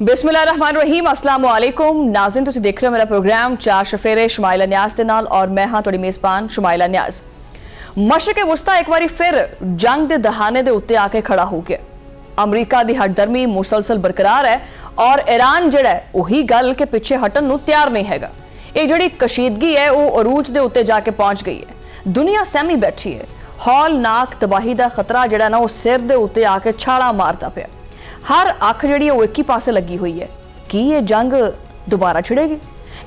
बिस्मिल्लाहिर्रहमानिर्रहीम अस्सलाम वालेकुम नाज़रीन, तुसीं देख रहे हो मेरा प्रोग्राम चार शफेरे शुमाइला न्याज़ दे नाल और मैं हाँ तुहाडी मेज़बान शुमाइला न्याज़। मशरक़े वस्ता एक बारी फिर जंग दे दहाने दे उत्ते आके खड़ा हो गया। अमरीका दी हटदर्मी मुसलसल बरकरार है और ईरान जिहड़ा है उही गल के पिछे हटन नूं तैयार नहीं हैगा। ये जिहड़ी कशीदगी है वो अरूज दे उत्ते जाके पहुंच गई है। दुनिया सहमी बैठी है। हौलनाक तबाही दा खतरा जिहड़ा ना वो सिर दे उत्ते आके छाला मारदा पिया। हर अख जिहड़ी वो एक ही पासे लगी हुई है कि ये जंग दोबारा छिड़ेगी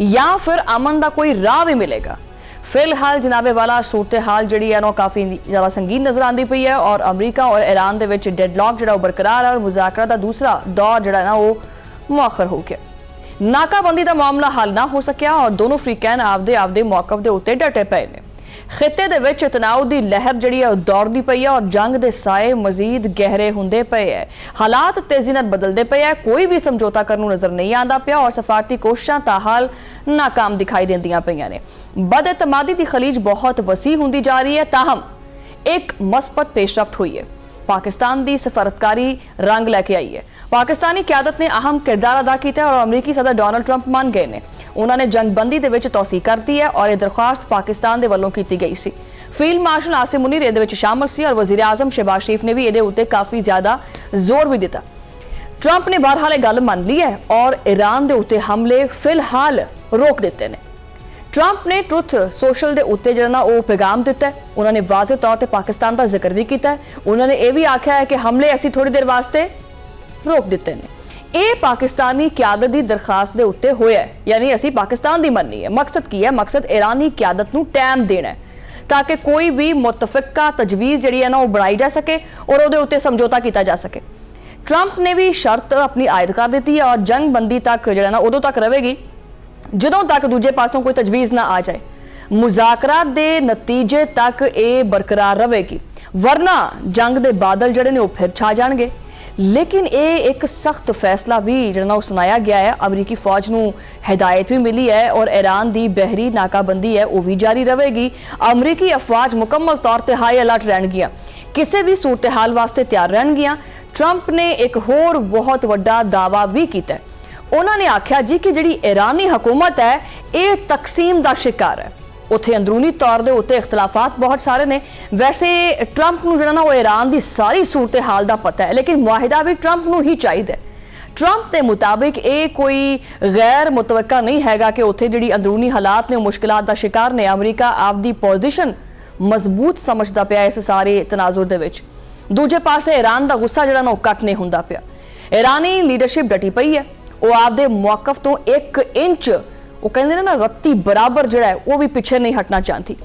या फिर अमन का कोई राह भी मिलेगा। फिलहाल जनाबे वाला सूरत हाल जिहड़ी है ना काफ़ी ज़्यादा संगीन नजर आती पई है और अमरीका और ईरान दे विच डेडलॉक जिहड़ा बरकरार है और मुज़ाकरा का दूसरा दौर जिहड़ा ना वो मुअखर हो गया। नाकाबंदी का मामला हल ना हो सकिया और दोनों फ्रीकैन आपदे आपदे मौकफ दे उत्ते डटे पे ने। खिते दे विच तनाव दी लहर जिहड़ी है दौड़दी पई है और जंग दे साए मजीद गहरे हुंदे पे है। हालात तेजी नाल बदलदे पे है। कोई भी समझौता करनू नजर नहीं आंदा पिया और सफारती कोशिशां ताहाल नाकाम दिखाई देंदियां पईयां ने। बदएतमादी दी खलीज बहुत वसी हुंदी जा रही है। ताहम एक मस्बत पेशरफ्त हुई है। पाकिस्तान दी सफारतकारी रंग लैके आई है। पाकिस्तानी क्यादत ने अहम किरदार अदा किया और अमरीकी सदर डोनाल्ड ट्रंप मान गए ने। उन्होंने जंगबंदी दे विच तौसीक कर दी है और यह दरख्वास्त पाकिस्तान दे वल्लों की गई सी। फील्ड मार्शल आसिम मुनीर इहदे विच शामिल सी और वजीर आजम शहबाज शरीफ ने भी इहदे उत्ते काफ़ी ज़्यादा जोर भी दिता। ट्रंप ने बहरहाल यह गल मान ली है और ईरान दे उत्ते हमले फिलहाल रोक दिते ने। ट्रंप ने ट्रुथ सोशल दे उत्ते जिहड़ा वो पैगाम दिता है। उन्होंने वाज़े तौर पर पाकिस्तान का जिक्र भी किया है। उन्होंने यह भी आख्या है कि हमले असीं थोड़ी देर वास्ते रोक दिते ने। ये पाकिस्तानी क्यादत की दरखास्त दे उत्ते होया है, यानी असी पाकिस्तान की मननी है। मकसद की है? मकसद ईरानी क्यादत नूं टाइम देना है ताकि कोई भी मुतफिका तजवीज़ जिहड़ी है ना वो बनाई जा सके और उहदे उत्ते समझौता किया जा सके। ट्रंप ने भी शर्त अपनी आयद कर दी है और जंग बंदी तक जिहड़ा ना उदों तक रहेगी जदों तक दूजे पासों कोई तजवीज़ ना आ जाए। मुज़ाकरा दे नतीजे तक ये बरकरार रहेगी, वरना जंग दे बादल जिहड़े ने वो फिर छा जाणगे। लेकिन ये एक सख्त फैसला भी जिहड़ा सुनाया गया है। अमरीकी फौज नूं हिदायत भी मिली है और ईरान की बहरी नाकाबंदी है वो भी जारी रहेगी। अमरीकी अफवाज मुकम्मल तौर पर हाई अलर्ट रहनगियां, किसी भी सूरत हाल वास्ते तैयार रहनगियां। ट्रंप ने एक होर बहुत वड्डा दावा भी किया। उन्होंने आख्या जी कि जिहड़ी ईरानी हुकूमत है ये तकसीम का शिकार है। उत्थे अंदरूनी तौर के उत्ते इख्तलाफात बहुत सारे ने। वैसे ट्रंप नूं जिहड़ा ना वो ईरान की सारी सूरत हाल का पता है, लेकिन मुआहिदा भी ट्रंप नूं ही चाहिए। ट्रंप के मुताबिक ये कोई गैर मुतवक्का नहीं हैगा कि उत्थे जिहड़ी अंदरूनी हालात ने मुश्किलात का शिकार ने। अमरीका आपदी पोजीशन मजबूत समझदा पिया इस सारे तनाजुर दे विच। दूजे पासे ईरान का गुस्सा जिहड़ा ना वो घट नहीं हुंदा पिया। ईरानी लीडरशिप डटी पई है। वो आपदे मौकफ तो 1 इंच वो कहते ना रत्ती बराबर जिहड़ा है वो भी पीछे नहीं हटना चाहती।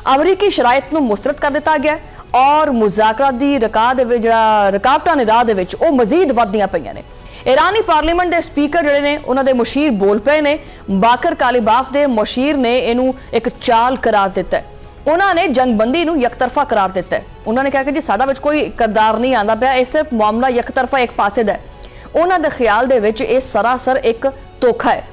अमरीकी शराइत नूं मुस्तरद कर दिता गया और मुज़ाकरा दी रुकावटां ने राह दे विच वो मजीद वधदियां पईयां ने। ईरानी पार्लीमेंट के स्पीकर जिहड़े ने उन्हां दे मुशीर बोल पे ने। बाकर कालिबाफ के मुशीर ने इनू एक चाल करार दिता है। उन्होंने जंगबंदी नूं यकतरफा करार दिता है। उन्होंने कहा कि जी साडा विच कोई किरदार नहीं आंदा पिया, ये सिर्फ मामला यकतरफा एक पासे दा है। उन्हां दे ख्याल दे विच ये सरासर एक धोखा है।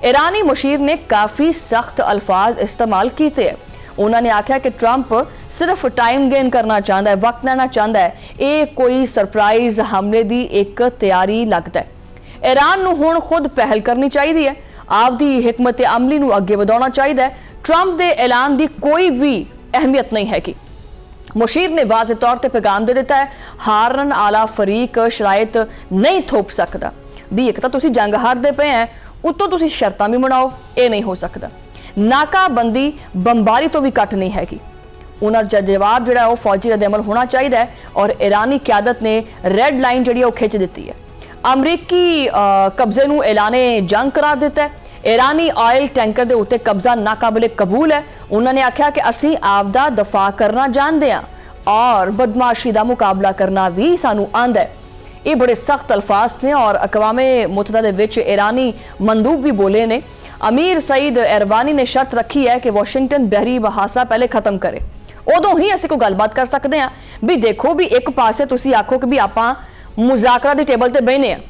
ईरानी मुशीर ने काफ़ी सख्त अल्फाज इस्तेमाल किए हैं। उन्होंने आख्या कि ट्रंप सिर्फ टाइम गेन करना चाहता है, वक्त लेना चाहता है। ये कोई सरप्राइज हमले की एक तैयारी लगता है। ईरान नूं हुण खुद पहल करनी चाहिए है, आपदी हिकमत अमली नूं अगे वधाउणा चाहिए है। ट्रंप के ऐलान की कोई भी अहमियत नहीं है कि मुशीर ने वाज़े तौर पर पैगाम दे दिता है, हारन आला फरीक शराइत नहीं थोप सकता भी। एक तो तुसीं जंग हारदे पे हैं, उत्तों तुसीं शर्तां भी बनाओ, ये नहीं हो सकता। नाकाबंदी बंबारी तो भी घट नहीं हैगी। उन्होंने जवाब जिहड़ा वो फौजी रद्द-ए-अमल होना चाहिए और ईरानी क्यादत ने रेड लाइन जिहड़ी वो खिंच दी है। अमरीकी कब्जे नूं ऐलाने जंग करार दिता है। ईरानी ऑयल टैंकर के उत्ते कब्जा नाकाबिले कबूल है। उन्होंने आख्या कि असीं आपदा दफा करना जानते हैं और बदमाशी का मुकाबला करना भी सानू आंदा है। ये बड़े सख्त अल्फाज ने और अकवामे मुत्तहिदा दे विच ईरानी मंदूब भी बोले ने। अमीर सईद एरवानी ने शर्त रखी है कि वाशिंगटन बहरी बहासा पहले खत्म करे, उदों ही असीं कोई गलबात कर सकते हैं। भी देखो भी एक पासे तुसीं आखो कि भी आपां मुज़ाकरा दी टेबल ते बहने हैं।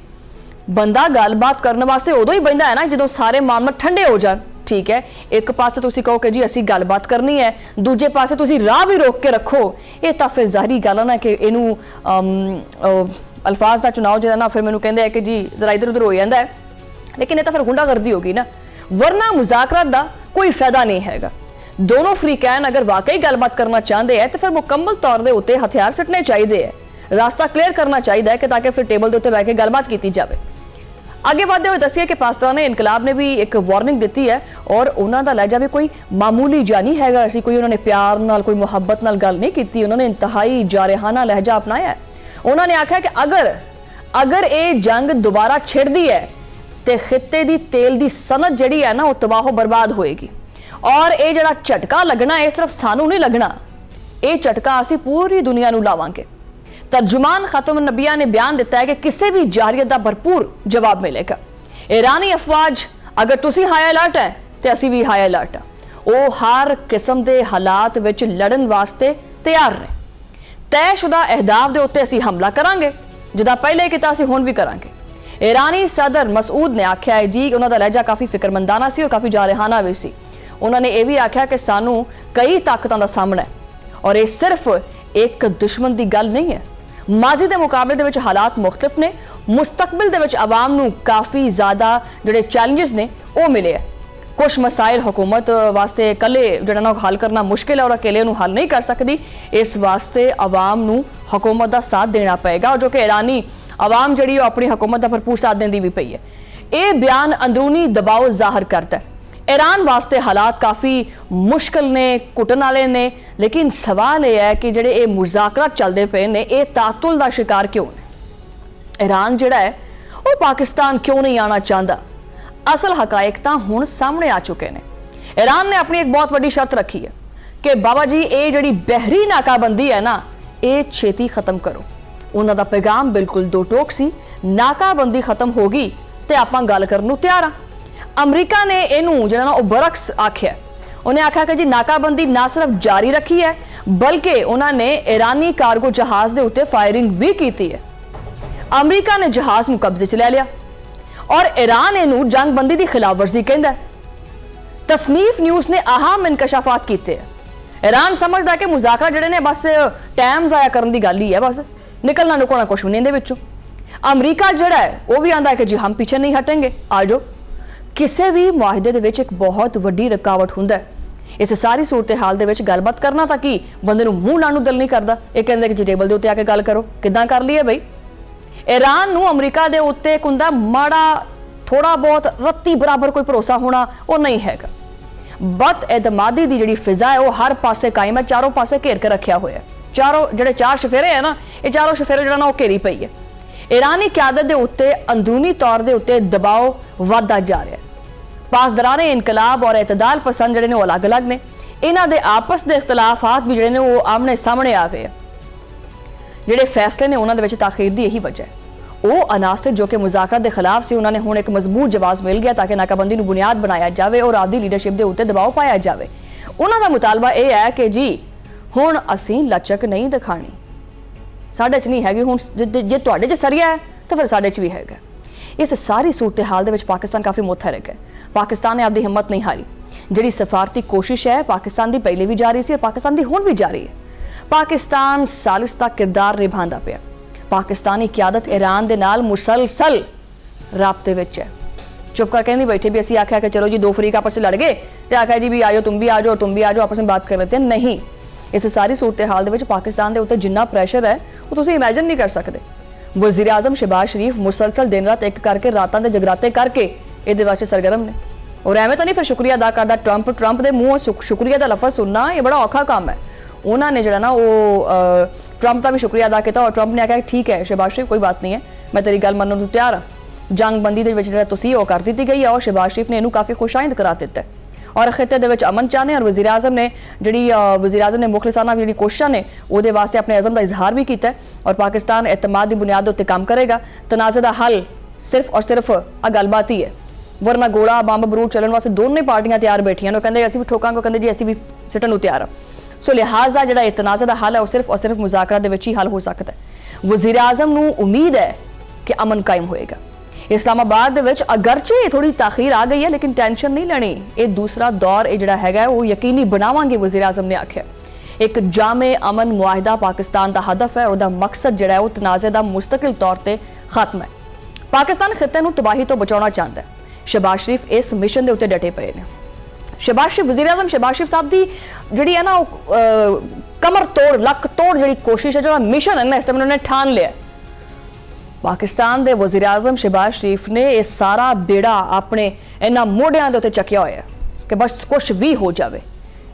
बंदा गलबात करने वास्ते उदों ही बहिंदा है ना जदों सारे मामले ठंडे हो जान, ठीक है, एक पासे तुसीं कहो कि जी असीं गलबात करनी है, दूजे पासे तुसीं राह भी रोक के रखो, ये तां फिर ज़ाहिरी गल है ना कि इनू अल्फाज का चुनाव जो है ना फिर मैनू कहते हैं कि जी जरा इधर उधर हो जाता है, लेकिन ये तो फिर गुंडागर्दी होगी ना, वरना मुज़ाकरात का कोई फायदा नहीं हैगा। दोनों फ्रीकैन अगर वाकई गलबात करना चाहते हैं तो फिर मुकम्मल तौर के उत्ते हथियार सुट्टने चाहिए, रास्ता क्लीयर करना चाहिए कि ताकि फिर टेबल के उत्ते बैठ के गलबात की जाए। आगे बढ़ते हुए दसिए कि पाकिस्तान इनकलाब ने भी एक वार्निंग दी है और उन्हों का लहजा भी कोई मामूली जा नहीं हैगा, ऐसी कोई उन्होंने प्यार नाल कोई मुहब्बत नाल गल नहीं की, उन्होंने इंतहाई जारहाना लहजा अपनाया है। उन्होंने आख्या कि अगर ये जंग दोबारा छिड़दी है तो खिते की तेल की सनत जी है ना वो तबाहो बर्बाद होएगी, और ये जड़ा झटका लगना ये सिर्फ सानू नहीं लगना, ये झटका असी पूरी दुनिया नू लावांगे। तर्जुमान खातुम नबिया ने बयान दिता है कि किसी भी जारियत का भरपूर जवाब मिलेगा। ईरानी अफवाज अगर तुसी हाई अलर्ट है तो असी भी हाई अलर्ट है, वो हर किस्म के हालात विच लड़न वास्ते तैयार ने। तयशुदा अहदाफ के उत्ते असी हमला करांगे, जिदा पहले किया असी हुण भी करांगे। ईरानी सदर मसूद ने आख्या है जी उन्होंने लहजा काफ़ी फिक्रमंदाना सी और काफ़ी जारहाना भी सी। उन्होंने ये भी आख्या कि सानू कई ताकतों का सामना है और ये सिर्फ एक दुश्मन की गल नहीं है, माजी के मुकाबले दे विच हालात मुख्तलिफ ने, मुस्तकबिल दे विच आवाम नू काफ़ी ज़्यादा जोड़े चैलेंजेस ने वो मिले है। कुछ मसाइल हुकूमत वास्ते कले जोड़ा ना हल करना मुश्किल है और अकेले नू हल नहीं कर सकती, इस वास्ते आवाम नू हुकूमत का साथ देना पएगा, और जो कि ईरानी आवाम जी अपनी हुकूमत का भरपूर साथ देती भी पई है। ये बयान अंदरूनी दबाव जाहिर करता है। ईरान वास्ते हालात काफ़ी मुश्किल ने, कुटन वाले ने, लेकिन सवाल यह है कि जेडे ये मुज़ाकरात चलते पे ने ये तातुल का शिकार क्यों ने? ईरान जिहड़ा है वो पाकिस्तान क्यों नहीं आना चाहता? असल हकायक तां हुण सामने आ चुके हैं। ईरान ने अपनी एक बहुत बड़ी शर्त रखी है कि बाबा जी ये जिहड़ी बहरी नाकाबंदी है ना ये छेती खत्म करो। उन्हां दा पैगाम बिल्कुल दो टोक सी, नाकाबंदी खत्म होगी तो आपां गल करन नूं तैयार हां। अमरीका ने इनू जिहड़ा ना बरक्स आख्या, उन्हें आख्या कि जी नाकाबंदी ना सिर्फ जारी रखी है बल्कि उन्होंने ईरानी कार्गो जहाज के उत्ते फायरिंग भी की है। अमरीका ने जहाज नूं कब्जे च ले लिया और ईरान इनू जंगबंदी की खिलाफ वर्जी कहता है। तसनीफ न्यूज़ ने अहम इंकशाफात किए। ईरान समझदा कि मुज़ाकरा जिहड़े ने बस टाइम ज़ाया करने की गल ही है, बस निकलना नुकलना कुछ भी नहीं इहदे विचों। अमरीका जिहड़ा है वो भी आंदा है कि जी हम पीछे नहीं हटेंगे, आ जाओ। किसी भी मुआहदे दे विच एक बहुत वड्डी रुकावट हुंदा है। इस सारी सूरत हाल दे विच गलबात करना तां कि बंदे नूं मूंह लाण नूं दिल नहीं करदा, ये कहंदे कि जी टेबल दे उत्ते आके गल करो, किदां कर लईए बई। ईरान नूं अमरीका दे उत्ते एक हुंदा माड़ा थोड़ा बहुत रत्ती बराबर कोई भरोसा होना वो नहीं हैगा। बद एतमादी दी जिहड़ी फिजा है वो हर पासे कायम है, चारों पासे घेर के रखिया होया है। चारों जिहड़े चार शफेरे है ना ये चारों शफेरे जिहड़ा ना वो घेरी पई है। ईरानी क्यादत दे उत्ते अंदरूनी तौर दे उत्ते दबाव वधदा जा रहा है। पासदरान इनकलाब और एतदाल पसंद जिहड़े ने वो अलग अलग ने, इन्हां दे आपस दे इख्तलाफात भी जिहड़े ने वो आमने सामने आ गए। जिहड़े फैसले ने उन्हां दे विच ताखीर दी यही वजह है। वो अनासर जो कि मुज़ाकरात के खिलाफ से उन्होंने हुण एक मजबूत जवाब मिल गया ताकि नाकाबंदी नूं बुनियाद बनाया जाए और आपदी लीडरशिप के उत्ते दबाव पाया जाए। उन्हां दा मुतालबा यह है कि जी हुण असीं लचक नहीं दिखानी, साडे च नहीं हैगी, हुण जे तुहाडे च सरिया है तो फिर साडे च भी हैगा। इस सारी सूरत हाल दे विच पाकिस्तान काफ़ी मुतहरक है। पाकिस्तान ने आपकी हिम्मत नहीं हारी। जिहड़ी सफारती कोशिश है पाकिस्तान की पहले भी जारी सी और पाकिस्तान की हुण भी जारी है। पाकिस्तान सालिस का किरदार निभांदा पिया। पाकिस्तानी क्यादत ईरान दे नाल मुसलसल राबते विच है। चुप करके नहीं बैठे भी असी आख्या कि चलो जी दो फरीक आपस में लड़ गए तो आख्या जी भी आजो तुम भी आ जाओ तुम भी आ जाओ आपस में बात कर लेते हैं। नहीं, इस सारी सूरत हाल दे विच पाकिस्तान के उत्ते जिन्ना प्रैशर है वो तुसीं इमेजिन नहीं कर सकते। वज़ीर आज़म शहबाज शरीफ मुसलसल दिन रात एक करके रातां दे जगराते करके इहदे वास्ते सरगर्म ने। और एवें तो नहीं फिर शुक्रिया अदा करता ट्रंप के मूँहों शुक्रिया का लफज सुनना ये बड़ा औखा काम है। उन्होंने जो ना वो ट्रंप का भी शुक्रिया अदा किया और ट्रंप ने आख्या ठीक है शहबाज शरीफ कोई बात नहीं है, मैं तेरी गल मनन नूं तैयार हाँ। जंगबंदी दे विच जिहड़ा तुसीं ओह कर दी गई है और शहबाज शरीफ ने इनू काफ़ी खुशाइंद करार दिता है और खिते दे विच अमन चाहने और वज़ीर आज़म ने जिहड़ी मुखलिसाना जिहड़ी कोशिशां ने उहदे वास्ते अपने अज़म का इजहार भी किया और पाकिस्तान एतमाद की बुनियाद उत्ते काम करेगा। तनाज़े का हल सिर्फ और सिर्फ आ गलबात ही है, वरना गोला बंब बरूद चलन वास्ते दोनों पार्टियां तैयार बैठियां ने। कहते असीं भी ठोकांगे, कहते जी असीं भी सिटन नूं तैयार हाँ। सो लिहाजा जिहड़ा तनाज़े का हल है सिर्फ और सिर्फ मुज़ाकरा दे विच ही हल हो सकता है। वज़ीर आज़म नूं उम्मीद है कि अमन कायम होएगा। इस्लामाबाद ਦੇ ਵਿੱਚ ਅਗਰਚੇ ਥੋੜੀ ਤਾਖੀਰ ਆ ਗਈ ਹੈ ਲੇਕਿਨ ਟੈਨਸ਼ਨ ਨਹੀਂ ਲੈਣੀ। ਇਹ ਦੂਸਰਾ ਦੌਰ ਇਹ ਜਿਹੜਾ ਹੈਗਾ ਉਹ ਯਕੀਨੀ ਬਣਾਵਾਂਗੇ। ਵਜ਼ੀਰ ਆਜ਼ਮ ਨੇ ਆਖਿਆ ਇੱਕ ਜਾਮੇ ਅਮਨ ਮੁਆਹਿਦਾ ਪਾਕਿਸਤਾਨ ਦਾ ਹਦਫ ਹੈ। ਉਹਦਾ ਮਕਸਦ ਜਿਹੜਾ ਹੈ ਉਹ ਤਨਾਜ਼ੇ ਦਾ ਮੁਸਤਕਿਲ ਤੌਰ ਤੇ ਖਾਤਮਾ ਹੈ। ਪਾਕਿਸਤਾਨ ਖਿੱਤੇ ਨੂੰ ਤਬਾਹੀ ਤੋਂ ਬਚਾਉਣਾ ਚਾਹੁੰਦਾ ਹੈ। ਸ਼ਹਿਬਾਜ਼ ਸ਼ਰੀਫ ਇਸ ਮਿਸ਼ਨ ਦੇ ਉੱਤੇ ਡਟੇ ਪਏ ਨੇ। ਸ਼ਹਿਬਾਜ਼ ਸ਼ਰੀਫ ਵਜ਼ੀਰ ਆਜ਼ਮ ਸ਼ਹਿਬਾਜ਼ ਸ਼ਰੀਫ ਸਾਹਿਬ ਦੀ ਜਿਹੜੀ ਹੈ ਨਾ ਉਹ ਕਮਰ ਤੋੜ ਲੱਕ ਤੋੜ ਜਿਹੜੀ ਕੋਸ਼ਿਸ਼ ਹੈ, ਜਿਹੜਾ ਮਿਸ਼ਨ ਹੈ ਨਾ ਇਸ ਟਾਈਮ ਉਹਨਾਂ ਨੇ ਠਾਣ ਲਿਆ। ਪਾਕਿਸਤਾਨ ਦੇ ਵਜ਼ੀਰ ਆਜ਼ਮ ਸ਼ਹਿਬਾਜ਼ ਸ਼ਰੀਫ ਨੇ ਇਹ ਸਾਰਾ ਬੇੜਾ ਆਪਣੇ ਇਹਨਾਂ ਮੋਢਿਆਂ ਦੇ ਉੱਤੇ ਚੱਕਿਆ ਹੋਇਆ ਕਿ ਬਸ ਕੁਛ ਵੀ ਹੋ ਜਾਵੇ,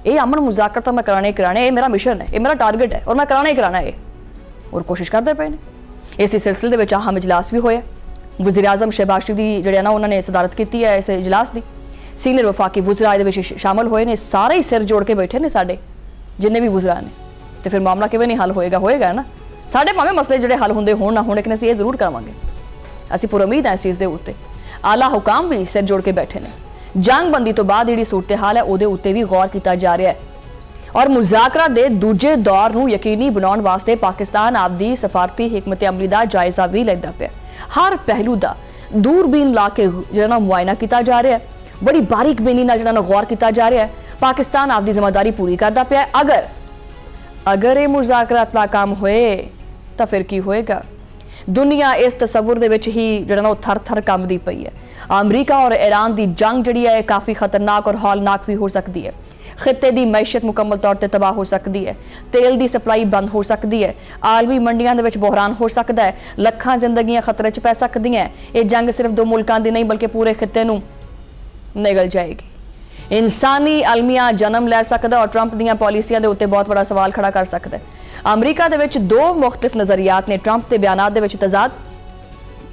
ਇਹ ਅਮਨ ਮੁਜ਼ਾਕਰ ਤਾਂ ਮੈਂ ਕਰਾਣੇ ਇਹ ਮੇਰਾ ਮਿਸ਼ਨ ਹੈ, ਇਹ ਮੇਰਾ ਟਾਰਗੇਟ ਹੈ ਔਰ ਮੈਂ ਕਰਾਣਾ ਹੈ ਔਰ ਕੋਸ਼ਿਸ਼ ਕਰਦੇ ਪਏ ਨੇ। ਇਸੇ ਸਿਲਸਿਲੇ ਦੇ ਵਿੱਚ ਅਹਿਮ ਇਜਲਾਸ ਵੀ ਹੋਇਆ। ਵਜ਼ੀਰ ਆਜ਼ਮ ਸ਼ਹਿਬਾਜ਼ ਸ਼ਰੀਫ ਦੀ ਜਿਹੜੇ ਨਾ ਉਹਨਾਂ ਨੇ ਸਦਾਰਤ ਕੀਤੀ ਹੈ ਇਸ ਇਜਲਾਸ ਦੀ। ਸੀਨੀਅਰ ਵਫਾਕੀ ਵਜ਼ਰਾ ਇਹਦੇ ਵਿੱਚ ਸ਼ਾਮਲ ਹੋਏ ਨੇ। ਸਾਰੇ ਹੀ ਸਿਰ ਜੋੜ ਕੇ ਬੈਠੇ ਨੇ ਸਾਡੇ ਜਿੰਨੇ ਵੀ ਵਜ਼ਰਾ ਨੇ। ਤੇ ਫਿਰ ਮਾਮਲਾ ਕਿਵੇਂ ਨਹੀਂ ਹੱਲ ਹੋਏਗਾ ਨਾ। ਸਾਡੇ ਭਾਵੇਂ ਮਸਲੇ ਜਿਹੜੇ ਹੱਲ ਹੁੰਦੇ ਹੋਣ ਨਾ ਹੋਣ ਲੇਕਿਨ ਅਸੀਂ ਇਹ ਜ਼ਰੂਰ ਕਰਾਵਾਂਗੇ। ਅਸੀਂ ਪੂਰੀ ਉਮੀਦ ਹੈ ਇਸ ਚੀਜ਼ ਦੇ ਉੱਤੇ। ਆਲਾ ਹੁਕਾਮ ਵੀ ਸਿਰ ਜੋੜ ਕੇ ਬੈਠੇ ਨੇ। ਜੰਗਬੰਦੀ ਤੋਂ ਬਾਅਦ ਜਿਹੜੀ ਸੂਰਤ-ਏ-ਹਾਲ ਹੈ ਉਹਦੇ ਉੱਤੇ ਵੀ ਗੌਰ ਕੀਤਾ ਜਾ ਰਿਹਾ ਹੈ ਔਰ ਮੁਜ਼ਾਕਰਾ ਦੇ ਦੂਜੇ ਦੌਰ ਨੂੰ ਯਕੀਨੀ ਬਣਾਉਣ ਵਾਸਤੇ ਪਾਕਿਸਤਾਨ ਆਪਦੀ ਸਫਾਰਤੀ ਹਿਕਮਤ ਅਮਲੀ ਦਾ ਜਾਇਜ਼ਾ ਵੀ ਲੈਂਦਾ ਪਿਆ। ਹਰ ਪਹਿਲੂ ਦਾ ਦੂਰਬੀਨ ਲਾ ਕੇ ਜਿਹੜਾ ਨਾ ਮੁਆਇਨਾ ਕੀਤਾ ਜਾ ਰਿਹਾ ਹੈ। ਬੜੀ ਬਾਰੀਕ ਬੀਨੀ ਨਾਲ ਜਿਹੜਾ ਨਾ ਗੌਰ ਕੀਤਾ ਜਾ ਰਿਹਾ ਹੈ। ਪਾਕਿਸਤਾਨ ਆਪਦੀ ਜ਼ਿੰਮੇਵਾਰੀ ਪੂਰੀ ਕਰਦਾ ਪਿਆ ਹੈ। ਅਗਰ ਇਹ ਮੁਜ਼ਾਕਰਾਤ ਨਾਕਾਮ ਹੋਏ ਤਾਂ ਫਿਰ ਕੀ ਹੋਏਗਾ? ਦੁਨੀਆ ਇਸ ਤਸਵੁਰ ਦੇ ਵਿੱਚ ਹੀ ਜਿਹੜਾ ਨਾ ਉਹ ਥਰ-ਥਰ ਕੰਬਦੀ ਪਈ ਹੈ। ਅਮਰੀਕਾ ਔਰ ਈਰਾਨ ਦੀ ਜੰਗ ਜਿਹੜੀ ਹੈ ਕਾਫੀ ਖਤਰਨਾਕ ਔਰ ਹੌਲਨਾਕ ਵੀ ਹੋ ਸਕਦੀ ਹੈ। ਖਿੱਤੇ ਦੀ ਮੈਸ਼ੀਅਤ ਮੁਕੰਮਲ ਤੌਰ ਤੇ ਤਬਾਹ ਹੋ ਸਕਦੀ ਹੈ। ਤੇਲ ਦੀ ਸਪਲਾਈ ਬੰਦ ਹੋ ਸਕਦੀ ਹੈ। ਆਲਮੀ ਮੰਡੀਆਂ ਦੇ ਵਿੱਚ ਬੁਹਰਾਨ ਹੋ ਸਕਦਾ ਹੈ। ਲੱਖਾਂ ਜ਼ਿੰਦਗੀਆਂ ਖਤਰੇ 'ਚ ਪੈ ਸਕਦੀਆਂ। ਇਹ ਜੰਗ ਸਿਰਫ ਦੋ ਮੁਲਕਾਂ ਦੀ ਨਹੀਂ ਬਲਕਿ ਪੂਰੇ ਖਿੱਤੇ ਨੂੰ ਨਿਗਲ ਜਾਏਗੀ। ਇਨਸਾਨੀ ਅਲਮੀਆ ਜਨਮ ਲੈ ਸਕਦਾ ਔਰ ਟਰੰਪ ਦੀਆਂ ਪਾਲਿਸੀਆਂ ਦੇ ਉੱਤੇ ਬਹੁਤ ਵੱਡਾ ਸਵਾਲ ਖੜਾ ਕਰ ਸਕਦਾ ਹੈ। ਅਮਰੀਕਾ ਦੇ ਵਿੱਚ ਦੋ ਮੁਖਤਲਿਫ ਨਜ਼ਰੀਆਤ ਨੇ। ਟਰੰਪ ਦੇ ਬਿਆਨਾਂ ਦੇ ਵਿੱਚ ਤਜ਼ਾਦ।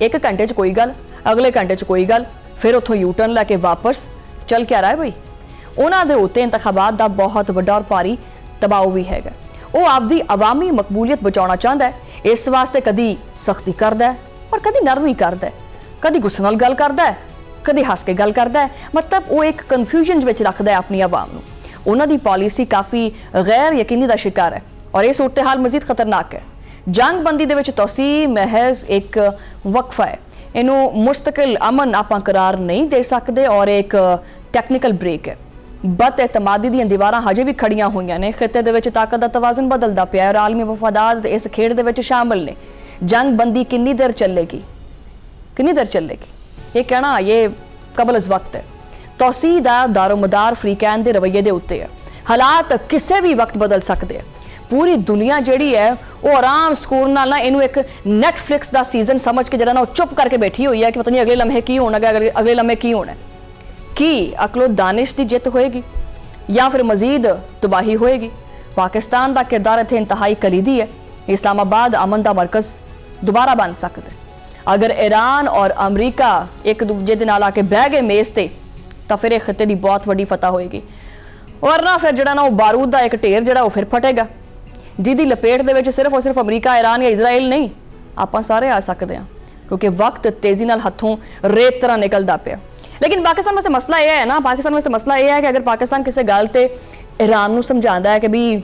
ਇੱਕ ਘੰਟੇ 'ਚ ਕੋਈ ਗੱਲ, ਅਗਲੇ ਘੰਟੇ 'ਚ ਕੋਈ ਗੱਲ, ਫਿਰ ਉੱਥੋਂ ਯੂ ਟਰਨ ਲੈ ਕੇ ਵਾਪਸ ਚੱਲ ਕੇ ਆ ਰਿਹਾ ਹੈ ਬਈ। ਉਹਨਾਂ ਦੇ ਉੱਤੇ ਇੰਤਖਾਬਾਤ ਦਾ ਬਹੁਤ ਵੱਡਾ ਔਰ ਭਾਰੀ ਦਬਾਅ ਵੀ ਹੈਗਾ। ਉਹ ਆਪਦੀ ਆਵਾਮੀ ਮਕਬੂਲੀਅਤ ਬਚਾਉਣਾ ਚਾਹੁੰਦਾ ਹੈ। ਇਸ ਵਾਸਤੇ ਕਦੀ ਸਖਤੀ ਕਰਦਾ ਹੈ ਔਰ ਕਦੀ ਨਰਮੀ ਕਰਦਾ ਹੈ। ਕਦੀ ਗੁੱਸੇ ਨਾਲ ਗੱਲ ਕਰਦਾ ਹੈ, ਕਦੀ ਹੱਸ ਕੇ ਗੱਲ ਕਰਦਾ ਹੈ। ਮਤਲਬ ਉਹ ਇੱਕ ਕਨਫਿਊਜ਼ਨ ਵਿੱਚ ਰੱਖਦਾ ਹੈ ਆਪਣੀ ਆਵਾਮ ਨੂੰ। ਉਹਨਾਂ ਦੀ ਪਾਲਿਸੀ ਕਾਫੀ ਗੈਰ ਯਕੀਨੀ ਦਾ ਸ਼ਿਕਾਰ ਹੈ ਔਰ ਇਹ ਸੂਰਤ-ਏ-ਹਾਲ ਮਜ਼ੀਦ ਖਤਰਨਾਕ ਹੈ। ਜੰਗਬੰਦੀ ਦੇ ਵਿੱਚ ਤੌਸੀਹ ਮਹਿਜ਼ ਇੱਕ ਵਕਫਾ ਹੈ। ਇਹਨੂੰ ਮੁਸਤਕਿਲ ਅਮਨ ਆਪਾਂ ਕਰਾਰ ਨਹੀਂ ਦੇ ਸਕਦੇ ਔਰ ਇੱਕ ਟੈਕਨੀਕਲ ਬ੍ਰੇਕ ਹੈ। ਬਦਇਤਮਾਦੀ ਦੀਆਂ ਦੀਵਾਰਾਂ ਹਜੇ ਵੀ ਖੜੀਆਂ ਹੋਈਆਂ ਨੇ। ਖਿੱਤੇ ਦੇ ਵਿੱਚ ਤਾਕਤ ਦਾ ਤਵਾਜ਼ਨ ਬਦਲਦਾ ਪਿਆ ਔਰ ਆਲਮੀ ਵਫਾਦਾਰ ਇਸ ਖੇਡ ਦੇ ਵਿੱਚ ਸ਼ਾਮਲ ਨੇ। ਜੰਗਬੰਦੀ ਕਿੰਨੀ ਦੇਰ ਚੱਲੇਗੀ ਇਹ ਕਹਿਣਾ ਇਹ ਕਬਲ ਅਜ਼ ਵਕਤ ਹੈ। ਤੌਸੀਹ ਦਾ ਦਾਰੋਮਦਾਰ ਅਫਰੀਕਨ ਦੇ ਰਵੱਈਏ ਦੇ ਉੱਤੇ ਹੈ। ਹਾਲਾਤ ਕਿਸੇ ਵੀ ਵਕਤ ਬਦਲ ਸਕਦੇ ਆ। ਪੂਰੀ ਦੁਨੀਆ ਜਿਹੜੀ ਹੈ ਉਹ ਆਰਾਮ ਸਕੂਨ ਨਾਲ ਨਾ ਇਹਨੂੰ ਇੱਕ ਨੈਟਫਲਿਕਸ ਦਾ ਸੀਜ਼ਨ ਸਮਝ ਕੇ ਜਿਹੜਾ ਨਾ ਉਹ ਚੁੱਪ ਕਰਕੇ ਬੈਠੀ ਹੋਈ ਹੈ ਕਿ ਪਤਾ ਨਹੀਂ ਅਗਲੇ ਲਮਹੇ ਕੀ ਹੋਣਾ, ਅਗਲੇ ਲਮਹੇ ਕੀ ਹੋਣਾ। ਕੀ ਅਕਲੋ ਦਾਨਿਸ਼ ਦੀ ਜਿੱਤ ਹੋਏਗੀ ਜਾਂ ਫਿਰ ਮਜ਼ੀਦ ਤਬਾਹੀ ਹੋਏਗੀ? ਪਾਕਿਸਤਾਨ ਦਾ ਕਿਰਦਾਰ ਇੱਥੇ ਇੰਤਹਾਈ ਕਲੀਦੀ ਹੈ। ਇਸਲਾਮਾਬਾਦ ਅਮਨ ਦਾ ਮਰਕਜ਼ ਦੁਬਾਰਾ ਬਣ ਸਕਦਾ ਹੈ। ਅਗਰ ਈਰਾਨ ਔਰ ਅਮਰੀਕਾ ਇੱਕ ਦੂਜੇ ਦੇ ਨਾਲ ਆ ਕੇ ਬਹਿ ਗਏ ਮੇਜ਼ ਤੇ ਤਾਂ ਫਿਰ ਇਹ ਖਿੱਤੇ ਦੀ ਬਹੁਤ ਵੱਡੀ ਫਤਹ ਹੋਏਗੀ। ਵਰਨਾ ਫਿਰ ਜਿਹੜਾ ਨਾ ਉਹ ਬਾਰੂਦ ਦਾ ਇੱਕ ਢੇਰ ਜਿਹੜਾ ਉਹ ਫਿਰ ਫਟੇਗਾ ਜਿਹਦੀ ਲਪੇਟ ਦੇ ਵਿੱਚ ਸਿਰਫ ਔਰ ਸਿਰਫ ਅਮਰੀਕਾ, ਈਰਾਨ ਜਾਂ ਇਜ਼ਰਾਈਲ ਨਹੀਂ, ਆਪਾਂ ਸਾਰੇ ਆ ਸਕਦੇ ਹਾਂ ਕਿਉਂਕਿ ਵਕਤ ਤੇਜ਼ੀ ਨਾਲ ਹੱਥੋਂ ਰੇਤ ਤਰ੍ਹਾਂ ਨਿਕਲਦਾ ਪਿਆ। ਲੇਕਿਨ ਪਾਕਿਸਤਾਨ ਵਾਸਤੇ ਮਸਲਾ ਇਹ ਹੈ ਕਿ ਅਗਰ ਪਾਕਿਸਤਾਨ ਕਿਸੇ ਗੱਲ ਤੇ ईरान ਨੂੰ ਸਮਝਾਉਂਦਾ ਹੈ ਕਿ ਵੀ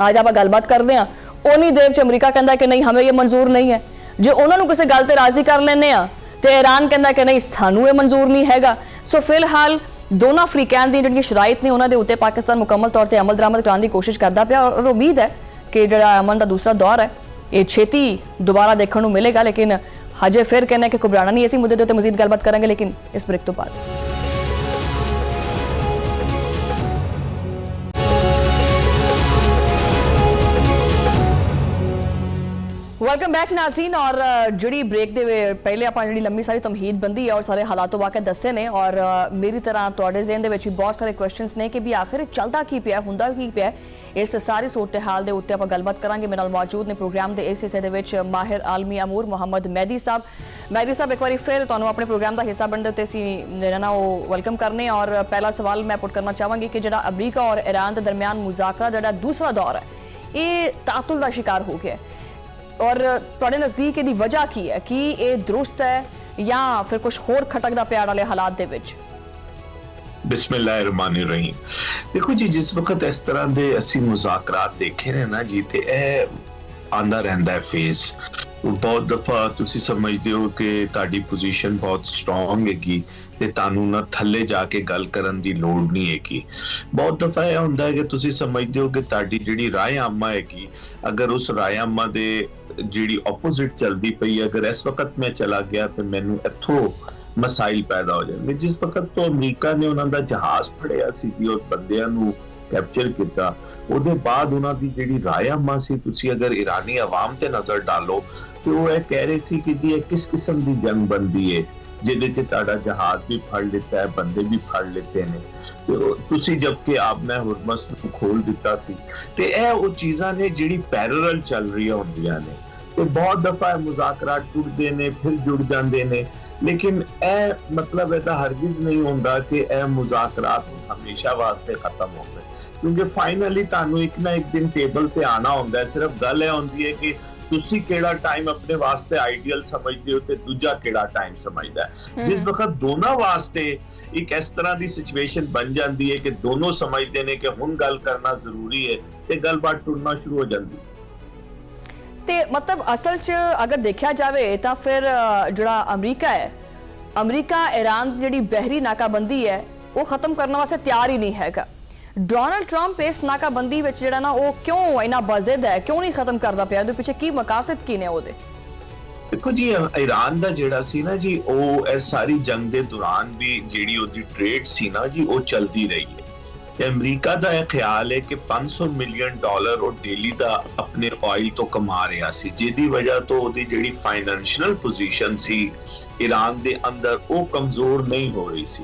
ਅੱਜ ਆਪਾਂ ਗੱਲਬਾਤ ਕਰਦੇ ਹਾਂ, ਉਨੀ ਦੇਰ 'ਚ ਅਮਰੀਕਾ ਕਹਿੰਦਾ ਕਿ ਨਹੀਂ ਹमें ਇਹ ਮਨਜ਼ੂਰ ਨਹੀਂ ਹੈ। ਜੇ ਉਹਨਾਂ ਨੂੰ ਕਿਸੇ ਗੱਲ ਤੇ ਰਾਜ਼ੀ ਕਰ ਲੈਂਦੇ ਆ ਤੇ ईरान ਕਹਿੰਦਾ ਕਿ ਨਹੀਂ ਸਾਨੂੰ ਇਹ ਮਨਜ਼ੂਰ ਨਹੀਂ ਹੈਗਾ। ਸੋ ਫਿਲਹਾਲ ਦੋਨਾਂ ਅਫਰੀਕਨ ਦੀਆਂ ਜਿਹੜੀਆਂ ਸ਼ਰਾਇਤ ਨੇ ਉਹਨਾਂ ਦੇ ਉੱਤੇ ਪਾਕਿਸਤਾਨ ਮੁਕੰਮਲ ਤੌਰ ਤੇ ਅਮਲ ਦਰਾਮਦ ਕਰਾਉਣ ਦੀ ਕੋਸ਼ਿਸ਼ ਕਰਦਾ ਪਿਆ ਔਰ ਉਮੀਦ ਹੈ ਕਿ ਜਿਹੜਾ ਅਮਨ ਦਾ ਦੂਸਰਾ ਦੌਰ ਹੈ ਇਹ ਛੇਤੀ ਦੁਬਾਰਾ ਦੇਖਣ ਨੂੰ ਮਿਲੇਗਾ। ਲੇਕਿਨ ਹਜੇ ਫਿਰ ਕਹਿੰਦੇ ਕਿ ਘਬਰਾਣਾ ਨਹੀਂ। ਅਸੀਂ ਮੁੱਦੇ ਦੇ ਉੱਤੇ ਮਜ਼ੀਦ ਗੱਲਬਾਤ ਕਰਾਂਗੇ ਲੇਕਿਨ ਇਸ ਬ੍ਰੇਕ ਤੋਂ ਬਾਅਦ। वेलकम बैक नाज़रीन। और जिहड़ी ब्रेक दे पहले आपां जिहड़ी लंबी सारी तमहीद बंदी है और सारे हालात वाक़े दस्से ने और मेरी तरह तुहाडे ज़हन दे विच भी बहुत सारे क्वेश्चनस ने कि भी आखिर चलदा की पिया हुंदा की पिया। इस सारी सूरत हाल दे उत्ते आपां गलबात करांगे। मेरे नाल मौजूद ने प्रोग्राम दे इस हिस्से दे विच माहिर आलमी अमूर मोहम्मद मेहदी साहब। मेहदी साहब एक बार फिर तुहानूं अपने प्रोग्राम का हिस्सा बनने उत्ते असीं जेहड़ा ना वो वेलकम करने। और पहला सवाल मैं पुट करना चाहांगी कि जिहड़ा अमरीका और ईरान के दरमियान मुज़ाकरा जिहड़ा दूसरा दौर है ये तातुल का शिकार हो गया और तुहाडे नज़दीक इहदी वजह की है कि ये दुरुस्त है या फिर कुछ होर खटकदा प्यार वाले हालात दे विच? बिस्मिल्लाहिर्रहमानिर्रहीम। देखो जी, जिस वक्त इस तरह के असी मुज़ाकरात देखे ने ना जी, ते आंदा रहंदा है फेज ਬਹੁਤ ਦਫਾ ਤੁਸੀਂ ਸਮਝਦੇ ਹੋ ਕਿ ਤੁਹਾਡੀ ਪੋਜੀਸ਼ਨ ਬਹੁਤ ਸਟਰੋਂਗ ਹੈਗੀ ਤੇ ਤੁਹਾਨੂੰ ਨਾ ਥੱਲੇ ਜਾ ਕੇ ਗੱਲ ਕਰਨ ਦੀ ਲੋੜ ਨਹੀਂ ਹੈਗੀ। ਬਹੁਤ ਦਫਾ ਇਹ ਹੁੰਦਾ ਹੈ ਕਿ ਤੁਸੀਂ ਸਮਝਦੇ ਹੋ ਕਿ ਤੁਹਾਡੀ ਜਿਹੜੀ ਰਾਇਆਮਾ ਹੈਗੀ, ਅਗਰ ਉਸ ਰਾਇਆਮਾ ਦੇ ਜਿਹੜੀ ਆਪੋਜ਼ਿਟ ਚੱਲਦੀ ਪਈ, ਅਗਰ ਇਸ ਵਕਤ ਮੈਂ ਚਲਾ ਗਿਆ ਤੇ ਮੈਨੂੰ ਇੱਥੋਂ ਮਸਾਇਲ ਪੈਦਾ ਹੋ ਜਾਣਗੇ। ਜਿਸ ਵਕਤ ਤੋਂ ਅਮਰੀਕਾ ਨੇ ਉਹਨਾਂ ਦਾ ਜਹਾਜ਼ ਫੜਿਆ ਸੀ ਕਿ ਉਹ ਬੰਦਿਆਂ ਨੂੰ ਕੈਪਚਰ ਕੀਤਾ, ਉਹਦੇ ਬਾਅਦ ਉਹਨਾਂ ਦੀ ਜਿਹੜੀ ਰਾਇਆਮਾ ਸੀ, ਤੁਸੀਂ ਅਗਰ ਇਰਾਨੀ ਆਵਾਮ ਤੇ ਨਜ਼ਰ ਡਾਲੋ ਤੇ ਉਹ ਇਹ ਕਹਿ ਰਹੇ ਸੀ ਕਿ ਇਹ ਕਿਸ ਕਿਸਮ ਦੀ ਜੰਗ ਬੰਦੀ ਹੈ ਜਿਹਦੇ 'ਚ ਤੁਹਾਡਾ ਜਹਾਜ਼ ਵੀ ਫੜ ਲਿੱਤਾ ਹੈ, ਬੰਦੇ ਵੀ ਫੜ ਲਿੱਤੇ ਨੇ, ਤੇ ਤੁਸੀਂ ਜਦਕਿ ਆਪਨੇ ਹੁਰਮਸ ਨੂੰ ਖੋਲ ਦਿੱਤਾ ਸੀ। ਤੇ ਇਹ ਉਹ ਚੀਜ਼ਾਂ ਨੇ ਜਿਹੜੀ ਪੈਰਲਲ ਚੱਲ ਰਹੀਆਂ ਹੁੰਦੀਆਂ ਨੇ ਤੇ ਬਹੁਤ ਦਫਾ ਮੁਜ਼ਾਕਰਾਤ ਟੁੱਟਦੇ ਨੇ, ਫਿਰ ਜੁੜ ਜਾਂਦੇ ਨੇ, ਲੇਕਿਨ ਇਹ ਮਤਲਬ ਇਹਦਾ ਹਰਗਿਜ਼ ਨਹੀਂ ਹੁੰਦਾ ਕਿ ਇਹ ਮੁਜ਼ਾਕਰਾਤ ਹਮੇਸ਼ਾ ਵਾਸਤੇ ਖਤਮ ਹੋ ਗਏ, ਕਿਉਂਕਿ ਫਾਈਨਲੀ ਤੁਹਾਨੂੰ ਇੱਕ ਨਾ ਇੱਕ ਦਿਨ ਟੇਬਲ ਤੇ ਆਣਾ ਹੁੰਦਾ ਹੈ। ਸਿਰਫ ਗੱਲ ਇਹ ਹੁੰਦੀ ਹੈ ਕਿ ਤੁਸੀਂ ਕਿਹੜਾ ਟਾਈਮ ਆਪਣੇ ਵਾਸਤੇ ਆਈਡੀਅਲ ਸਮਝਦੇ ਹੋ ਤੇ ਦੂਜਾ ਕਿਹੜਾ ਟਾਈਮ ਸਮਝਦਾ ਹੈ। ਜਿਸ ਵਕਤ ਦੋਨਾਂ ਵਾਸਤੇ ਇੱਕ ਇਸ ਤਰ੍ਹਾਂ ਦੀ ਸਿਚੁਏਸ਼ਨ ਬਣ ਜਾਂਦੀ ਹੈ ਕਿ ਦੋਨੋਂ ਸਮਝਦੇ ਨੇ ਕਿ ਹੁਣ ਗੱਲ ਕਰਨਾ ਜ਼ਰੂਰੀ ਹੈ ਤੇ ਗੱਲਬਾਤ ਟੁੱਟਣਾ ਸ਼ੁਰੂ ਹੋ ਜਾਂਦੀ ਹੈ। ਤੇ ਮਤਲਬ ਅਸਲ 'ਚ ਅਗਰ ਦੇਖਿਆ ਜਾਵੇ ਤਾਂ ਫਿਰ ਜਿਹੜਾ ਅਮਰੀਕਾ ਹੈ, ਅਮਰੀਕਾ ਈਰਾਨ ਜਿਹੜੀ ਬਹਿਰੀ ਨਾਕਾਬੰਦੀ ਹੈ ਉਹ ਖਤਮ ਕਰਨ ਵਾਸਤੇ ਤਿਆਰ ਹੀ ਨਹੀਂ ਹੈਗਾ। ਡੋਨਾਲਡ ਟਰੰਪ ਇਸ ਨਾਕਾਬੰਦੀ ਵਿੱਚ ਜਿਹੜਾ ਨਾ ਉਹ ਕਿਉਂ ਇੰਨਾ ਬਜ਼ਿਦ ਹੈ, ਕਿਉਂ ਨਹੀਂ ਖਤਮ ਕਰਦਾ ਪਿਆ? ਉਹਦੇ ਪਿੱਛੇ ਕੀ ਮਕਾਸਦ ਕੀ ਨੇ ਉਹਦੇ? ਦੇਖੋ ਜੀ, ਈਰਾਨ ਦਾ ਜਿਹੜਾ ਸੀ ਨਾ ਜੀ, ਉਹ ਇਸ ਸਾਰੀ ਜੰਗ ਦੇ ਦੌਰਾਨ ਵੀ ਜਿਹੜੀ ਉਹਦੀ ਟ੍ਰੇਡ ਸੀ ਨਾ ਜੀ, ਉਹ ਚਲਦੀ ਰਹੀ ਹੈ ਤੇ ਅਮਰੀਕਾ ਦਾ ਇਹ ਖਿਆਲ ਹੈ ਕਿ $500 ਮਿਲੀਅਨ ਉਹ ਡੇਲੀ ਦਾ ਆਪਣੇ ਆਇਲ ਤੋਂ ਕਮਾ ਰਿਹਾ ਸੀ, ਜਿਹਦੀ ਵਜ੍ਹਾ ਤੋਂ ਉਹਦੀ ਜਿਹੜੀ ਫਾਈਨੈਂਸ਼ੀਅਲ ਪੋਜੀਸ਼ਨ ਸੀ ईरान ਦੇ ਅੰਦਰ ਉਹ ਕਮਜ਼ੋਰ ਨਹੀਂ ਹੋ ਰਹੀ ਸੀ।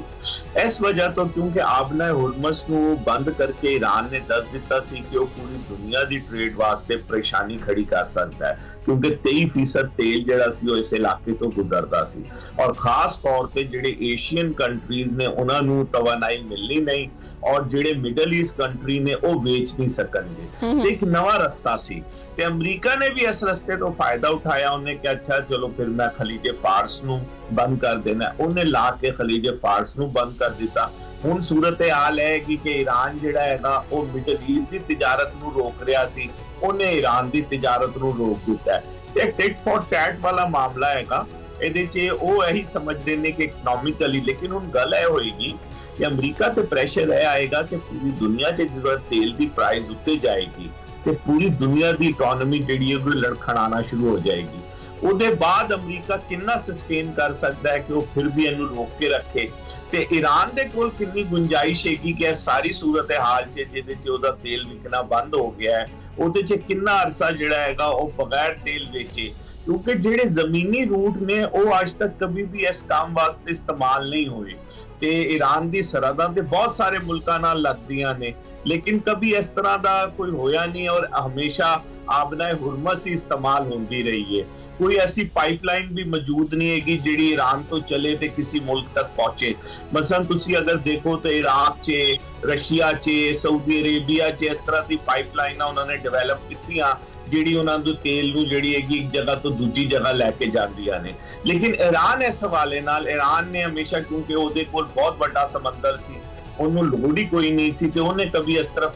ਇਸ ਵਜ੍ਹਾ ਤੋਂ ਕਿਉਂਕਿ ਆਪਨੇ ਹੁਰਮਸ ਨੂੰ ਬੰਦ ਕਰਕੇ ईरान ਨੇ ਦੱਸ ਦਿੱਤਾ ਸੀ ਕਿ ਉਹ ਪੂਰੀ ਦੁਨੀਆ ਦੀ ਟ੍ਰੇਡ ਵਾਸਤੇ ਪਰੇਸ਼ਾਨੀ ਖੜੀ ਕਰ ਸਕਦਾ ਹੈ, ਕਿਉਂਕਿ 23% ਤੇਲ ਜਿਹੜਾ ਸੀ ਉਹ ਇਸ ਇਲਾਕੇ ਤੋਂ ਗੁਜ਼ਰਦਾ ਸੀ ਔਰ ਖਾਸ ਤੌਰ ਤੇ ਜਿਹੜੇ ਏਸ਼ੀਅਨ ਕੰਟਰੀਜ਼ ਨੇ ਉਹਨਾਂ ਨੂੰ ਤਵਾਨਾਈ ਮਿਲਣੀ ਨਹੀਂ ਔਰ ਜਿਹੜੇ ਮਿਡਲ ਈਸਟ ਕੰਟਰੀ ਨੇ ਉਹ ਵੇਚ ਨਹੀਂ ਸਕਣਗੇ। ਇੱਕ ਨਵਾਂ ਰਸਤਾ ਸੀ ਤੇ ਅਮਰੀਕਾ ਨੇ ਵੀ ਇਸ ਰਸਤੇ ਤੋਂ ਫਾਇਦਾ ਉਠਾਇਆ। ਉਹਨੇ ਕਿਹਾ ਅੱਛਾ ਚਲੋ ਫਿਰ ਮੈਂ ਖਲੀਜ ਫਾਰਸ ਨੂੰ ਬੰਦ ਕਰ ਦੇਣਾ, ਉਹਨੇ ਲਾ ਕੇ ਖਲੀਜ ਫਾਰਸ ਨੂੰ ਬੰਦ ਕਰ ਦਿੱਤਾ। ਹੁਣ ਸੂਰਤ ਹਾਲ ਹੈ ਕਿ ईरान ਜਿਹੜਾ ਹੈਗਾ ਉਹ ਮਿਡਲ ਈਸਟ ਦੀ ਤਿਜਾਰਤ ਨੂੰ ਰੋਕ ਰਿਹਾ ਸੀ, ਉਹਨੇ ईरान ਦੀ ਤਿਜਾਰਤ ਨੂੰ ਰੋਕ ਦਿੱਤਾ। ਇਹ ਟਿਟ ਫॉर ਟੈਟ ਵਾਲਾ ਮਾਮਲਾ ਹੈਗਾ। ਇਹਦੇ 'ਚ ਉਹ ਇਹੀ ਸਮਝਦੇ ਨੇ ਕਿ ਇਕਨੋਮਿਕਲੀ, ਲੇਕਿਨ ਹੁਣ ਗੱਲ ਇਹ ਹੋਏਗੀ ਕਿ ਅਮਰੀਕਾ ਤੇ ਪ੍ਰੈਸ਼ਰ ਇਹ ਆਏਗਾ ਕਿ ਪੂਰੀ ਦੁਨੀਆ 'ਚ ਜਦੋਂ ਤੇਲ ਦੀ ਪ੍ਰਾਈਸ ਉੱਤੇ ਜਾਏਗੀ ਤੇ ਪੂਰੀ ਦੁਨੀਆ ਦੀ ਇਕਨੋਮੀ ਜਿਹੜੀ ਹੈ ਉਹ ਲੜਖੜਾਣਾ ਸ਼ੁਰੂ ਹੋ ਜਾਏਗੀ। ਉਹਦੇ ਬਾਅਦ ਅਮਰੀਕਾ ਕਿੰਨਾ ਸਸਟੇਨ ਕਰ ਸਕਦਾ ਹੈ ਕਿ ਉਹ ਫਿਰ ਵੀ ਇਹਨੂੰ ਰੋਕ ਕੇ ਰੱਖੇ ਤੇ ईरान ਦੇ ਕੋਲ ਕਿੰਨੀ ਗੁੰਜਾਇਸ਼ ਹੈਗੀ ਕਿ ਇਹ ਸਾਰੀ ਸੂਰਤ ਹਾਲ 'ਚ ਜਿਹਦੇ 'ਚ ਉਹਦਾ ਤੇਲ ਵਿਕਣਾ ਬੰਦ ਹੋ ਗਿਆ ਹੈ, ਉਹਦੇ 'ਚ ਕਿੰਨਾ ਅਰਸਾ ਜਿਹੜਾ ਹੈਗਾ ਉਹ ਬਗੈਰ ਤੇਲ ਵੇਚੇ, ਕਿਉਂਕਿ ਜਿਹੜੇ ਜ਼ਮੀਨੀ ਰੂਟ ਨੇ ਉਹ ਅੱਜ ਤੱਕ ਕभी ਵੀ ਇਸ ਕੰਮ ਵਾਸਤੇ ਇਸਤੇਮਾਲ ਨਹੀਂ ਹੋਏ ਤੇ ईरान ਦੀ ਸਰਹੱਦਾਂ ਤੇ ਬਹੁਤ ਸਾਰੇ ਮੁਲਕਾਂ ਨਾਲ ਲੱਗਦੀਆਂ ਨੇ, लेकिन कभी इस तरह का कोई होया नहीं और हमेशा आबना हुरमस ही इस्तेमाल होती रही है। कोई ऐसी पाइपलाइन भी मौजूद नहीं है कि जिहड़ी ईरान तो चले ते किसी मुल्क तक पहुंचे। मसलन तुसी अगर देखो तो इराक च, रशिया च, सऊदी अरेबिया च इस तरह की पाइपलाइनां उन्होंने डिवेलप कीतियां ਜਿਹੜੀ ਉਹਨਾਂ ਨੂੰ ਤੇਲ ਨੂੰ ਜਿਹੜੀ ਹੈਗੀ ਇੱਕ ਜਗ੍ਹਾ ਤੋਂ ਦੂਜੀ ਜਗ੍ਹਾ ਲੈ ਕੇ ਜਾਂਦੀਆਂ ਨੇ। ਲੇਕਿਨ ईरान ਇਸ ਹਵਾਲੇ ਨਾਲ ईरान ਨੇ ਹਮੇਸ਼ਾ, ਕਿਉਂਕਿ ਉਹਦੇ ਕੋਲ ਬਹੁਤ ਵੱਡਾ ਸਮੁੰਦਰ ਸੀ, ਉਹਨੂੰ ਲੋੜ ਹੀ ਕੋਈ ਨਹੀਂ ਸੀ ਤੇ ਉਹਨੇ ਕਦੀ ਇਸ ਤਰਫ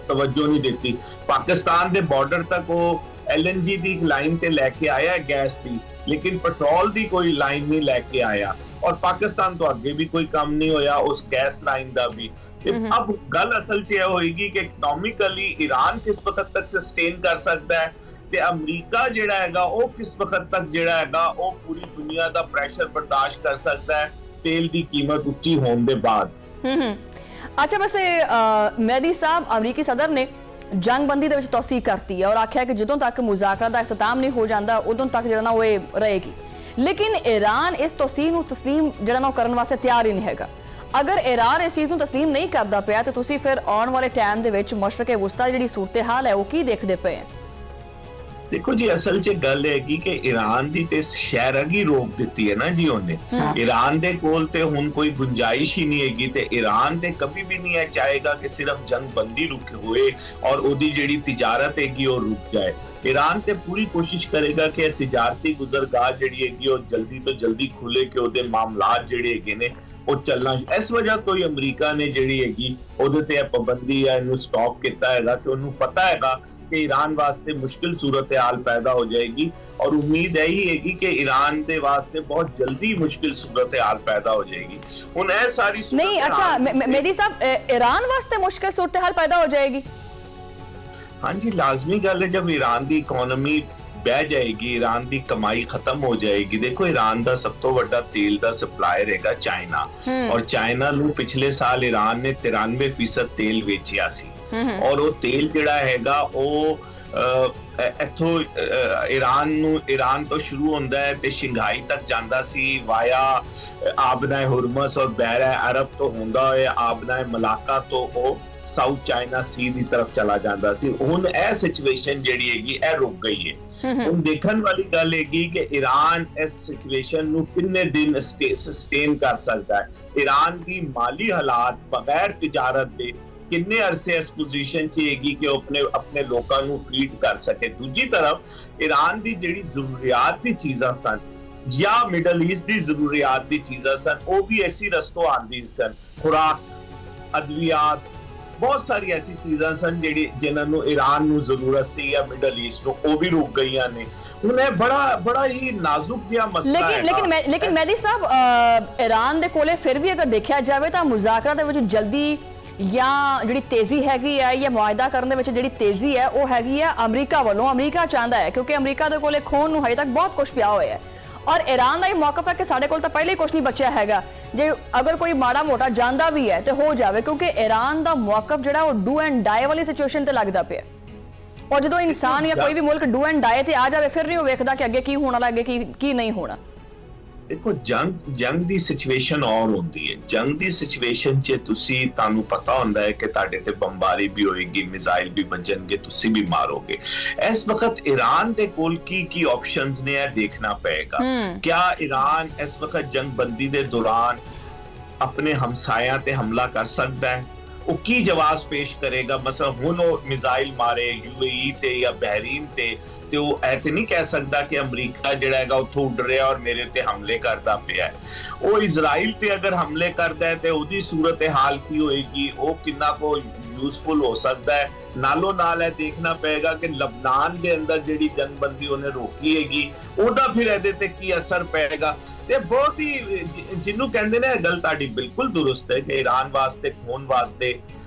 ਤਵੱਜੋ ਨਹੀਂ ਦਿੱਤੀ। ਪਾਕਿਸਤਾਨ ਦੇ ਬਾਰਡਰ ਤੱਕ ਉਹ LNG ਦੀ ਇੱਕ ਲਾਈਨ ਤੇ ਲੈ ਕੇ ਆਇਆ ਗੈਸ ਦੀ, ਲੇਕਿਨ ਪੈਟਰੋਲ ਦੀ ਕੋਈ ਲਾਈਨ ਨਹੀਂ ਲੈ ਕੇ ਆਇਆ और पाकिस्तान तो आगे भी कोई काम नहीं होया उस गैस लाइन का भी। अब गल असल च होएगी कि इकोनॉमिकली ईरान किस वक्त तक सस्टेन कर सकता है ते अमरीका जिहड़ा हैगा ਉਹ किस वक्त तक जिहड़ा हैगा ਉਹ पूरी दुनिया ਦਾ ਪ੍ਰੈਸ਼ਰ ਬਰਦਾਸ਼ਤ ਕਰ ਸਕਦਾ ਹੈ ਤੇਲ ਦੀ ਕੀਮਤ ਉੱਚੀ ਹੋਣ ਦੇ ਬਾਅਦ। अच्छा, वैसे मेहदी साहब अमरीकी सदर ने जंगबंदी ਦੇ ਵਿੱਚ ਤੌਸੀਹ ਕਰਤੀ ਹੈ ਔਰ ਆਖਿਆ ਕਿ ਜਦੋਂ ਤੱਕ ਮੁਜ਼ਾਕਰਾ ਦਾ ਇਖਤਤਾਮ ਨਹੀਂ ਹੋ ਜਾਂਦਾ ਉਦੋਂ ਤੱਕ ਜਿਹੜਾ ਨਾ ਉਹ ਰਹੇਗੀ। लेकिन ईरान इस तौसीह ਨੂੰ ਤਸਲੀਮ ਜਿਹੜਾ ਨਾ ਕਰਨ ਵਾਸਤੇ ਤਿਆਰ ਹੀ ਨਹੀਂ ਹੈਗਾ। ਅਗਰ ईरान ਇਸ ਚੀਜ਼ ਨੂੰ ਤਸਲੀਮ ਨਹੀਂ ਕਰਦਾ ਪਿਆ ਤੇ ਤੁਸੀਂ ਫਿਰ ਆਉਣ ਵਾਲੇ ਟਾਈਮ ਦੇ ਵਿੱਚ ਮਸ਼ਰਕ ਵਸਤਾ ਜਿਹੜੀ ਸੂਰਤ ਹਾਲ ਹੈ ਉਹ ਕੀ ਦੇਖਦੇ ਪਏ ਆ? देखो जी, असल च गल हैगी कि ईरान दी ते शहरगी रोक दित्ती है ना जी ਉਹਨੇ। ईरान दे कोल ते हुन कोई गुंजाइश ही नहीं हैगी ते ईरान ते कभी भी नहीं है चाहेगा कि सिर्फ जंग बंदी रुक होए और ओदी जेड़ी तिजारत हैगी ਉਹ रुक जाए। ईरान ते पूरी कोशिश करेगा कि तिजारती गुजरगाह जेड़ी हैगी ਉਹ जल्दी तो जल्दी खुले कि ਉਹਦੇ ਮਾਮਲਾਤ ਜਿਹੜੇ ਹੈਗੇ ਨੇ ਉਹ ਚੱਲਣਾ। ਇਸ ਵਜ੍ਹਾ ਤੋਂ ਹੀ ਅਮਰੀਕਾ ਨੇ ਜਿਹੜੀ ਹੈਗੀ ਉਹਦੇ ਤੇ ਪਾਬੰਦੀ ਹੈ ਇਹਨੂੰ ਸਟਾਪ ਕੀਤਾ ਹੈਗਾ ਕਿ ਉਹਨੂੰ ਪਤਾ ਹੈਗਾ ਕਿ ਈਰਾਨ ਵਾਸਤੇ ਮੁਸ਼ਕਿਲ ਸੂਰਤ-ਏ-ਹਾਲ ਪੈਦਾ ਹੋ ਜਾਏਗੀ ਔਰ ਉਮੀਦ ਇਹੀ ਹੈਗੀ ਕਿ ਈਰਾਨ ਦੇ ਵਾਸਤੇ ਬਹੁਤ ਜਲਦੀ ਮੁਸ਼ਕਿਲ ਸੂਰਤ-ਏ-ਹਾਲ ਪੈਦਾ ਹੋ ਜਾਏਗੀ। ਹੁਣ ਇਹ ਸਾਰੀ ਨਹੀਂ, ਅੱਛਾ ਮੇਦੀ ਸਾਹਿਬ, ईरान वास्ते मुश्किल सूरत हाल पैदा हो जाएगी? हाँ जी, लाजमी गल है। जब ईरान की इकोनॉमी बह जाएगी, ईरान की कमाई खत्म हो जाएगी। देखो, ईरान का सब तो बड़ा तेल का सप्लायर है चाइना, और चाइना नूं पिछले साल ईरान ने 93% तेल बेचिया सी, और वो तेल जिहड़ा हैगा वो इथों ईरान तो शुरू होंदा है ते शंघाई तक जांदा सी वाया आबना हुरमस और बहरा अरब तो होंदा होया आबना मलाका तो वो साउथ चाइना सी दी तरफ चला जांदा सी। हुण ਇਹ सिचुएशन ਜਿਹੜੀ ਹੈਗੀ ਇਹ रुक गई है। ਹੁਣ ਦੇਖਣ ਵਾਲੀ ਗੱਲ ਹੈਗੀ ਕਿ ईरान इस सिचुएशन ਨੂੰ ਕਿੰਨੇ ਦਿਨ ਸਸਟੇਨ ਕਰ ਸਕਦਾ ਹੈ। ईरान ਦੀ ਮਾਲੀ ਹਾਲਾਤ ਬਗੈਰ ਤਿਜਾਰਤ ਦੇ किन्ने अरसे इस पोजीशन च हैगी कि अपने लोकां नूं फीड कर सके। दूजी तरफ ईरान दी जिहड़ी जरूरियात दी चीज़ां सन या मिडल ईस्ट दी जरूरियात दी चीज़ां सन वो भी ऐसी रस्तों आंदी सन, खुराक, अद्वियात, बहुत सारी ऐसी चीज़ां सन जिन्हां नूं ईरान नूं जरूरत सी या मिडल ईस्ट नूं वो भी रुक गईयां ने। हुण ये बड़ा ही नाजुक जिहा मसला है। लेकिन मेहदी साहब, ईरान दे कोले फिर भी अगर देखा जाए तो मुज़ाकरात दे विच जल्दी ਜਾਂ ਜਿਹੜੀ ਤੇਜ਼ੀ ਹੈਗੀ ਹੈ ਜਾਂ ਮੁਆਇਦਾ ਕਰਨ ਦੇ ਵਿੱਚ ਜਿਹੜੀ ਤੇਜ਼ੀ ਹੈ ਉਹ ਹੈਗੀ ਹੈ ਅਮਰੀਕਾ ਵੱਲੋਂ। ਅਮਰੀਕਾ ਚਾਹੁੰਦਾ ਹੈ ਕਿਉਂਕਿ ਅਮਰੀਕਾ ਦੇ ਕੋਲੇ ਖੋਣ ਨੂੰ ਹਜੇ ਤੱਕ ਬਹੁਤ ਕੁਝ ਪਿਆ ਹੋਇਆ ਹੈ, ਔਰ ਈਰਾਨ ਦਾ ਇਹ ਮੌਕਫ ਹੈ ਕਿ ਸਾਡੇ ਕੋਲ ਤਾਂ ਪਹਿਲੇ ਹੀ ਕੁਝ ਨਹੀਂ ਬਚਿਆ ਹੈਗਾ, ਜੇ ਅਗਰ ਕੋਈ ਮਾੜਾ ਮੋਟਾ ਜਾਂਦਾ ਵੀ ਹੈ ਤੇ ਹੋ ਜਾਵੇ, ਕਿਉਂਕਿ ਈਰਾਨ ਦਾ ਮੌਕਫ ਜਿਹੜਾ ਉਹ ਡੂ ਐਂਡ ਡਾਈ ਵਾਲੀ ਸਿਚੁਏਸ਼ਨ ਤੇ ਲੱਗਦਾ ਪਿਆ। ਔਰ ਜਦੋਂ ਇਨਸਾਨ ਜਾਂ ਕੋਈ ਵੀ ਮੁਲਕ ਡੂ ਐਂਡ ਡਾਈ ਤੇ ਆ ਜਾਵੇ ਫਿਰ ਨਹੀਂ ਉਹ ਵੇਖਦਾ ਕਿ ਅੱਗੇ ਕੀ ਹੋਣ ਵਾਲਾ, ਅੱਗੇ ਕੀ ਨਹੀਂ ਹੋਣਾ। देखो, जंग दी सिचुएशन और होंदी है। जंग दी सिचुएशन च तुहानू पता होंदा है कि तुहाडे ते बमबारी भी होएगी, मिसाइल भी बजणगे, तुसी भी मारोगे। इस वक्त ईरान दे कोल की ऑप्शंस ने देखना पड़ेगा। क्या ईरान इस वक्त जंगबंदी दे दौरान अपने हमसायां ते हमला कर सकदा है? वो की जवाब पेश करेगा? मसला हुण वो मिसाइल मारे यूएई ते या बहरीन ते ਤੇ ਉਹ ਇਹ ਤੇ ਨਹੀਂ ਕਹਿ ਸਕਦਾ ਕਿ ਅਮਰੀਕਾ ਜਿਹੜਾ ਹੈਗਾ ਉੱਥੋਂ ਉੱਡ ਰਿਹਾ ਔਰ ਮੇਰੇ ਤੇ ਹਮਲੇ ਕਰਦਾ ਪਿਆ ਹੈ। ਉਹ ਇਜ਼ਰਾਈਲ ਤੇ ਅਗਰ ਹਮਲੇ ਕਰਦਾ ਹੈ ਤੇ ਉਹਦੀ ਸੂਰਤ ਹਾਲ ਕੀ ਹੋਏਗੀ, ਉਹ ਕਿੰਨਾ ਕੋ ਯੂਸਫੁਲ ਹੋ ਸਕਦਾ ਹੈ। ਨਾਲੋਂ ਨਾਲ ਇਹ ਦੇਖਣਾ ਪਏਗਾ ਕਿ ਲਬਨਾਨ ਦੇ ਅੰਦਰ ਜਿਹੜੀ ਜੰਗਬੰਦੀ ਉਹਨੇ ਰੋਕੀ ਹੈਗੀ ਉਹਦਾ ਫਿਰ ਇਹਦੇ ਤੇ ਕੀ ਅਸਰ ਪਏਗਾ। ਤੇ ਬਹੁਤ ਹੀ ਜਿਹਨੂੰ ਕਹਿੰਦੇ ਨੇ ਇਹ ਗੱਲ ਤੁਹਾਡੀ ਬਿਲਕੁਲ ਦੁਰਸਤ ਹੈ ਕਿ ईरान वास्ते ਖੋਣ ਵਾਸਤੇ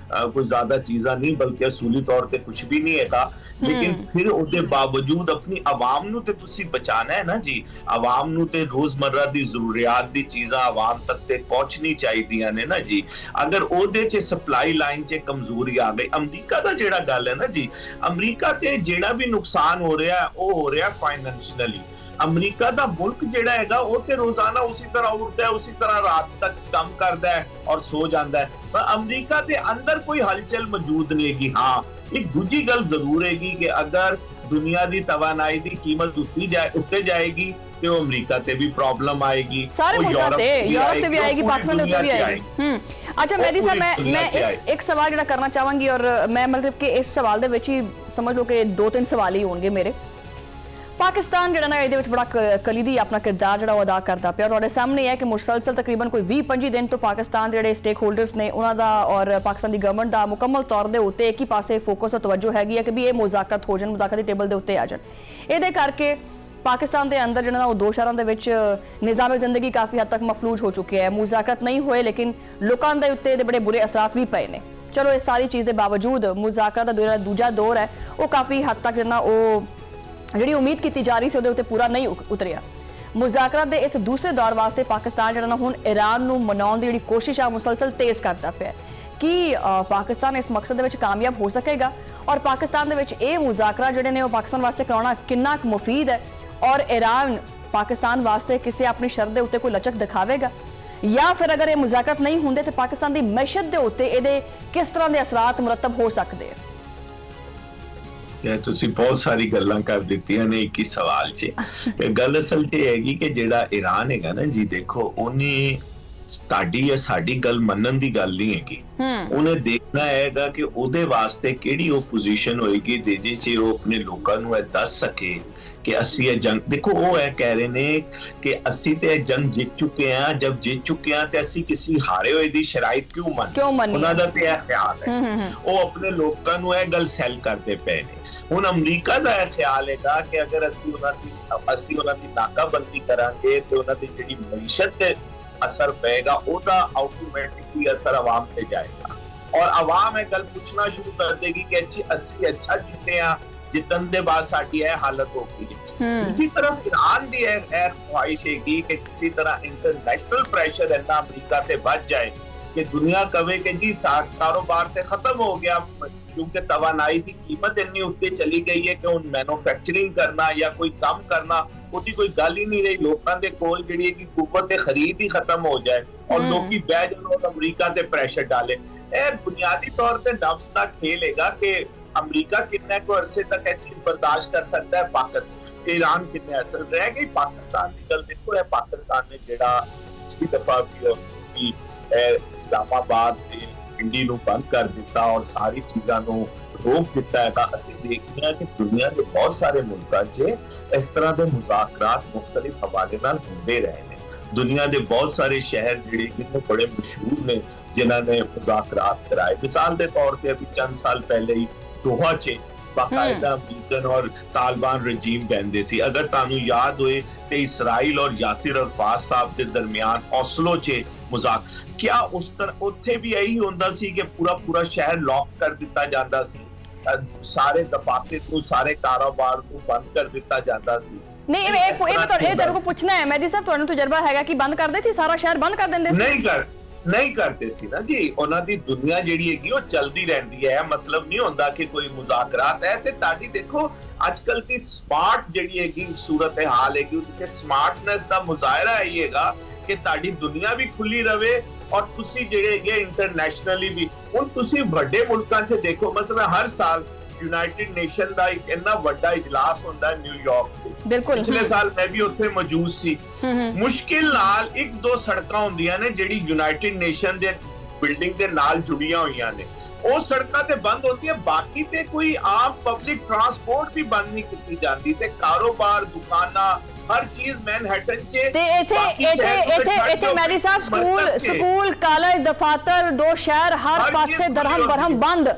कोई ज्यादा चीज़ा नहीं बल्कि असूली तौर पे कुछ भी नहीं है, लेकिन फिर उसके बावजूद अपनी आवाम नूं ते तुसी बचाना है ना जी। आवाम नूं ते रोजमर्रा दी जरूरियात दी चीज़ां आवाम तक ते पहुंचनी चाहिए ने ना जी। अगर ओदे च सप्लाई लाइन च कमजोरी आ गई, अमरीका दा जेड़ा गल है ना जी, अमरीका ते जेड़ा भी नुकसान हो रहा है वो हो रहा है फाइनेंशियली। अमरीका दा मुल्क जेड़ा हैगा वो ते रोजाना उसी तरह उड़ता है, उसी तरह रात तक काम करता है और सो जाता है, पर अमरीका दे अंदर कोई हलचल मौजूद नहीं हैगी। हाँ, एक दूजी गल जरूर हैगी कि अगर दुनिया दी तवानाई दी कीमत उत्ते जाएगी तो अमरीका ते भी प्रॉब्लम आएगी, सारे यूरोप ते भी आएगी, पाकिस्तान ते भी आएगी। अच्छा मेहदी साहब, मैं एक सवाल जरा करना चाहांगी, और मैं मतलब कि इस सवाल दे विच ही समझ लो कि 2-3 सवाल ही होंगे मेरे। पाकिस्तान ਜਿਹੜਾ ਨਾ ਇਹਦੇ ਵਿੱਚ ਬੜਾ ਕਲੀਦੀ ਆਪਣਾ ਕਿਰਦਾਰ ਜਿਹੜਾ ਉਹ ਅਦਾ ਕਰਦਾ ਪਿਆ। ਤੁਹਾਡੇ ਸਾਹਮਣੇ ਹੈ ਕਿ ਮੁਸਲਸਲ ਤਕਰੀਬਨ ਕੋਈ 20-25 ਦਿਨ ਤੋਂ ਪਾਕਿਸਤਾਨ ਦੇ ਜਿਹੜੇ ਸਟੇਕ ਹੋਲਡਰਸ ਨੇ ਉਹਨਾਂ ਦਾ ਔਰ ਪਾਕਿਸਤਾਨ ਦੀ ਗਵਰਨਮੈਂਟ ਦਾ ਮੁਕੰਮਲ ਤੌਰ ਦੇ ਉੱਤੇ ਇੱਕ ਹੀ ਪਾਸੇ ਫੋਕਸ ਔਰ ਤਵੱਜੋ ਹੈਗੀ ਹੈ ਕਿ ਵੀ ਇਹ ਮੁਜ਼ਾਕਰਤ ਹੋ ਜਾਣ, ਮੁਜ਼ਾਕਰਤ ਦੀ ਟੇਬਲ ਦੇ ਉੱਤੇ ਆ ਜਾਣ। ਇਹਦੇ ਕਰਕੇ ਪਾਕਿਸਤਾਨ ਦੇ ਅੰਦਰ ਜਿਹੜਾ ਉਹ ਦੋ ਸ਼ਹਿਰਾਂ ਦੇ ਵਿੱਚ ਨਿਜ਼ਾਮ ਜ਼ਿੰਦਗੀ ਕਾਫੀ ਹੱਦ ਤੱਕ ਮਫਲੂਜ ਹੋ ਚੁੱਕਿਆ ਹੈ। ਮੁਜ਼ਾਕਰਤ ਨਹੀਂ ਹੋਏ ਲੇਕਿਨ ਲੋਕਾਂ ਦੇ ਉੱਤੇ ਇਹਦੇ ਬੜੇ ਬੁਰੇ ਅਸਰਾਤ ਵੀ ਪਏ ਨੇ। ਚਲੋ ਇਸ ਸਾਰੀ ਚੀਜ਼ ਦੇ ਬਾਵਜੂਦ ਮੁਜ਼ਾਕਰਤ ਦਾ ਜਿਹੜਾ ਦੂਜਾ ਦੌਰ ਹੈ ਉਹ ਕਾਫੀ ਹੱਦ ਤੱਕ ਜਿਹੜਾ ਉਹ ਜਿਹੜੀ ਉਮੀਦ ਕੀਤੀ ਜਾ ਰਹੀ ਸੀ ਉਹਦੇ ਉੱਤੇ ਪੂਰਾ ਨਹੀਂ ਉਤਰਿਆ। ਮੁਜ਼ਾਕਰਤ ਦੇ ਇਸ ਦੂਸਰੇ ਦੌਰ ਵਾਸਤੇ ਪਾਕਿਸਤਾਨ ਜਿਹੜਾ ਨਾ ਹੁਣ ਈਰਾਨ ਨੂੰ ਮਨਾਉਣ ਦੀ ਜਿਹੜੀ ਕੋਸ਼ਿਸ਼ ਆ ਮੁਸਲਸਲ ਤੇਜ਼ ਕਰਦਾ ਪਿਆ। ਕੀ ਪਾਕਿਸਤਾਨ ਇਸ ਮਕਸਦ ਦੇ ਵਿੱਚ ਕਾਮਯਾਬ ਹੋ ਸਕੇਗਾ, ਔਰ ਪਾਕਿਸਤਾਨ ਦੇ ਵਿੱਚ ਇਹ ਮੁਜ਼ਾਕਰਾ ਜਿਹੜੇ ਨੇ ਉਹ ਪਾਕਿਸਤਾਨ ਵਾਸਤੇ ਕਰਾਉਣਾ ਕਿੰਨਾ ਕੁ ਮੁਫੀਦ ਹੈ, ਔਰ ਈਰਾਨ ਪਾਕਿਸਤਾਨ ਵਾਸਤੇ ਕਿਸੇ ਆਪਣੀ ਸ਼ਰਤ ਦੇ ਉੱਤੇ ਕੋਈ ਲਚਕ ਦਿਖਾਵੇਗਾ, ਜਾਂ ਫਿਰ ਅਗਰ ਇਹ ਮੁਜ਼ਾਕਰਤ ਨਹੀਂ ਹੁੰਦੇ ਤੇ ਪਾਕਿਸਤਾਨ ਦੀ ਮੈਸ਼ਤ ਦੇ ਉੱਤੇ ਇਹਦੇ ਕਿਸ ਤਰ੍ਹਾਂ ਦੇ ਅਸਰਾਤ ਮੁਰਤਬ ਹੋ ਸਕਦੇ ਆ? ਤੁਸੀਂ ਬਹੁਤ ਸਾਰੀ ਗੱਲਾਂ ਕਰ ਦਿੱਤੀਆਂ ਨੇ ਇੱਕ ਹੀ ਸਵਾਲ 'ਚ। ਗੱਲ ਅਸਲ 'ਚ ਹੈਗੀ ਕਿ ਜਿਹੜਾ ਈਰਾਨ ਹੈਗਾ ਨਾ ਜੀ, ਦੇਖੋ ਉਹਨੇ ਤੁਹਾਡੀ ਜਾਂ ਸਾਡੀ ਗੱਲ ਮੰਨਣ ਦੀ ਗੱਲ ਨਹੀਂ ਹੈਗੀ। ਉਹਨੇ ਦੇਖਣਾ ਹੈਗਾ ਕਿ ਉਹਦੇ ਵਾਸਤੇ ਕਿਹੜੀ ਉਹ ਪੋਜੀਸ਼ਨ ਹੋਏਗੀ ਜਿਹਦੇ 'ਚ ਉਹ ਆਪਣੇ ਲੋਕਾਂ ਨੂੰ ਇਹ ਦੱਸ ਸਕੇ ਕਿ ਅਸੀਂ ਇਹ ਜੰਗ, ਦੇਖੋ ਉਹ ਇਹ ਕਹਿ ਰਹੇ ਨੇ ਕਿ ਅਸੀਂ ਤੇ ਇਹ ਜੰਗ ਜਿੱਤ ਚੁੱਕੇ ਹਾਂ, ਜਦ ਜਿੱਤ ਚੁੱਕੇ ਹਾਂ ਤੇ ਅਸੀਂ ਕਿਸੇ ਹਾਰੇ ਹੋਏ ਦੀ ਸ਼ਰਾਇਤ ਕਿਉਂ ਮੰਨੀਏ? ਉਹਨਾਂ ਦਾ ਤੇ ਇਹ ਖਿਆਲ ਹੈ। ਉਹ ਆਪਣੇ ਲੋਕਾਂ ਨੂੰ ਇਹ ਗੱਲ ਸੈਲ ਕਰਦੇ ਪਏ ਨੇ। ਹੁਣ ਅਮਰੀਕਾ ਦਾ ਇਹ ਖਿਆਲ ਹੈਗਾ ਕਿ ਅਗਰ ਅਸੀਂ ਉਹਨਾਂ ਦੀ ਨਾਕਾਬੰਦੀ ਕਰਾਂਗੇ ਤੇ ਉਹਨਾਂ ਦੀ ਜਿਹੜੀ ਮਈਸ਼ਤ ਤੇ ਅਸਰ ਪਏਗਾ ਉਹਦਾ ਆਟੋਮੈਟਿਕਲੀ ਅਸਰ ਆਵਾਮ ਤੇ ਜਾਏਗਾ ਔਰ ਆਵਾਮ ਇਹ ਗੱਲ ਪੁੱਛਣਾ ਸ਼ੁਰੂ ਕਰ ਦੇਗੀ ਕਿ ਅਸੀਂ ਅੱਛਾ ਜਿੱਤੇ ਆ ਜਿੱਤਣ ਦੇ ਬਾਅਦ ਸਾਡੀ ਇਹ ਹਾਲਤ ਹੋ ਗਈ। ਦੂਜੀ ਤਰਫ ਈਰਾਨ ਦੀ ਇਹ ਖੁਆਇਸ਼ ਹੈਗੀ ਕਿ ਕਿਸੇ ਤਰ੍ਹਾਂ ਇੰਟਰਨੈਸ਼ਨਲ ਪ੍ਰੈਸ਼ਰ ਇੰਨਾ ਅਮਰੀਕਾ ਤੇ ਵੱਧ ਜਾਏ ਕਿ ਦੁਨੀਆ ਕਵੇ ਕਿ ਜੀ ਕਾਰੋਬਾਰ ਤੇ ਖਤਮ ਹੋ ਗਿਆ ਕਿਉਂਕਿ ਤਵਾਨਾਈ ਦੀ ਕੀਮਤ ਇੰਨੀ ਉੱਤੇ ਚਲੀ ਗਈ ਹੈ ਕਿ ਹੁਣ ਮੈਨੂਫੈਕਚਰਿੰਗ ਕਰਨਾ ਜਾਂ ਕੋਈ ਕੰਮ ਕਰਨਾ ਉਹਦੀ ਕੋਈ ਗੱਲ ਹੀ ਨਹੀਂ ਰਹੀ। ਲੋਕਾਂ ਦੇ ਕੋਲ ਜਿਹੜੀ ਹੈ ਕਿ ਕੂਵਤ ਤੇ ਖਰੀਦ ਹੀ ਖਤਮ ਹੋ ਜਾਏ ਔਰ ਲੋਕੀ ਬਹਿ ਜਾਣ ਔਰ ਅਮਰੀਕਾ ਤੇ ਪ੍ਰੈਸ਼ਰ ਡਾਲੇ। ਇਹ ਬੁਨਿਆਦੀ ਤੌਰ ਤੇ ਨਫਸ ਦਾ ਖੇਲ ਹੈਗਾ ਕਿ ਅਮਰੀਕਾ ਕਿੰਨੇ ਕੋ ਅਰਸੇ ਤੱਕ ਇਹ ਚੀਜ਼ ਬਰਦਾਸ਼ਤ ਕਰ ਸਕਦਾ ਹੈ, ਪਾਕਿਸਤਾਨ ईरान कितने असर रह गई। पाकिस्तान की गल देखो है, पाकिस्तान ने जेड़ा पिछली दफा भी इस्लामाबाद ते पिंडी नूं बंद कर दिता और सारी चीज़ां नूं रोक दिता है। ਅਸੀਂ ਦੇਖਦੇ ਹਾਂ ਕਿ ਦੁਨੀਆ ਦੇ ਬਹੁਤ ਸਾਰੇ ਮੁਲਕਾਂ 'ਚ ਇਸ ਤਰ੍ਹਾਂ ਦੇ ਮੁਜ਼ਾਕਰਾਤ ਮੁxtਲਿਫ ਹਵਾਲੇ ਨਾਲ ਹੁੰਦੇ ਰਹੇ ਨੇ। ਦੁਨੀਆ ਦੇ ਬਹੁਤ ਸਾਰੇ ਸ਼ਹਿਰ ਜਿਹੜੇ ਕਿ ਬੜੇ ਮਸ਼ਹੂਰ ਨੇ ਜਿਨ੍ਹਾਂ ਨੇ ਮੁਜ਼ਾਕਰਾਤ कराए। मिसाल के तौर पर अभी चंद साल पहले ही दोहा 'ਚ बाकायदा अमरीकन और तालिबान रजीम बहते सी। अगर तुहानू याद होए ते इसराइल और यासिर अरफात साहब के दरमियान ओस्लो च मजाक क्या उस तरह उत्थे भी यही होंदा सी कि पूरा शहर लॉक कर दिता जांदा सी, सारे दफातर को सारे कारोबार को बंद कर दिता जांदा सी। नहीं एक तेरे को पूछना है मेहदी साहब, तुहानू तजुर्बा हैगा कि बंद कर दे थी, सारा शहर बंद कर देंदे सी? नहीं करते सी ना जी। ਉਹਨਾਂ ਦੀ ਦੁਨੀਆ ਜਿਹੜੀ ਹੈਗੀ ਉਹ ਚੱਲਦੀ ਰਹਿੰਦੀ ਹੈ। ਮਤਲਬ ਨਹੀਂ ਹੁੰਦਾ ਕਿ ਕੋਈ ਮੁਜ਼ਾਕਰਾਤ ਹੈ। ਤੇ ਤੁਹਾਡੀ ਦੇਖੋ ਅੱਜਕੱਲ ਦੀ ਸਮਾਰਟ ਜਿਹੜੀ ਹੈਗੀ ਸੂਰਤ ਹਾਲ ਹੈਗੀ ਉਹਦੇ ਤੇ ਸਮਾਰਟਨੈਸ ਦਾ ਮੁਜ਼ਾਹਰਾ ਹੈਗਾ ਕਿ ਤੁਹਾਡੀ ਦੁਨੀਆ ਵੀ ਖੁੱਲੀ ਰਵੇ ਔਰ ਤੁਸੀਂ ਜਿਹੜੇ ਹੈਗੇ ਇੰਟਰਨੈਸ਼ਨਲੀ ਵੀ। ਹੁਣ ਤੁਸੀਂ ਵੱਡੇ ਮੁਲਕਾਂ 'ਚ ਦੇਖੋ ਮਸਲਾ ਹਰ ਸਾਲ यूनाइटेड नेशन ਦਾ ਇੱਕ ਇੰਨਾ ਵੱਡਾ ਇਜਲਾਸ ਹੁੰਦਾ ਹੈ ਨਿਊਯਾਰਕ 'ਚ। ਬਿਲਕੁਲ ਪਿਛਲੇ ਸਾਲ ਮੈਂ ਵੀ ਉੱਥੇ ਮੌਜੂਦ ਸੀ। ਮੁਸ਼ਕਿਲ ਨਾਲ ਇੱਕ ਦੋ ਸੜਕਾਂ ਹੁੰਦੀਆਂ ਨੇ ਜਿਹੜੀ ਯੂਨਾਈਟਿਡ ਨੇਸ਼ਨ ਦੇ ਬਿਲਡਿੰਗ ਦੇ ਨਾਲ ਜੁੜੀਆਂ ਹੋਈਆਂ ਨੇ। ਉਹ ਸੜਕਾਂ ਤੇ ਬੰਦ ਹੁੰਦੀਆਂ, ਬਾਕੀ ਤੇ ਕੋਈ ਆਮ ਪਬਲਿਕ ਟਰਾਂਸਪੋਰਟ ਵੀ ਬੰਦ ਨਹੀਂ ਕੀਤੀ ਜਾਂਦੀ ਤੇ ਕਾਰੋਬਾਰ ਦੁਕਾਨਾਂ ਹਰ ਚੀਜ਼ ਮੈਨਹਟਨ 'ਚ ਤੇ ਇੱਥੇ ਮੈਰੀ ਸਾਹਿਬ ਸਕੂਲ ਕਾਲਜ ਦਫਾਤਰ ਦੋ ਸ਼ਹਿਰ ਹਰ ਪਾਸੇ ਦਰਹਮ ਬਰਹਮ ਬੰਦ।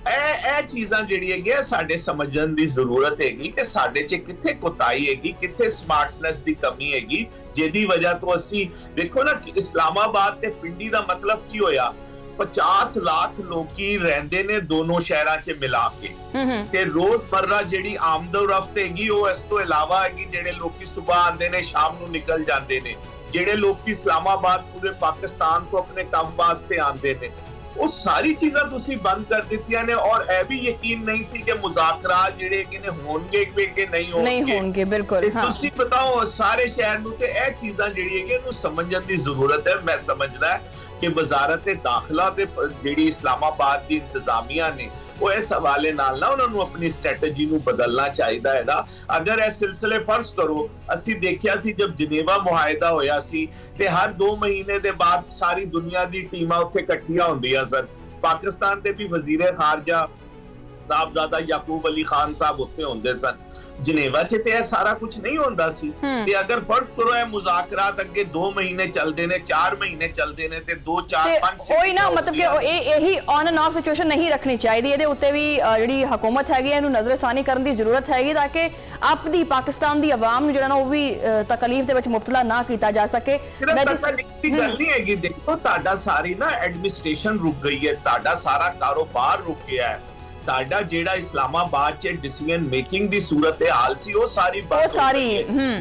ਇਹ ਚੀਜ਼ਾਂ ਜਿਹੜੀ ਹੈਗੀ ਸਾਡੇ ਸਮਝਣ ਦੀ ਜ਼ਰੂਰਤ ਹੈਗੀ ਕਿ ਸਾਡੇ 'ਚ ਕਿੱਥੇ ਕੋਤਾਹੀ ਹੈਗੀ, ਕਿੱਥੇ ਸਮਾਰਟਨੈਸ ਦੀ ਕਮੀ ਹੈਗੀ ਜਿਹਦੀ ਵਜ੍ਹਾ ਤੋਂ ਅਸੀਂ ਦੇਖੋ ਨਾ ਕਿ ਇਸਲਾਮਾਬਾਦ ਤੇ ਪਿੰਡੀ ਦਾ ਮਤਲਬ ਕੀ ਹੋਇਆ। 50 ਲੱਖ ਲੋਕੀ ਰਹਿੰਦੇ ਨੇ ਦੋਨੋਂ ਸ਼ਹਿਰਾਂ 'ਚ ਮਿਲਾ ਕੇ ਤੇ ਰੋਜ਼ਮਰਰਾ ਜਿਹੜੀ ਆਮਦੋ-ਰਫਤ ਹੈਗੀ ਉਹ ਇਸ ਤੋਂ ਇਲਾਵਾ ਹੈਗੀ ਜਿਹੜੇ ਲੋਕੀ ਸਵੇਰ ਆਉਂਦੇ ਨੇ ਸ਼ਾਮ ਨੂੰ ਨਿਕਲ ਜਾਂਦੇ ਨੇ, ਜਿਹੜੇ ਲੋਕੀ ਇਸਲਾਮਾਬਾਦ ਪੂਰੇ ਪਾਕਿਸਤਾਨ ਤੋਂ ਆਪਣੇ ਕੰਮ ਵਾਸਤੇ ਆਉਂਦੇ ਨੇ। ਉਹ ਸਾਰੀ ਚੀਜ਼ਾਂ ਤੁਸੀਂ ਬੰਦ ਕਰ ਦਿੱਤੀਆਂ ਨੇ ਔਰ ਇਹ ਵੀ ਯਕੀਨ ਨਹੀਂ ਸੀ ਕਿ ਮੁਜ਼ਾਕਰਾਤ ਜਿਹੜੇ ਕਿ ਨੇ ਹੋਣਗੇ ਕਿ ਨਹੀਂ ਹੋਣਗੇ। ਬਿਲਕੁਲ ਤੁਸੀਂ ਬਤਾਓ ਸਾਰੇ ਸ਼ਹਿਰ ਨੂੰ ਤੇ ਇਹ ਚੀਜ਼ਾਂ ਜਿਹੜੀ ਹੈਗੀ ਇਹਨੂੰ ਸਮਝਣ ਦੀ ਜ਼ਰੂਰਤ ਹੈ। ਮੈਂ ਸਮਝਦਾ ਕਿ ਵਜ਼ਾਰਤ ਦਾਖਲਾ ਤੇ ਜਿਹੜੀ ਇਸਲਾਮਾਬਾਦ ਦੀ ਇੰਤਜ਼ਾਮੀਆ ਨੇ ਉਹ ਇਸ ਹਵਾਲੇ ਨਾਲ ਨਾ ਉਹਨਾਂ ਨੂੰ ਆਪਣੀ ਸਟ੍ਰੈਟਜੀ ਨੂੰ ਬਦਲਣਾ ਚਾਹੀਦਾ ਹੈਗਾ। ਅਗਰ ਇਹ ਸਿਲਸਿਲੇ ਫਰਜ਼ ਕਰੋ ਅਸੀਂ ਦੇਖਿਆ ਸੀ ਜਦ ਜਨੇਵਾ ਮੁਆਹਿਦਾ ਹੋਇਆ ਸੀ ਤੇ ਹਰ 2 ਮਹੀਨੇ ਦੇ ਬਾਅਦ ਸਾਰੀ ਦੁਨੀਆ ਦੀ ਟੀਮਾਂ ਉੱਥੇ ਇਕੱਠੀਆਂ ਹੁੰਦੀਆਂ ਸਨ। ਪਾਕਿਸਤਾਨ ਦੇ ਵੀ ਵਜ਼ੀਰ ਖਾਰਜਾ ਸਾਹਿਬਜ਼ਾਦਾ ਯਾਕੂਬ ਅਲੀ ਖਾਨ ਸਾਹਿਬ ਉੱਥੇ ਹੁੰਦੇ ਸਨ। ਜਨੇਵਾ 'ਚ ਤੇ ਇਹ ਸਾਰਾ ਕੁਝ ਨਹੀਂ ਹੁੰਦਾ ਸੀ ਤੇ ਅਗਰ ਫਰਜ਼ ਕਰੋ ਇਹ ਮੁਜ਼ਾਕਰਾਤ ਅੱਗੇ 2 ਮਹੀਨੇ ਚੱਲਦੇ ਨੇ 4 ਮਹੀਨੇ ਚੱਲਦੇ ਨੇ ਤੇ 2 4 5 ਕੋਈ ਨਾ ਮਤਲਬ ਕਿ ਇਹੀ ਔਨ ਐਂਡ ਆਫ ਸਿਚੁਏਸ਼ਨ ਨਹੀਂ ਰੱਖਣੀ ਚਾਹੀਦੀ। ਇਹਦੇ ਉੱਤੇ ਵੀ ਜਿਹੜੀ ਹਕੂਮਤ ਹੈਗੀ ਇਹਨੂੰ ਨਜ਼ਰਸਾਨੀ ਕਰਨ ਦੀ ਜ਼ਰੂਰਤ ਹੈਗੀ ਤਾਂ ਕਿ ਆਪਣੀ ਪਾਕਿਸਤਾਨ ਦੀ ਆਵਾਮ ਨੂੰ ਜਿਹੜਾ ਨਾ ਉਹ ਵੀ ਤਕਲੀਫ ਦੇ ਵਿੱਚ ਮੁਬਤਲਾ ਨਾ ਕੀਤਾ ਜਾ ਸਕੇ। ਗੱਲ ਨਹੀਂ ਹੈਗੀ ਦੇਖੋ ਤੁਹਾਡਾ ਸਾਰੀ ਨਾ ਐਡਮਿਨਿਸਟ੍ਰੇਸ਼ਨ ਰੁਕ ਗਈ ਹੈ, ਤੁਹਾਡਾ ਸਾਰਾ ਕਾਰੋਬਾਰ ਰੁਕ ਗਿਆ ਹੈ, ਤੁਹਾਡਾ ਜਿਹੜਾ ਇਸਲਾਮਾਬਾਦ 'ਚ ਡਿਸੀਜਨ ਮੇਕਿੰਗ ਦੀ ਸੂਰਤ ਹਾਲ ਸੀ ਉਹ ਸਾਰੀ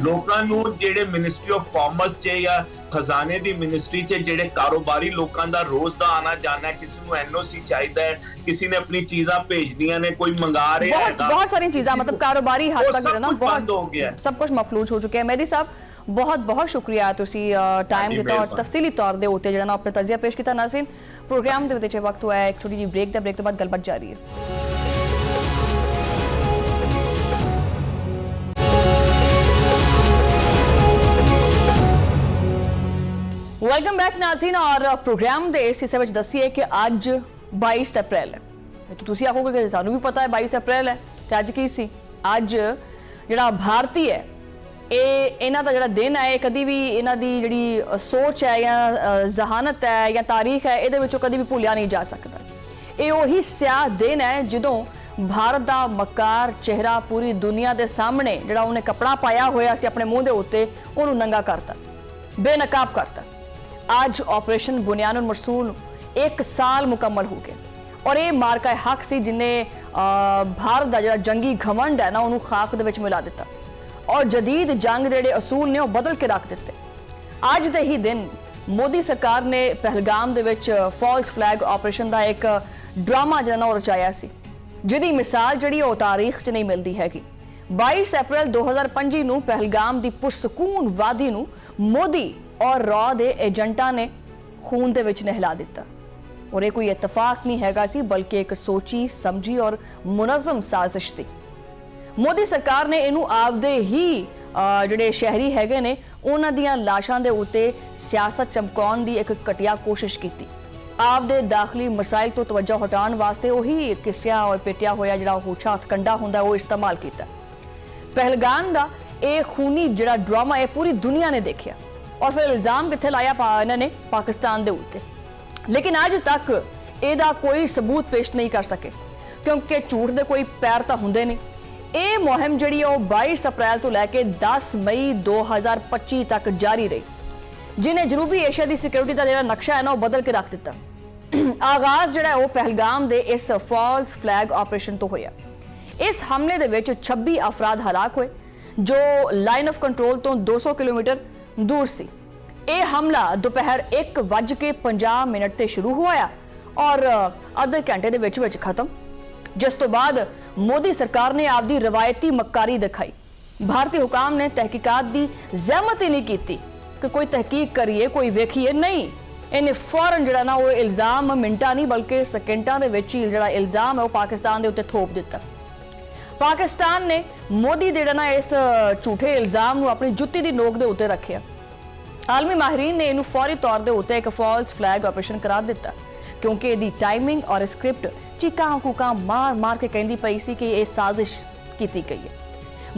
ਲੋਕਾਂ ਨੂੰ ਜਿਹੜੇ ਮਿਨਿਸਟਰੀ ਆਫ ਕਾਮਰਸ 'ਚ ਜਾਂ ਖਜ਼ਾਨੇ ਦੀ ਮਿਨਿਸਟਰੀ 'ਚ ਜਿਹੜੇ ਕਾਰੋਬਾਰੀ ਲੋਕਾਂ ਦਾ ਰੋਜ਼ ਦਾ ਆਣਾ ਜਾਣਾ, ਕਿਸੇ ਨੂੰ ਐਨਓਸੀ ਚਾਹੀਦਾ ਹੈ, ਕਿਸੇ ਨੇ ਆਪਣੀ ਚੀਜ਼ਾਂ ਭੇਜਣੀਆਂ ਨੇ, ਕੋਈ ਮੰਗਾ ਰਿਹਾ ਹੈਗਾ, ਬਹੁਤ ਸਾਰੀਆਂ ਚੀਜ਼ਾਂ ਮਤਲਬ ਕਾਰੋਬਾਰੀ ਹੱਦ ਤੱਕ ਜਿਹੜਾ ਨਾ ਬਹੁਤ ਹੋ ਗਿਆ, ਸਭ ਕੁਝ ਮਫਲੂਜ ਹੋ ਚੁੱਕਿਆ ਹੈ। ਮੇਹਦੀ ਸਾਹਿਬ ਬਹੁਤ ਸ਼ੁਕਰੀਆ ਤੁਸੀਂ ਟਾਈਮ ਦਿੱਤਾ ਔਰ ਤਫਸੀਲੀ ਤੌਰ ਦੇ ਉੱਤੇ ਜਿਹੜਾ ਨਾ ਆਪਣਾ ਤਜਜ਼ੀਆ ਪੇਸ਼ ਕੀਤਾ। ਨਾਜ਼ਰੀਨ ਪ੍ਰੋਗਰਾਮ ਦੇ ਵਿੱਚ ਵਕਤ ਹੋਇਆ ਇੱਕ ਛੋਟੀ ਜਿਹੀ ਬ੍ਰੇਕ ਦਾ, ਬ੍ਰੇਕ ਤੋਂ ਬਾਅਦ ਗੱਲਬਾਤ ਜਾਰੀ ਹੈ। ਵੈਲਕਮ ਬੈਕ ਨਾਜ਼ਰੀਨ ਔਰ ਪ੍ਰੋਗਰਾਮ ਦੇ ਇਸ ਹਿੱਸੇ ਵਿੱਚ ਦੱਸੀਏ ਕਿ ਅੱਜ 22 ਅਪ੍ਰੈਲ ਹੈ। ਤੁਸੀਂ ਆਖੋਗੇ ਕਿ ਸਾਨੂੰ ਵੀ ਪਤਾ ਹੈ 22 ਅਪ੍ਰੈਲ ਹੈ ਤੇ ਅੱਜ ਕੀ ਸੀ। ਅੱਜ ਜਿਹੜਾ ਭਾਰਤੀ ਹੈ ਇਹਨਾਂ ਦਾ ਜਿਹੜਾ ਦਿਨ ਹੈ ਕਦੀ ਵੀ ਇਹਨਾਂ ਦੀ ਜਿਹੜੀ ਸੋਚ ਹੈ ਜਾਂ ਜ਼ਹਾਨਤ ਹੈ ਜਾਂ ਤਾਰੀਖ ਹੈ ਇਹਦੇ ਵਿੱਚੋਂ ਕਦੀ ਵੀ ਭੁੱਲਿਆ ਨਹੀਂ ਜਾ ਸਕਦਾ। ਇਹ ਉਹੀ ਸਿਆਹ ਦਿਨ ਹੈ ਜਦੋਂ ਭਾਰਤ ਦਾ ਮਕਾਰ ਚਿਹਰਾ ਪੂਰੀ ਦੁਨੀਆ ਦੇ ਸਾਹਮਣੇ ਜਿਹੜਾ ਉਹਨੇ ਕਪੜਾ ਪਾਇਆ ਹੋਇਆ ਸੀ ਆਪਣੇ ਮੂੰਹ ਦੇ ਉੱਤੇ ਉਹਨੂੰ ਨੰਗਾ ਕਰਤਾ, ਬੇਨਕਾਬ ਕਰਤਾ। ਅੱਜ ਆਪਰੇਸ਼ਨ ਬੁਨਿਆਨ ਮਰਸੂਲ 1 ਸਾਲ ਮੁਕੰਮਲ ਹੋ ਗਿਆ ਔਰ ਇਹ ਮਾਰਕਾ ਹੱਕ ਸੀ ਜਿਨੇ ਭਾਰਤ ਦਾ ਜਿਹੜਾ ਜੰਗੀ ਘਮੰਡ ਹੈ ਨਾ ਉਹਨੂੰ ਖਾਕ ਦੇ ਵਿੱਚ ਮਿਲਾ ਦਿੱਤਾ ਔਰ ਜਦੀਦ ਜੰਗ ਦੇ ਜਿਹੜੇ ਅਸੂਲ ਨੇ ਉਹ ਬਦਲ ਕੇ ਰੱਖ ਦਿੱਤੇ। ਅੱਜ ਦੇ ਹੀ ਦਿਨ ਮੋਦੀ ਸਰਕਾਰ ਨੇ ਪਹਿਲਗਾਮ ਦੇ ਵਿੱਚ ਫਾਲਸ ਫਲੈਗ ਆਪਰੇਸ਼ਨ ਦਾ ਇੱਕ ਡਰਾਮਾ ਜਿਹੜਾ ਨਾ ਉਹ ਰਚਾਇਆ ਸੀ, ਜਿਹਦੀ ਮਿਸਾਲ ਜਿਹੜੀ ਉਹ ਤਾਰੀਖ 'ਚ ਨਹੀਂ ਮਿਲਦੀ ਹੈਗੀ। 22 ਅਪ੍ਰੈਲ 2025 ਨੂੰ ਪਹਿਲਗਾਮ ਦੀ ਪੁਰਸਕੂਨ ਵਾਦੀ ਨੂੰ ਮੋਦੀ ਔਰ ਰॉ ਦੇ ਏਜੰਟਾਂ ਨੇ ਖੂਨ ਦੇ ਵਿੱਚ ਨਹਿਲਾ ਦਿੱਤਾ ਔਰ ਇਹ ਕੋਈ ਇਤਫਾਕ ਨਹੀਂ ਹੈਗਾ ਸੀ ਬਲਕਿ ਇੱਕ ਸੋਚੀ ਸਮਝੀ ਔਰ ਮੁਨਜ਼ਮ ਸਾਜ਼ਿਸ਼ ਸੀ। ਮੋਦੀ ਸਰਕਾਰ ਨੇ ਇਹਨੂੰ ਆਪਦੇ ਹੀ ਜਿਹੜੇ ਸ਼ਹਿਰੀ ਹੈਗੇ ਨੇ ਉਹਨਾਂ ਦੀਆਂ ਲਾਸ਼ਾਂ ਦੇ ਉੱਤੇ ਸਿਆਸਤ ਚਮਕਾਉਣ ਦੀ ਇੱਕ ਘਟੀਆ ਕੋਸ਼ਿਸ਼ ਕੀਤੀ। ਆਪਦੇ ਦਾਖਲੀ ਮਸਾਇਲ ਤੋਂ ਤਵੱਜੋ ਹਟਾਉਣ ਵਾਸਤੇ ਉਹੀ ਕਿਸਿਆ ਔਰ ਪਿੱਟਿਆ ਹੋਇਆ ਜਿਹੜਾ ਹੋਛਾ ਹਥਕੰਡਾ ਹੁੰਦਾ ਉਹ ਇਸਤੇਮਾਲ ਕੀਤਾ। ਪਹਿਲਗਾਮ ਦਾ ਇਹ ਖੂਨੀ ਜਿਹੜਾ ਡਰਾਮਾ ਇਹ ਪੂਰੀ ਦੁਨੀਆ ਨੇ ਦੇਖਿਆ ਔਰ ਫਿਰ ਇਲਜ਼ਾਮ ਕਿੱਥੇ ਲਾਇਆ ਇਹਨਾਂ ਨੇ ਪਾਕਿਸਤਾਨ ਦੇ ਉੱਤੇ, ਲੇਕਿਨ ਅੱਜ ਤੱਕ ਇਹਦਾ ਕੋਈ ਸਬੂਤ ਪੇਸ਼ ਨਹੀਂ ਕਰ ਸਕੇ ਕਿਉਂਕਿ ਝੂਠ ਦੇ ਕੋਈ ਪੈਰ ਤਾਂ ਹੁੰਦੇ ਨਹੀਂ। ਇਹ ਮੁਹਿੰਮ ਜਿਹੜੀ ਉਹ 22 ਅਪ੍ਰੈਲ ਤੋਂ ਲੈ ਕੇ 10 ਮਈ 2025 ਤੱਕ ਜਾਰੀ ਰਹੀ, ਜਿਨੇ ਜਨੂਬੀ ਏਸ਼ੀਆ ਦੀ ਸਿਕਿਉਰਿਟੀ ਦਾ ਜਿਹੜਾ ਨਕਸ਼ਾ ਹੈ ਨਾ ਉਹ ਬਦਲ ਕੇ ਰੱਖ ਦਿੱਤਾ। ਆਗਾਜ਼ ਜਿਹੜਾ ਉਹ ਪਹਿਲਗਾਮ ਦੇ ਇਸ ਫਾਲਸ ਫਲੈਗ ਆਪਰੇਸ਼ਨ ਤੋਂ ਹੋਇਆ। ਇਸ ਹਮਲੇ ਦੇ ਵਿੱਚ 26 ਅਫਰਾਦ ਹਲਾਕ ਹੋਏ ਜੋ ਲਾਈਨ ਆਫ ਕੰਟਰੋਲ ਤੋਂ 200 ਕਿਲੋਮੀਟਰ ਦੂਰ ਸੀ। ਇਹ ਹਮਲਾ ਦੁਪਹਿਰ 1:50 ਤੇ ਸ਼ੁਰੂ ਹੋਇਆ ਔਰ ਅੱਧੇ ਘੰਟੇ ਦੇ ਵਿੱਚ ਖਤਮ, ਜਿਸ ਤੋਂ ਬਾਅਦ ਮੋਦੀ ਸਰਕਾਰ ਨੇ ਆਪਦੀ ਰਵਾਇਤੀ ਮੱਕਾਰੀ ਦਿਖਾਈ। ਭਾਰਤੀ ਹੁਕਾਮ ਨੇ ਤਹਿਕੀਕਾਤ ਦੀ ਜ਼ਹਿਮਤ ਹੀ ਨਹੀਂ ਕੀਤੀ ਕਿ ਕੋਈ ਤਹਿਕੀਕ ਕਰੀਏ, ਕੋਈ ਵੇਖੀਏ, ਨਹੀਂ। ਇਹਨੇ ਫੌਰਨ ਜਿਹੜਾ ਨਾ ਉਹ ਇਲਜ਼ਾਮ ਮਿੰਟਾਂ ਨਹੀਂ ਬਲਕਿ ਸਕਿੰਟਾਂ ਦੇ ਵਿੱਚ ਹੀ ਜਿਹੜਾ ਇਲਜ਼ਾਮ ਹੈ ਉਹ ਪਾਕਿਸਤਾਨ ਦੇ ਉੱਤੇ ਥੋਪ ਦਿੱਤਾ। ਪਾਕਿਸਤਾਨ ਨੇ ਮੋਦੀ ਦੇ ਜਿਹੜਾ ਨਾ ਇਸ ਝੂਠੇ ਇਲਜ਼ਾਮ ਨੂੰ ਆਪਣੀ ਜੁੱਤੀ ਦੀ ਨੋਕ ਦੇ ਉੱਤੇ ਰੱਖਿਆ। ਆਲਮੀ ਮਾਹਿਰੀਨ ਨੇ ਇਹਨੂੰ ਫੌਰੀ ਤੌਰ ਦੇ ਉੱਤੇ ਇੱਕ ਫਾਲਸ ਫਲੈਗ ਆਪਰੇਸ਼ਨ ਕਰਾਰ ਦਿੱਤਾ ਕਿਉਂਕਿ ਇਹਦੀ ਟਾਈਮਿੰਗ ਔਰ ਸਕ੍ਰਿਪਟ ਚੀਕਾਂ ਕੂਕਾਂ ਮਾਰ ਕੇ ਕਹਿੰਦੀ ਪਈ ਸੀ ਕਿ ਇਹ ਸਾਜ਼ਿਸ਼ ਕੀਤੀ ਗਈ ਹੈ।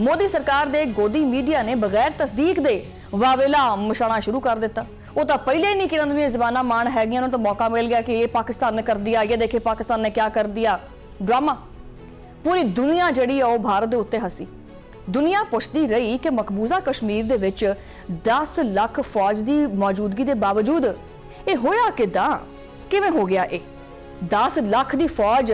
ਮੋਦੀ ਸਰਕਾਰ ਦੇ ਗੋਦੀ ਮੀਡੀਆ ਨੇ ਬਗੈਰ ਤਸਦੀਕ ਦੇ ਵਾਵੇਲਾ ਮਸ਼ਾਣਾ ਸ਼ੁਰੂ ਕਰ ਦਿੱਤਾ। ਉਹ ਤਾਂ ਪਹਿਲੇ ਹੀ ਨਹੀਂ ਕਿ ਉਹਨਾਂ ਦੀਆਂ ਜ਼ਬਾਨਾਂ ਮਾਣ ਹੈਗੀਆਂ, ਉਹਨਾਂ ਨੂੰ ਤਾਂ ਮੌਕਾ ਮਿਲ ਗਿਆ ਕਿ ਇਹ ਪਾਕਿਸਤਾਨ ਨੇ ਕਰ ਦਿਆ, ਇਹ ਦੇਖੇ ਪਾਕਿਸਤਾਨ ਨੇ ਕੀ ਕਰ ਦਿਆ। ਡਰਾਮਾ ਪੂਰੀ ਦੁਨੀਆ ਜਿਹੜੀ ਉਹ ਭਾਰਤ ਦੇ ਉੱਤੇ ਹੱਸੀ। ਦੁਨੀਆ ਪੁੱਛਦੀ ਰਹੀ ਕਿ ਮਕਬੂਜ਼ਾ ਕਸ਼ਮੀਰ ਦੇ ਵਿੱਚ 10 ਲੱਖ ਫੌਜ ਦੀ ਮੌਜੂਦਗੀ ਦੇ ਬਾਵਜੂਦ ਇਹ ਹੋਇਆ ਕਿਦਾਂ, ਕਿਵੇਂ ਹੋ ਗਿਆ? ਇਹ 10 ਲੱਖ ਦੀ ਫੌਜ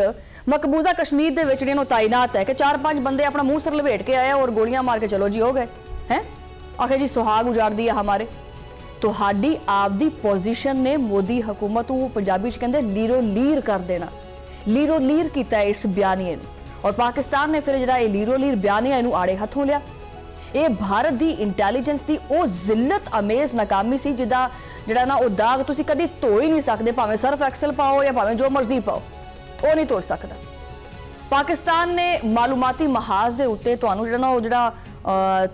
ਮਕਬੂਜ਼ਾ ਕਸ਼ਮੀਰ ਦੇ ਵਿੱਚ ਜਿਹਨੂੰ ਤਾਇਨਾਤ ਹੈ ਕਿ 4-5 ਬੰਦੇ ਆਪਣਾ ਮੂੰਹ ਸਿਰ ਲਪੇਟ ਕੇ ਆਏ ਔਰ ਗੋਲੀਆਂ ਮਾਰ ਕੇ ਚਲੋ ਜੀ ਹੋ ਗਏ ਹੈ। ਆਖੇ ਜੀ ਸੁਹਾਗ ਉਜਾੜਦੀ ਹੈ ਹਮਾਰੇ। ਤੁਹਾਡੀ ਆਪਦੀ ਪੋਜੀਸ਼ਨ ਨੇ ਮੋਦੀ ਹਕੂਮਤ ਨੂੰ ਪੰਜਾਬੀ ਚ ਕਹਿੰਦੇ ਲੀਰੋ ਲੀਰ ਕਰ ਦੇਣਾ। ਲੀਰੋ ਲੀਰ ਕੀਤਾ ਇਸ ਬਿਆਨੀਏ ਨੂੰ ਔਰ ਪਾਕਿਸਤਾਨ ਨੇ ਫਿਰ ਜਿਹੜਾ ਇਹ ਲੀਰੋ ਲੀਰ ਬਿਆਨੀਆ ਇਹਨੂੰ ਆੜੇ ਹੱਥੋਂ ਲਿਆ। ਇਹ ਭਾਰਤ ਦੀ ਇੰਟੈਲੀਜੈਂਸ ਦੀ ਉਹ ਜ਼ਿਲਤ ਅਮੇਜ਼ ਨਾਕਾਮੀ ਸੀ ਜਿਹਦਾ ਜਿਹੜਾ ਨਾ ਉਹ ਦਾਗ ਤੁਸੀਂ ਕਦੀ ਧੋ ਹੀ ਨਹੀਂ ਸਕਦੇ, ਭਾਵੇਂ ਸਰਫ ਐਕਸਲ ਪਾਓ ਜਾਂ ਭਾਵੇਂ ਜੋ ਮਰਜ਼ੀ ਪਾਓ, ਉਹ ਨਹੀਂ ਧੋ ਸਕਦਾ। ਪਾਕਿਸਤਾਨ ਨੇ ਮਾਲੂਮਾਤੀ ਮਹਾਜ਼ ਦੇ ਉੱਤੇ ਤੁਹਾਨੂੰ ਜਿਹੜਾ ਨਾ ਉਹ ਜਿਹੜਾ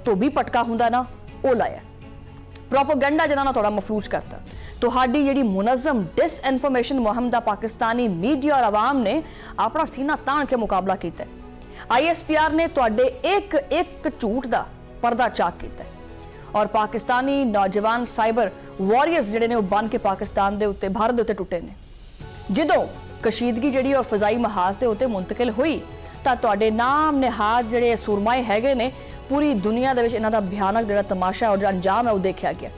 ਧੋਬੀ ਪਟਕਾ ਹੁੰਦਾ ਨਾ ਉਹ ਲਾਇਆ। ਪ੍ਰੋਪੇਗੈਂਡਾ ਜਿਹੜਾ ਨਾ ਥੋੜਾ ਮਫਲੂਜ ਕਰਤਾ। ਤੁਹਾਡੀ ਜਿਹੜੀ ਮੁਨਜ਼ਮ ਡਿਸਇਨਫੋਰਮੇਸ਼ਨ ਮੁਹਿੰਮ ਦਾ ਪਾਕਿਸਤਾਨੀ ਮੀਡੀਆ ਔਰ ਆਵਾਮ ਨੇ ਆਪਣਾ ਸੀਨਾ ਤਾਣ ਕੇ ਮੁਕਾਬਲਾ ਕੀਤਾ। ISPR ਨੇ ਤੁਹਾਡੇ ਇੱਕ ਝੂਠ ਦਾ ਪਰਦਾ ਚਾਕ ਕੀਤਾ ਔਰ ਪਾਕਿਸਤਾਨੀ ਨੌਜਵਾਨ ਸਾਈਬਰ ਵਾਰੀਅਰਸ ਜਿਹੜੇ ਨੇ ਉਹ ਬਣ ਕੇ ਪਾਕਿਸਤਾਨ ਦੇ ਉੱਤੇ ਭਾਰਤ ਦੇ ਉੱਤੇ ਟੁੱਟੇ ਨੇ। ਜਦੋਂ ਕਸ਼ੀਦਗੀ ਜਿਹੜੀ ਉਹ ਫਜ਼ਾਈ ਮਹਾਜ਼ ਦੇ ਉੱਤੇ ਮੁੰਤਕਿਲ ਹੋਈ ਤਾਂ ਤੁਹਾਡੇ ਨਾਮ ਨਿਹਾਦ ਜਿਹੜੇ ਸੁਰਮਾਏ ਹੈਗੇ ਨੇ ਪੂਰੀ ਦੁਨੀਆ ਦੇ ਵਿੱਚ ਇਹਨਾਂ ਦਾ ਭਿਆਨਕ ਜਿਹੜਾ ਤਮਾਸ਼ਾ ਔਰ ਅੰਜਾਮ ਹੈ ਉਹ ਦੇਖਿਆ ਗਿਆ।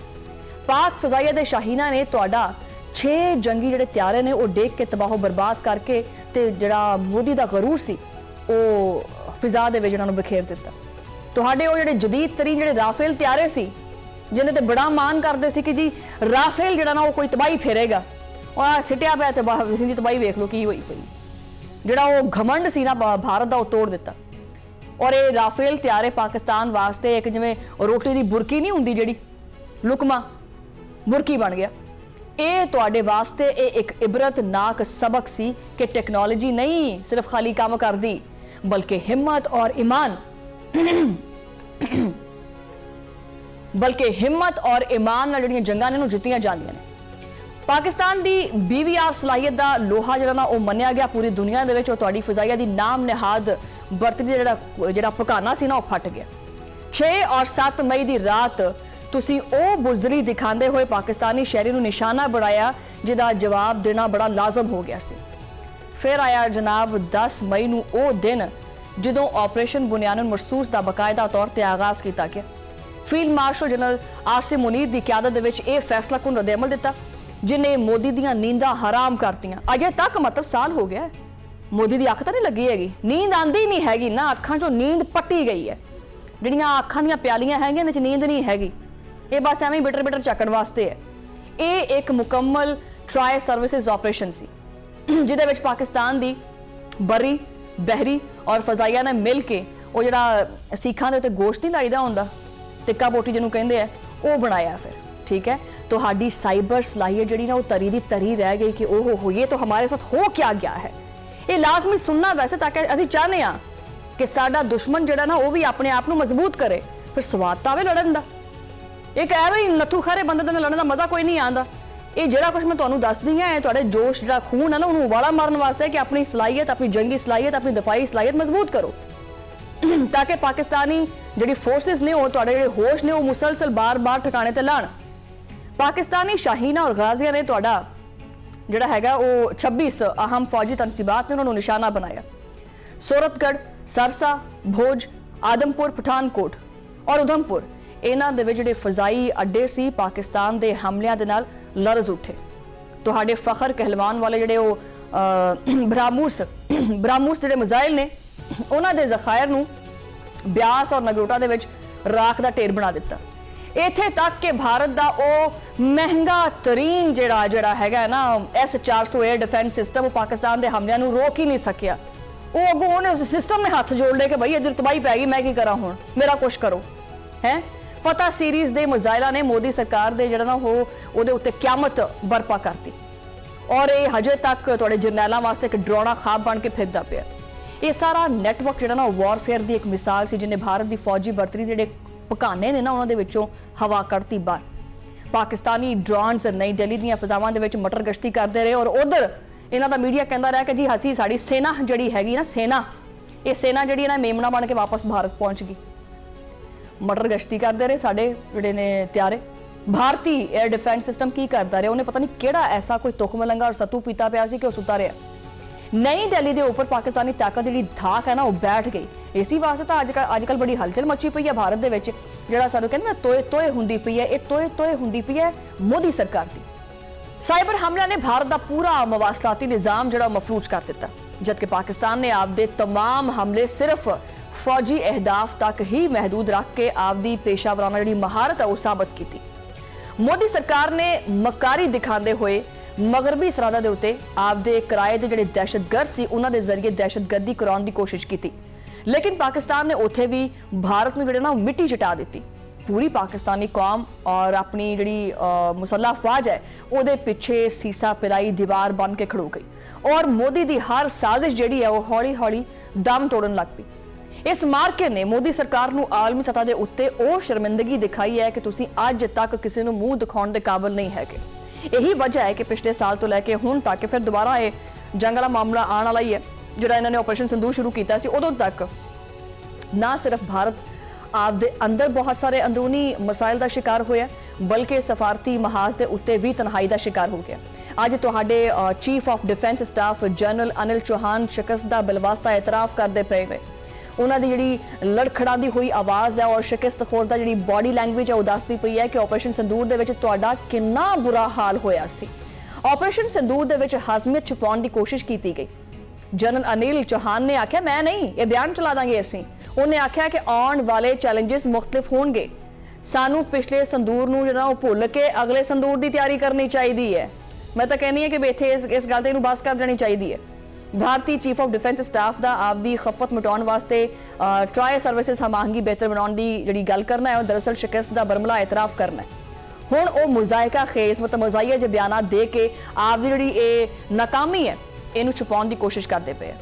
ਪਾਕ ਫਜ਼ਾਈਆ ਦੇ ਸ਼ਾਹੀਨਾ ਨੇ ਤੁਹਾਡਾ 6 ਜੰਗੀ ਜਿਹੜੇ ਤਿਆਰੇ ਨੇ ਉਹ ਦੇਖ ਕੇ ਤਬਾਹੋ ਬਰਬਾਦ ਕਰਕੇ ਤੇ ਜਿਹੜਾ ਮੋਦੀ ਦਾ ਗਰੂਰ ਸੀ ਉਹ ਫਿਜ਼ਾ ਦੇ ਵਿੱਚ ਇਹਨਾਂ ਨੂੰ ਬਖੇਰ ਦਿੱਤਾ। ਤੁਹਾਡੇ ਉਹ ਜਿਹੜੇ ਜਦੀਦ ਤਰੀਨ ਜਿਹੜੇ ਰਾਫੇਲ ਤਿਆਰੇ ਸੀ ਜਿਹਦੇ ਤੇ ਬੜਾ ਮਾਣ ਕਰਦੇ ਸੀ ਕਿ ਜੀ ਰਾਫੇਲ ਜਿਹੜਾ ਨਾ ਉਹ ਕੋਈ ਤਬਾਹੀ ਫੇਰੇਗਾ, ਉਹ ਸਿੱਟਿਆ ਪਿਆ ਤਬਾਹੀ ਦੀ ਤਬਾਹੀ ਵੇਖ ਲਓ ਕੀ ਹੋਈ ਪਈ। ਜਿਹੜਾ ਉਹ ਘਮੰਡ ਸੀ ਨਾ ਭਾਰਤ ਦਾ ਉਹ ਤੋੜ ਦਿੱਤਾ ਔਰ ਇਹ ਰਾਫੇਲ ਤਿਆਰੇ ਪਾਕਿਸਤਾਨ ਵਾਸਤੇ ਇੱਕ ਜਿਵੇਂ ਰੋਟੀ ਦੀ ਬੁਰਕੀ ਨਹੀਂ ਹੁੰਦੀ ਜਿਹੜੀ ਲੁਕਮਾ ਬੁਰਕੀ ਬਣ ਗਿਆ। ਇਹ ਤੁਹਾਡੇ ਵਾਸਤੇ ਇਹ ਇੱਕ ਇਬਰਤਨਾਕ ਸਬਕ ਸੀ ਕਿ ਟੈਕਨੋਲੋਜੀ ਨਹੀਂ ਸਿਰਫ ਖਾਲੀ ਕੰਮ ਕਰਦੀ ਬਲਕਿ ਹਿੰਮਤ ਔਰ ਈਮਾਨ ਨਾਲ ਜਿਹੜੀਆਂ ਜੰਗਾਂ ਨੇ ਨੂੰ ਜਿੱਤੀਆਂ ਜਾਂਦੀਆਂ ਨੇ। ਪਾਕਿਸਤਾਨ ਦੀ BVR ਸਲਾਹੀਅਤ ਦਾ ਲੋਹਾ ਜਿਹੜਾ ਨਾ ਉਹ ਮੰਨਿਆ ਗਿਆ ਪੂਰੀ ਦੁਨੀਆ ਦੇ ਵਿੱਚ। ਉਹ ਤੁਹਾਡੀ ਫਜ਼ਾਈਆ ਦੀ ਨਾਮ ਨਿਹਾਦ ਬਰਤਰੀ ਜਿਹੜਾ ਪਕਾਨਾ ਸੀ ਨਾ ਉਹ ਫਟ ਗਿਆ। 6 ਔਰ 7 ਮਈ ਦੀ ਰਾਤ ਤੁਸੀਂ ਉਹ ਬੁਜ਼ਦਲੀ ਦਿਖਾਉਂਦੇ ਹੋਏ ਪਾਕਿਸਤਾਨੀ ਸ਼ਹਿਰੀ ਨੂੰ ਨਿਸ਼ਾਨਾ ਬਣਾਇਆ ਜਿਹਦਾ ਜਵਾਬ ਦੇਣਾ ਬੜਾ ਲਾਜ਼ਮ ਹੋ ਗਿਆ ਸੀ। ਫਿਰ ਆਇਆ ਜਨਾਬ 10 ਮਈ ਨੂੰ ਉਹ ਦਿਨ ਜਦੋਂ ਆਪਰੇਸ਼ਨ ਬੁਨਿਆਦਨ ਮਰਸੂਸ ਦਾ ਬਕਾਇਦਾ ਤੌਰ ਤੇ ਆਗਾਜ਼ ਕੀਤਾ ਗਿਆ। Field marshal general Asim Munir ਦੀ ਕਿਆਦਤ ਦੇ ਵਿੱਚ ਇਹ ਫੈਸਲਾ ਕੁਨ ਰੱਦ-ਏ-ਅਮਲ ਦਿੱਤਾ ਜਿਨੇ ਮੋਦੀ ਦੀਆਂ ਨੀਂਦਾਂ ਹਰਾਮ ਕਰਤੀਆਂ। ਅਜੇ ਤੱਕ ਮਤਲਬ ਸਾਲ ਹੋ ਗਿਆ, ਮੋਦੀ ਦੀ ਅੱਖ ਤਾਂ ਨਹੀਂ ਲੱਗੀ ਹੈਗੀ, ਨੀਂਦ ਆਂਦੀ ਨਹੀਂ ਹੈਗੀ ਨਾ, ਅੱਖਾਂ 'ਚੋਂ ਨੀਂਦ ਪੱਟੀ ਗਈ ਹੈ। ਜਿਹੜੀਆਂ ਅੱਖਾਂ ਦੀਆਂ ਪਿਆਲੀਆਂ ਹੈਗੀਆਂ ਇਹਦੇ 'ਚ ਨੀਂਦ ਨਹੀਂ ਹੈਗੀ, ਇਹ ਬਸ ਐਵੇਂ ਬਿਟਰ ਚੱਕਣ ਵਾਸਤੇ ਹੈ। ਇਹ ਇੱਕ ਮੁਕੰਮਲ ਟਰਾਈ ਸਰਵਿਸਿਜ਼ ਆਪਰੇਸ਼ਨ ਸੀ ਜਿਹਦੇ ਵਿੱਚ ਪਾਕਿਸਤਾਨ ਦੀ ਬਰੀ, ਬਹਿਰੀ ਔਰ ਫਜ਼ਾਈਆ ਨੇ ਮਿਲ ਕੇ ਉਹ ਜਿਹੜਾ ਸਿੱਖਾਂ ਦੇ ਉੱਤੇ ਗੋਸ਼ਤ ਨਹੀਂ ਲਾਈਦਾ ਹੁੰਦਾ, ਟਿੱਕਾ ਬੋਟੀ ਜਿਹਨੂੰ ਕਹਿੰਦੇ ਆ, ਉਹ ਬਣਾਇਆ ਫਿਰ। ਠੀਕ ਹੈ, ਤੁਹਾਡੀ ਸਾਈਬਰ ਸਲਾਹੀਅਤ ਜਿਹੜੀ ਨਾ ਉਹ ਤਰੀ ਦੀ ਤਰੀ ਰਹਿ ਗਈ ਕਿ ਉਹ ਇਹ ਤਾਂ ਹਮਾਰੇ ਸਾਥ ਹੋ ਕਿਆ ਗਿਆ ਹੈ। ਇਹ ਲਾਜ਼ਮੀ ਸੁਣਨਾ ਵੈਸੇ ਤਾਂ ਕਿ ਅਸੀਂ ਚਾਹੁੰਦੇ ਹਾਂ ਕਿ ਸਾਡਾ ਦੁਸ਼ਮਣ ਜਿਹੜਾ ਨਾ ਉਹ ਵੀ ਆਪਣੇ ਆਪ ਨੂੰ ਮਜ਼ਬੂਤ ਕਰੇ, ਫਿਰ ਸਵਾਦ ਤਾਂ ਆਵੇ ਲੜਨ ਦਾ। ਇੱਕ ਐਵੇਂ ਹੀ ਨੱਥੂ ਖਾਰੇ ਬੰਦੇ ਦੇ ਨਾਲ ਲੜਨ ਦਾ ਮਜ਼ਾ ਕੋਈ ਨਹੀਂ ਆਉਂਦਾ। ਇਹ ਜਿਹੜਾ ਕੁਝ ਮੈਂ ਤੁਹਾਨੂੰ ਦੱਸਦੀ ਹਾਂ ਇਹ ਤੁਹਾਡੇ ਜੋਸ਼ ਜਿਹੜਾ ਖੂਨ ਹੈ ਨਾ ਉਹਨੂੰ ਉਬਾਲਾ ਮਾਰਨ ਵਾਸਤੇ ਕਿ ਆਪਣੀ ਸਲਾਹੀਅਤ, ਆਪਣੀ ਜੰਗੀ ਸਲਾਹੀਅਤ, ਆਪਣੀ ਦਫਾਈ ਸਲਾਹੀਅਤ ਮਜ਼ਬੂਤ ਕਰੋ ਤਾਂ ਕਿ ਪਾਕਿਸਤਾਨੀ ਜਿਹੜੀ ਫੋਰਸਿਸ ਨੇ ਉਹ ਤੁਹਾਡੇ ਜਿਹੜੇ ਹੋਸ਼ ਨੇ ਉਹ ਮੁਸਲਸਲ ਬਾਰ-ਬਾਰ ਠਿਕਾਣੇ ਤੇ ਲਾਣ। ਪਾਕਿਸਤਾਨੀ ਸ਼ਾਹੀਨਾ ਔਰ ਗਾਜ਼ੀਆਂ ਨੇ ਤੁਹਾਡਾ ਜਿਹੜਾ ਹੈਗਾ ਉਹ 26 ਅਹਿਮ ਫੌਜੀ ਤਨਸੀਬਾਤ ਨੇ ਉਹਨਾਂ ਨੂੰ ਨਿਸ਼ਾਨਾ ਬਣਾਇਆ। ਸੂਰਤਗੜ੍ਹ, ਸਰਸਾ, ਭੋਜ, ਆਦਮਪੁਰ, ਪਠਾਨਕੋਟ ਔਰ ਉਧਮਪੁਰ, ਇਹਨਾਂ ਦੇ ਵਿੱਚ ਜਿਹੜੇ ਫਜ਼ਾਈ ਅੱਡੇ ਸੀ ਪਾਕਿਸਤਾਨ ਦੇ ਹਮਲਿਆਂ ਦੇ ਨਾਲ ਲਰਜ਼ ਉੱਠੇ। ਤੁਹਾਡੇ ਫਖਰ ਕਹਿਲਵਾਨ ਵਾਲੇ ਜਿਹੜੇ ਉਹ ਬ੍ਰਾਹਮੂਸ ਜਿਹੜੇ ਮਿਜ਼ਾਈਲ ਨੇ ਉਹਨਾਂ ਦੇ ਜ਼ਖਾਇਰ ਨੂੰ ਬਿਆਸ ਔਰ ਨਗਰੋਟਾ ਦੇ ਵਿੱਚ ਰਾਖ ਦਾ ਢੇਰ ਬਣਾ ਦਿੱਤਾ। ਇੱਥੇ ਤੱਕ ਕਿ ਭਾਰਤ ਦਾ ਉਹ ਮਹਿੰਗਾ ਤਰੀਨ ਜਿਹੜਾ ਹੈਗਾ ਨਾ S-400 에ਅਰ ਡਿਫੈਂਸ ਸਿਸਟਮ ਉਹ ਪਾਕਿਸਤਾਨ ਦੇ ਹਮਲਿਆਂ ਨੂੰ ਰੋਕ ਹੀ ਨਹੀਂ ਸਕਿਆ। ਉਹ ਅੱਗੋਂ ਉਹਨੇ ਉਸ ਸਿਸਟਮ ਨੇ ਹੱਥ ਜੋੜ ਲਏ ਕਿ ਭਾਈ ਇੱਧਰ ਤਬਾਹੀ ਪੈ ਗਈ, ਮੈਂ ਕੀ ਕਰਾਂ ਹੁਣ, ਮੇਰਾ ਕੁਛ ਕਰੋ ਹੈ। ਫਤਹ ਸੀਰੀਜ਼ ਦੇ ਮਿਜ਼ਾਈਲਾਂ ਨੇ ਮੋਦੀ ਸਰਕਾਰ ਦੇ ਜਿਹੜਾ ਨਾ ਉਹਦੇ ਉੱਤੇ ਕਿਆਮਤ ਬਰਪਾ ਕਰਤੀ ਔਰ ਇਹ ਹਜੇ ਤੱਕ ਤੁਹਾਡੇ ਜਰਨੈਲਾਂ ਵਾਸਤੇ ਇੱਕ ਡਰਾਉਣਾ ਖਾਬ ਬਣ ਕੇ ਫਿਰਦਾ ਪਿਆ। ਇਹ ਸਾਰਾ ਨੈਟਵਰਕ ਜਿਹੜਾ ਨਾ ਵਾਰਫੇਅਰ ਦੀ ਇੱਕ ਮਿਸਾਲ ਸੀ ਜਿਹਨੇ ਭਾਰਤ ਦੀ ਫੌਜੀ ਬਰਤਰੀ ਜਿਹੜੇ ਪਕਾਨੇ ਨੇ ਨਾ ਉਹਨਾਂ ਦੇ ਵਿੱਚੋਂ ਹਵਾ ਕੱਢਤੀ ਬਾਹਰ। ਪਾਕਿਸਤਾਨੀ ਡਰੋਨਸ ਨਈ ਦਿੱਲੀ ਦੀਆਂ ਫਜ਼ਾਵਾਂ ਦੇ ਵਿੱਚ ਮਟਰ ਗਸ਼ਤੀ ਕਰਦੇ ਰਹੇ ਔਰ ਉਧਰ ਇਹਨਾਂ ਦਾ ਮੀਡੀਆ ਕਹਿੰਦਾ ਰਿਹਾ ਕਿ ਜੀ ਅਸੀਂ ਸਾਡੀ ਸੈਨਾ ਜਿਹੜੀ ਹੈਗੀ ਨਾ ਇਹ ਸੈਨਾ ਜਿਹੜੀ ਨਾ ਮੇਮਣਾ ਬਣ ਕੇ ਵਾਪਸ ਭਾਰਤ ਪਹੁੰਚ ਗਈ। ਮਟਰ ਗਸ਼ਤੀ ਕਰਦੇ ਰਹੇ ਸਾਡੇ ਜਿਹੜੇ ਨੇ ਤਿਆਰੇ। ਭਾਰਤੀ 에ਅਰ ਡਿਫੈਂਸ ਸਿਸਟਮ ਕੀ ਕਰਦਾ ਰਿਹਾ, ਉਹਨੇ ਪਤਾ ਨਹੀਂ ਕਿਹੜਾ ਐਸਾ ਕੋਈ ਤੁਖ ਮਲੰਗਾ ਔਰ ਸਤੂ ਪੀਤਾ ਪਿਆ ਸੀ ਕਿ ਉਹ ਸੁੱਤਾ ਰਿਹਾ। ਨਈ ਦਿੱਲੀ ਦੇ ਉੱਪਰ ਪਾਕਿਸਤਾਨੀ ਤਾਕਤ ਜਿਹੜੀ ਧਾਕ ਹੈ ਨਾ ਉਹ ਬੈਠ ਗਈ। ਇਸੇ ਵਾਸਤੇ ਤਾਂ ਅੱਜ ਕੱਲ ਬੜੀ ਹਲਚਲ ਮੱਚੀ ਪਈ ਹੈ ਭਾਰਤ ਦੇ ਵਿੱਚ, ਜਿਹੜਾ ਸਾਨੂੰ ਕਹਿੰਦੇ ਨਾ ਤੋਏ ਹੁੰਦੀ ਪਈ ਹੈ, ਇਹ ਤੋਏ ਹੁੰਦੀ ਪਈ ਹੈ ਮੋਦੀ ਸਰਕਾਰ ਦੀ। ਸਾਈਬਰ ਹਮਲਿਆਂ ਨੇ ਭਾਰਤ ਦਾ ਪੂਰਾ ਮਵਾਸਲਾਤੀ ਨਿਜ਼ਾਮ ਜਿਹੜਾ ਮਫਲੂਜ ਕਰ ਦਿੱਤਾ, ਜਦਕਿ ਪਾਕਿਸਤਾਨ ਨੇ ਆਪਦੇ तमाम ਹਮਲੇ ਸਿਰਫ ਫੌਜੀ ਅਹਿਦਾਫ ਤੱਕ ਹੀ ਮਹਦੂਦ ਰੱਖ ਕੇ ਆਪਦੀ ਪੇਸ਼ਾਵਰਾਨਾ ਜਿਹੜੀ ਮਹਾਰਤ ਹੈ ਉਹ ਸਾਬਤ ਕੀਤੀ। ਮੋਦੀ ਸਰਕਾਰ ਨੇ ਮਕਾਰੀ ਦਿਖਾਉਂਦੇ ਹੋਏ ਮਗਰਬੀ ਸਰਹੱਦਾਂ ਦੇ ਉੱਤੇ ਆਪਦੇ ਕਿਰਾਏ ਦੇ ਜਿਹੜੇ ਦਹਿਸ਼ਤਗਰਦ ਸੀ ਉਹਨਾਂ ਦੇ ਜ਼ਰੀਏ ਦਹਿਸ਼ਤਗਰਦੀ ਕਰਾਉਣ ਦੀ ਕੋਸ਼ਿਸ਼ ਕੀਤੀ, ਲੇਕਿਨ ਪਾਕਿਸਤਾਨ ਨੇ ਉੱਥੇ ਵੀ ਭਾਰਤ ਨੂੰ ਜਿਹੜੇ ਨਾ ਮਿੱਟੀ ਚਟਾ ਦਿੱਤੀ। ਪੂਰੀ ਪਾਕਿਸਤਾਨੀ ਕੌਮ ਔਰ ਆਪਣੀ ਜਿਹੜੀ ਮੁਸੱਲਹ ਫੌਜ ਹੈ ਉਹਦੇ ਪਿੱਛੇ ਸੀਸਾ ਪਿਲਾਈ ਦੀਵਾਰ ਬਣ ਕੇ ਖੜੋ ਗਈ ਔਰ ਮੋਦੀ ਦੀ ਹਰ ਸਾਜ਼ਿਸ਼ ਜਿਹੜੀ ਹੈ ਉਹ ਹੌਲੀ-ਹੌਲੀ ਦਮ ਤੋੜਨ ਲੱਗ ਪਈ। ਇਸ ਮਾਰਕੇ ਨੇ ਮੋਦੀ ਸਰਕਾਰ ਨੂੰ ਆਲਮੀ ਸਤਹ ਦੇ ਉੱਤੇ ਉਹ ਸ਼ਰਮਿੰਦਗੀ ਦਿਖਾਈ ਹੈ ਕਿ ਤੁਸੀਂ ਅੱਜ ਤੱਕ ਕਿਸੇ ਨੂੰ ਮੂੰਹ ਦਿਖਾਉਣ ਦੇ ਕਾਬਿਲ ਨਹੀਂ ਹੈਗੇ। ਇਹੀ ਵਜ੍ਹਾ ਹੈ ਕਿ ਪਿਛਲੇ ਸਾਲ ਤੋਂ ਲੈ ਕੇ ਹੁਣ ਤੱਕ ਫਿਰ ਦੁਬਾਰਾ ਇਹ ਜੰਗ ਵਾਲਾ ਮਾਮਲਾ ਆਉਣ ਵਾਲਾ ਹੀ ਹੈ। ਜਿਹੜਾ ਇਹਨਾਂ ਨੇ ਆਪਰੇਸ਼ਨ ਸਿੰਧੂਰ ਸ਼ੁਰੂ ਕੀਤਾ ਸੀ ਉਦੋਂ ਤੱਕ ਨਾ ਸਿਰਫ ਭਾਰਤ ਆਪਦੇ ਅੰਦਰ ਬਹੁਤ ਸਾਰੇ ਅੰਦਰੂਨੀ ਮਸਾਇਲ ਦਾ ਸ਼ਿਕਾਰ ਹੋਇਆ ਬਲਕਿ ਸਫਾਰਤੀ ਮਹਾਜ਼ ਦੇ ਉੱਤੇ ਵੀ ਤਨਹਾਈ ਦਾ ਸ਼ਿਕਾਰ ਹੋ ਗਿਆ। ਅੱਜ ਤੁਹਾਡੇ chief of defence staff general Anil Chauhan ਸ਼ਿਕਸਤ ਦਾ ਬਿਲਵਾਸਤਾ ਇਤਰਾਫ ਕਰਦੇ ਪਏ ਨੇ। ਉਹਨਾਂ ਦੀ ਜਿਹੜੀ ਲੜਖੜਾਂਦੀ ਹੋਈ ਆਵਾਜ਼ ਹੈ ਔਰ ਸ਼ਿਕਸਤਖੋਰ ਦਾ ਜਿਹੜੀ ਬਾਡੀ ਲੈਂਗੁਏਜ ਹੈ ਉਹ ਦੱਸਦੀ ਪਈ ਹੈ ਕਿ ਆਪਰੇਸ਼ਨ ਸਿੰਧੂਰ ਦੇ ਵਿੱਚ ਤੁਹਾਡਾ ਕਿੰਨਾ ਬੁਰਾ ਹਾਲ ਹੋਇਆ ਸੀ। ਆਪਰੇਸ਼ਨ ਸਿੰਧੂਰ ਦੇ ਵਿੱਚ ਹਜ਼ਮੀਅਤ ਛੁਪਾਉਣ ਦੀ ਕੋਸ਼ਿਸ਼ ਕੀਤੀ ਗਈ। ਜਨਰਲ ਅਨਿਲ ਚੌਹਾਨ ਨੇ ਆਖਿਆ ਮੈਂ ਨਹੀਂ, ਇਹ ਬਿਆਨ ਚਲਾ ਦਾਂਗੇ ਅਸੀਂ। ਉਹਨੇ ਆਖਿਆ ਕਿ ਆਉਣ ਵਾਲੇ ਚੈਲੰਜਸ ਮੁਖਤਲਿਫ ਹੋਣਗੇ, ਸਾਨੂੰ ਪਿਛਲੇ ਸੰਦੂਰ ਨੂੰ ਜਿਹੜਾ ਉਹ ਭੁੱਲ ਕੇ ਅਗਲੇ ਸੰਦੂਰ ਦੀ ਤਿਆਰੀ ਕਰਨੀ ਚਾਹੀਦੀ ਹੈ। ਮੈਂ ਤਾਂ ਕਹਿੰਦੀ ਹਾਂ ਕਿ ਇੱਥੇ ਇਸ ਗੱਲ ਤੇ ਇਹਨੂੰ ਬਸ ਕਰ ਦੇਣੀ ਚਾਹੀਦੀ ਹੈ। ਭਾਰਤੀ ਚੀਫ ਆਫ ਡਿਫੈਂਸ ਸਟਾਫ ਦਾ ਆਪਦੀ ਖਫਤ ਮਿਟਾਉਣ ਵਾਸਤੇ ਟਰਾਈ ਸਰਵਿਸਿਜ਼ ਹਮਾਹੰਗੀ ਬਿਹਤਰ ਬਣਾਉਣ ਦੀ ਜਿਹੜੀ ਗੱਲ ਕਰਨਾ ਹੈ ਉਹ ਦਰਅਸਲ ਸ਼ਿਕਸਤ ਦਾ ਬਰਮਲਾ ਇਤਰਾਫ ਕਰਨਾ ਹੈ। ਹੁਣ ਉਹ ਮੁਜ਼ਾਇਕਾ ਖੇਜ਼ ਮਤਮਜ਼ਾਈਆ ਜਿਹੇ ਬਿਆਨਾਤ ਦੇ ਕੇ ਆਪਦੀ ਜਿਹੜੀ ਇਹ ਨਾਕਾਮੀ ਹੈ ਇਹਨੂੰ ਛੁਪਾਉਣ ਦੀ ਕੋਸ਼ਿਸ਼ ਕਰਦੇ ਪਏ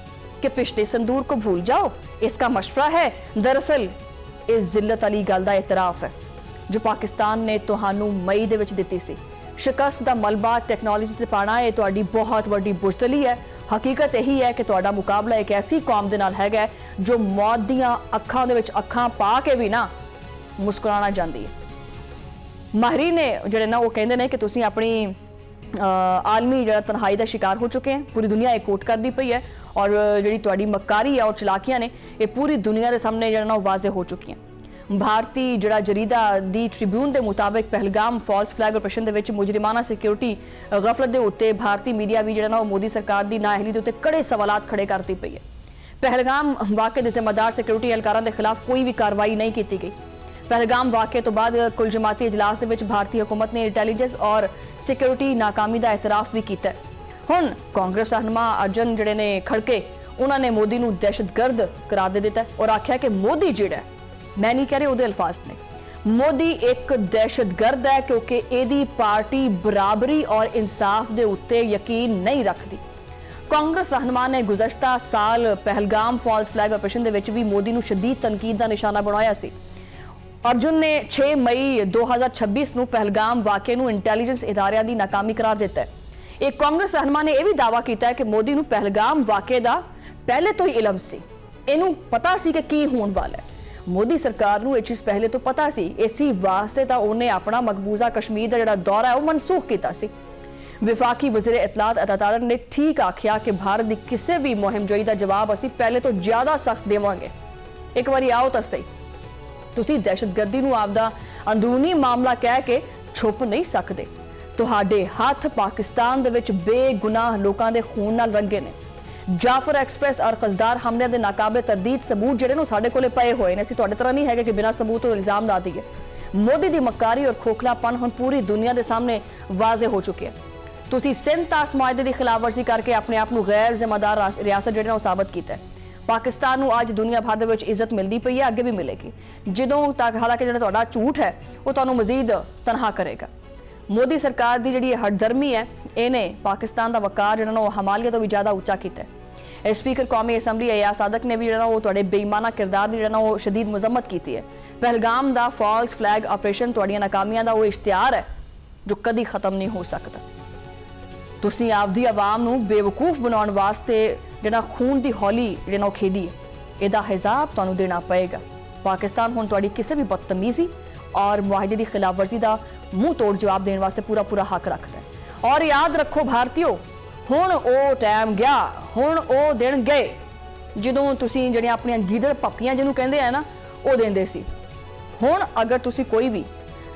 कि पिछले संदूर को भूल जाओ, इसका मशवरा है। दरअसल इस जिल्लत वाली गल दा इतराफ है जो पाकिस्तान ने तुहानू मई दे विच दित्ती सी। शिकस्त दा मलबा टैक्नोलॉजी ते पाना ये तुहाडी बहुत वड्डी बुज़दिली है। हकीकत यही है कि तुहाडा मुकाबला एक ऐसी कौम दे नाल हैगा जो मौत दियां अखां दे विच अखां पा के भी ना मुस्कुराना चाहती है। माहिरी ने जिहड़े ना वो कहंदे ने कि तुसीं अपनी आलमी ਜਿਹੜਾ ਤਨਹਾਈ ਦਾ शिकार हो चुके हैं। पूरी दुनिया ਇਹ कोट करती पई है और ਜਿਹੜੀ ਤੁਹਾਡੀ ਮਕਾਰੀ ਹੈ और ਚਲਾਕੀਆਂ ਨੇ ਇਹ पूरी दुनिया ਦੇ ਸਾਹਮਣੇ ਜਿਹੜਾ ਨਾ वाजे हो चुकी हैं। भारती ਜਿਹੜਾ ਜਰੀਦਾ ਦੀ ਟ੍ਰਿਬਿਊਨ ਦੇ ਮੁਤਾਬਕ ਪਹਿਲਗਾਮ ਫਾਲਸ ਫਲੈਗ ਆਪਰੇਸ਼ਨ ਦੇ ਵਿੱਚ ਮੁਜਰਮਾਨਾ ਸਿਕਿਉਰਿਟੀ ਗਫਲਤ ਦੇ ਉੱਤੇ ਭਾਰਤੀ ਮੀਡੀਆ ਵੀ ਜਿਹੜਾ ਨਾ ਉਹ ਮੋਦੀ ਸਰਕਾਰ ਦੀ ਨਾਅਹਲੀ ਦੇ ਉੱਤੇ ਕੜੇ ਸਵਾਲਾਤ ਖੜੇ ਕਰਦੀ ਪਈ ਹੈ। ਪਹਿਲਗਾਮ ਵਾਕਿਆ ਦੇ ਜ਼ਿੰਮੇਦਾਰ ਸਿਕਿਉਰਿਟੀ ਅਹਿਲਕਾਰਾਂ ਦੇ ਖਿਲਾਫ ਕੋਈ ਵੀ ਕਾਰਵਾਈ ਨਹੀਂ ਕੀਤੀ ਗਈ। ਪਹਿਲਗਾਮ ਵਾਕਿਆ ਤੋਂ ਬਾਅਦ ਕੁੱਲ ਜਮਾਤੀ ਇਜਲਾਸ ਦੇ ਵਿੱਚ ਭਾਰਤੀ ਹਕੂਮਤ ਨੇ ਇੰਟੈਲੀਜੈਂਸ ਔਰ ਸਿਕਿਉਰਿਟੀ ਨਾਕਾਮੀ ਦਾ ਇਤਰਾਫ ਵੀ ਕੀਤਾ ਹੈ। ਹੁਣ ਕਾਂਗਰਸ ਰਹਿਨੁਮਾ ਅਰਜਨ ਜਿਹੜੇ ਨੇ ਖੜਕੇ ਉਹਨਾਂ ਨੇ ਮੋਦੀ ਨੂੰ ਦਹਿਸ਼ਤਗਰਦ ਕਰਾਰ ਦੇ ਦਿੱਤਾ ਔਰ ਆਖਿਆ ਕਿ ਮੋਦੀ ਜਿਹੜਾ ਮੈਂ ਨਹੀਂ ਕਹਿ ਰਹੀ ਉਹਦੇ ਅਲਫਾਜ਼ ਨੇ ਮੋਦੀ ਇੱਕ ਦਹਿਸ਼ਤਗਰਦ ਹੈ ਕਿਉਂਕਿ ਇਹਦੀ ਪਾਰਟੀ ਬਰਾਬਰੀ ਔਰ ਇਨਸਾਫ ਦੇ ਉੱਤੇ ਯਕੀਨ ਨਹੀਂ ਰੱਖਦੀ। ਕਾਂਗਰਸ ਰਹਿਨੁਮਾ ਨੇ ਗੁਜ਼ਸ਼ਤਾ ਸਾਲ ਪਹਿਲਗਾਮ ਫਾਲਸ ਫਲੈਗ ਆਪਰੇਸ਼ਨ ਦੇ ਵਿੱਚ ਵੀ ਮੋਦੀ ਨੂੰ ਸ਼ਦੀਦ ਤਨਕੀਦ ਦਾ ਨਿਸ਼ਾਨਾ ਬਣਾਇਆ ਸੀ। ਅਰਜੁਨ ਨੇ 6 ਮਈ 2026 ਨੂੰ ਪਹਿਲਗਾਮ ਵਾਕਿਆ ਨੂੰ ਇੰਟੈਲੀਜੈਂਸ ਇਦਾਰਿਆਂ ਦੀ ਨਾਕਾਮੀ ਕਰਾਰ ਦਿੱਤਾ ਹੈ। ਇੱਕ ਕਾਂਗਰਸ ਰਹਿਨੁਮਾ ਨੇ ਇਹ ਵੀ ਦਾਅਵਾ ਕੀਤਾ ਹੈ ਕਿ ਮੋਦੀ ਨੂੰ ਪਹਿਲਗਾਮ ਵਾਕਿਆ ਦਾ ਪਹਿਲੇ ਤੋਂ ਹੀ ਇਲਮ ਸੀ, ਇਹਨੂੰ ਪਤਾ ਸੀ ਕਿ ਕੀ ਹੋਣ ਵਾਲਾ ਹੈ। ਮੋਦੀ ਸਰਕਾਰ ਨੂੰ ਇਹ ਚੀਜ਼ ਪਹਿਲੇ ਤੋਂ ਪਤਾ ਸੀ, ਇਸੇ ਵਾਸਤੇ ਤਾਂ ਉਹਨੇ ਆਪਣਾ ਮਕਬੂਜ਼ਾ ਕਸ਼ਮੀਰ ਦਾ ਜਿਹੜਾ ਦੌਰਾ ਹੈ ਉਹ ਮਨਸੂਖ ਕੀਤਾ ਸੀ। ਵਿਫਾਕੀ ਵਜ਼ੀਰ ਇਤਲਾਤ ਅਤਾਤਾਰ ਨੇ ਠੀਕ ਆਖਿਆ ਕਿ ਭਾਰਤ ਦੀ ਕਿਸੇ ਵੀ ਮੁਹਿੰਮ ਦਾ ਜਵਾਬ ਅਸੀਂ ਪਹਿਲੇ ਤੋਂ ਜ਼ਿਆਦਾ ਸਖਤ ਦੇਵਾਂਗੇ। ਇੱਕ ਵਾਰੀ ਆਓ ਤਾਂ ਸਹੀ, ਤੁਸੀਂ ਦਹਿਸ਼ਤਗਰਦੀ ਨੂੰ ਆਪਦਾ ਅੰਦਰੂਨੀ ਮਾਮਲਾ ਕਹਿ ਕੇ ਛੁਪ ਨਹੀਂ ਸਕਦੇ। ਤੁਹਾਡੇ ਹੱਥ ਪਾਕਿਸਤਾਨ ਦੇ ਵਿੱਚ ਬੇਗੁਨਾਹ ਲੋਕਾਂ ਦੇ ਖੂਨ ਨਾਲ ਰੰਗੇ ਨੇ। ਜਾਫਰ ਐਕਸਪ੍ਰੈਸ ਔਰ ਕਸਦਾਰ ਹਮਲੇ ਦੇ ਨਾਕਾਬਲੇ ਤਰਦੀਦ ਸਬੂਤ ਜਿਹੜੇ ਨੂੰ ਸਾਡੇ ਕੋਲੇ ਪਏ ਹੋਏ ਨੇ। ਅਸੀਂ ਤੁਹਾਡੇ ਤਰ੍ਹਾਂ ਨਹੀਂ ਹੈਗੇ ਕਿ ਬਿਨਾਂ ਸਬੂਤ ਤੋਂ ਇਲਜ਼ਾਮ ਲਾ ਦਈਏ। ਮੋਦੀ ਦੀ ਮੱਕਾਰੀ ਔਰ ਖੋਖਲਾਪਨ ਹੁਣ ਪੂਰੀ ਦੁਨੀਆ ਦੇ ਸਾਹਮਣੇ ਵਾਜ਼ੇ ਹੋ ਚੁੱਕੇ ਹੈ। ਤੁਸੀਂ ਸਿੰਧ ਤਾਸ ਮਾਇਦੇ ਦੀ ਖਿਲਾਫਵਰਜ਼ੀ ਕਰਕੇ ਆਪਣੇ ਆਪ ਨੂੰ ਗੈਰ ਜ਼ਿੰਮੇਦਾਰ ਰਿਆਸਤ ਜਿਹੜੇ ਨੂੰ ਸਾਬਤ ਕੀਤਾ ਹੈ। ਪਾਕਿਸਤਾਨ ਨੂੰ ਅੱਜ ਦੁਨੀਆ ਭਰ ਦੇ ਵਿੱਚ ਇੱਜ਼ਤ ਮਿਲਦੀ ਪਈ ਹੈ, ਅੱਗੇ ਵੀ ਮਿਲੇਗੀ ਜਦੋਂ ਤੱਕ ਹਾਲਾਂਕਿ ਜਿਹੜਾ ਤੁਹਾਡਾ ਝੂਠ ਹੈ ਉਹ ਤੁਹਾਨੂੰ ਮਜ਼ੀਦ ਤਨਹਾ ਕਰੇਗਾ। ਮੋਦੀ ਸਰਕਾਰ ਦੀ ਜਿਹੜੀ ਹਰਦਰਮੀ ਹੈ ਇਹਨੇ ਪਾਕਿਸਤਾਨ ਦਾ ਵਕਾਰ ਜਿਹੜਾ ਨਾ ਉਹ ਹਮਾਲੀਆ ਤੋਂ ਵੀ ਜ਼ਿਆਦਾ ਉੱਚਾ ਕੀਤਾ ਹੈ। ਸਪੀਕਰ ਕੌਮੀ ਅਸੈਂਬਲੀ ਅਯਾਜ਼ ਸਾਦਕ ਨੇ ਵੀ ਜਿਹੜਾ ਉਹ ਤੁਹਾਡੇ ਬੇਈਮਾਨਾ ਕਿਰਦਾਰ ਦੀ ਜਿਹੜਾ ਨਾ ਉਹ ਸ਼ਦੀਦ ਮੁਜ਼ੰਮਤ ਕੀਤੀ ਹੈ। ਪਹਿਲਗਾਮ ਦਾ ਫਾਲਸ ਫਲੈਗ ਆਪਰੇਸ਼ਨ ਤੁਹਾਡੀਆਂ ਨਾਕਾਮੀਆਂ ਦਾ ਉਹ ਇਸ਼ਤਿਹਾਰ ਹੈ ਜੋ ਕਦੀ ਖਤਮ ਨਹੀਂ ਹੋ ਸਕਦਾ। ਤੁਸੀਂ ਆਪਦੀ ਆਵਾਮ ਨੂੰ ਬੇਵਕੂਫ ਬਣਾਉਣ ਵਾਸਤੇ ਜਿਹੜਾ ਖੂਨ ਦੀ ਹੌਲੀ ਜਿਹੜਾ ਨਾ ਉਹ ਖੇਡੀ ਹੈ, ਇਹਦਾ ਹਿਸਾਬ ਤੁਹਾਨੂੰ ਦੇਣਾ ਪਏਗਾ। ਪਾਕਿਸਤਾਨ ਹੁਣ ਤੁਹਾਡੀ ਕਿਸੇ ਵੀ ਬਦਤਮੀਜ਼ੀ ਔਰ ਮੁਆਹਦੇ ਦੀ ਖਿਲਾਫਵਰਜ਼ੀ ਦਾ ਮੂੰਹ ਤੋੜ ਜਵਾਬ ਦੇਣ ਵਾਸਤੇ ਪੂਰਾ ਹੱਕ ਰੱਖਦਾ ਹੈ। ਔਰ ਯਾਦ ਰੱਖੋ ਭਾਰਤੀਓ, ਹੁਣ ਉਹ ਟਾਈਮ ਗਿਆ, ਹੁਣ ਉਹ ਦਿਨ ਗਏ ਜਦੋਂ ਤੁਸੀਂ ਜਿਹੜੀਆਂ ਆਪਣੀਆਂ ਗੀਦੜ ਪੱਪੀਆਂ ਜਿਹਨੂੰ ਕਹਿੰਦੇ ਆ ਨਾ ਉਹ ਦਿੰਦੇ ਸੀ। ਹੁਣ ਅਗਰ ਤੁਸੀਂ ਕੋਈ ਵੀ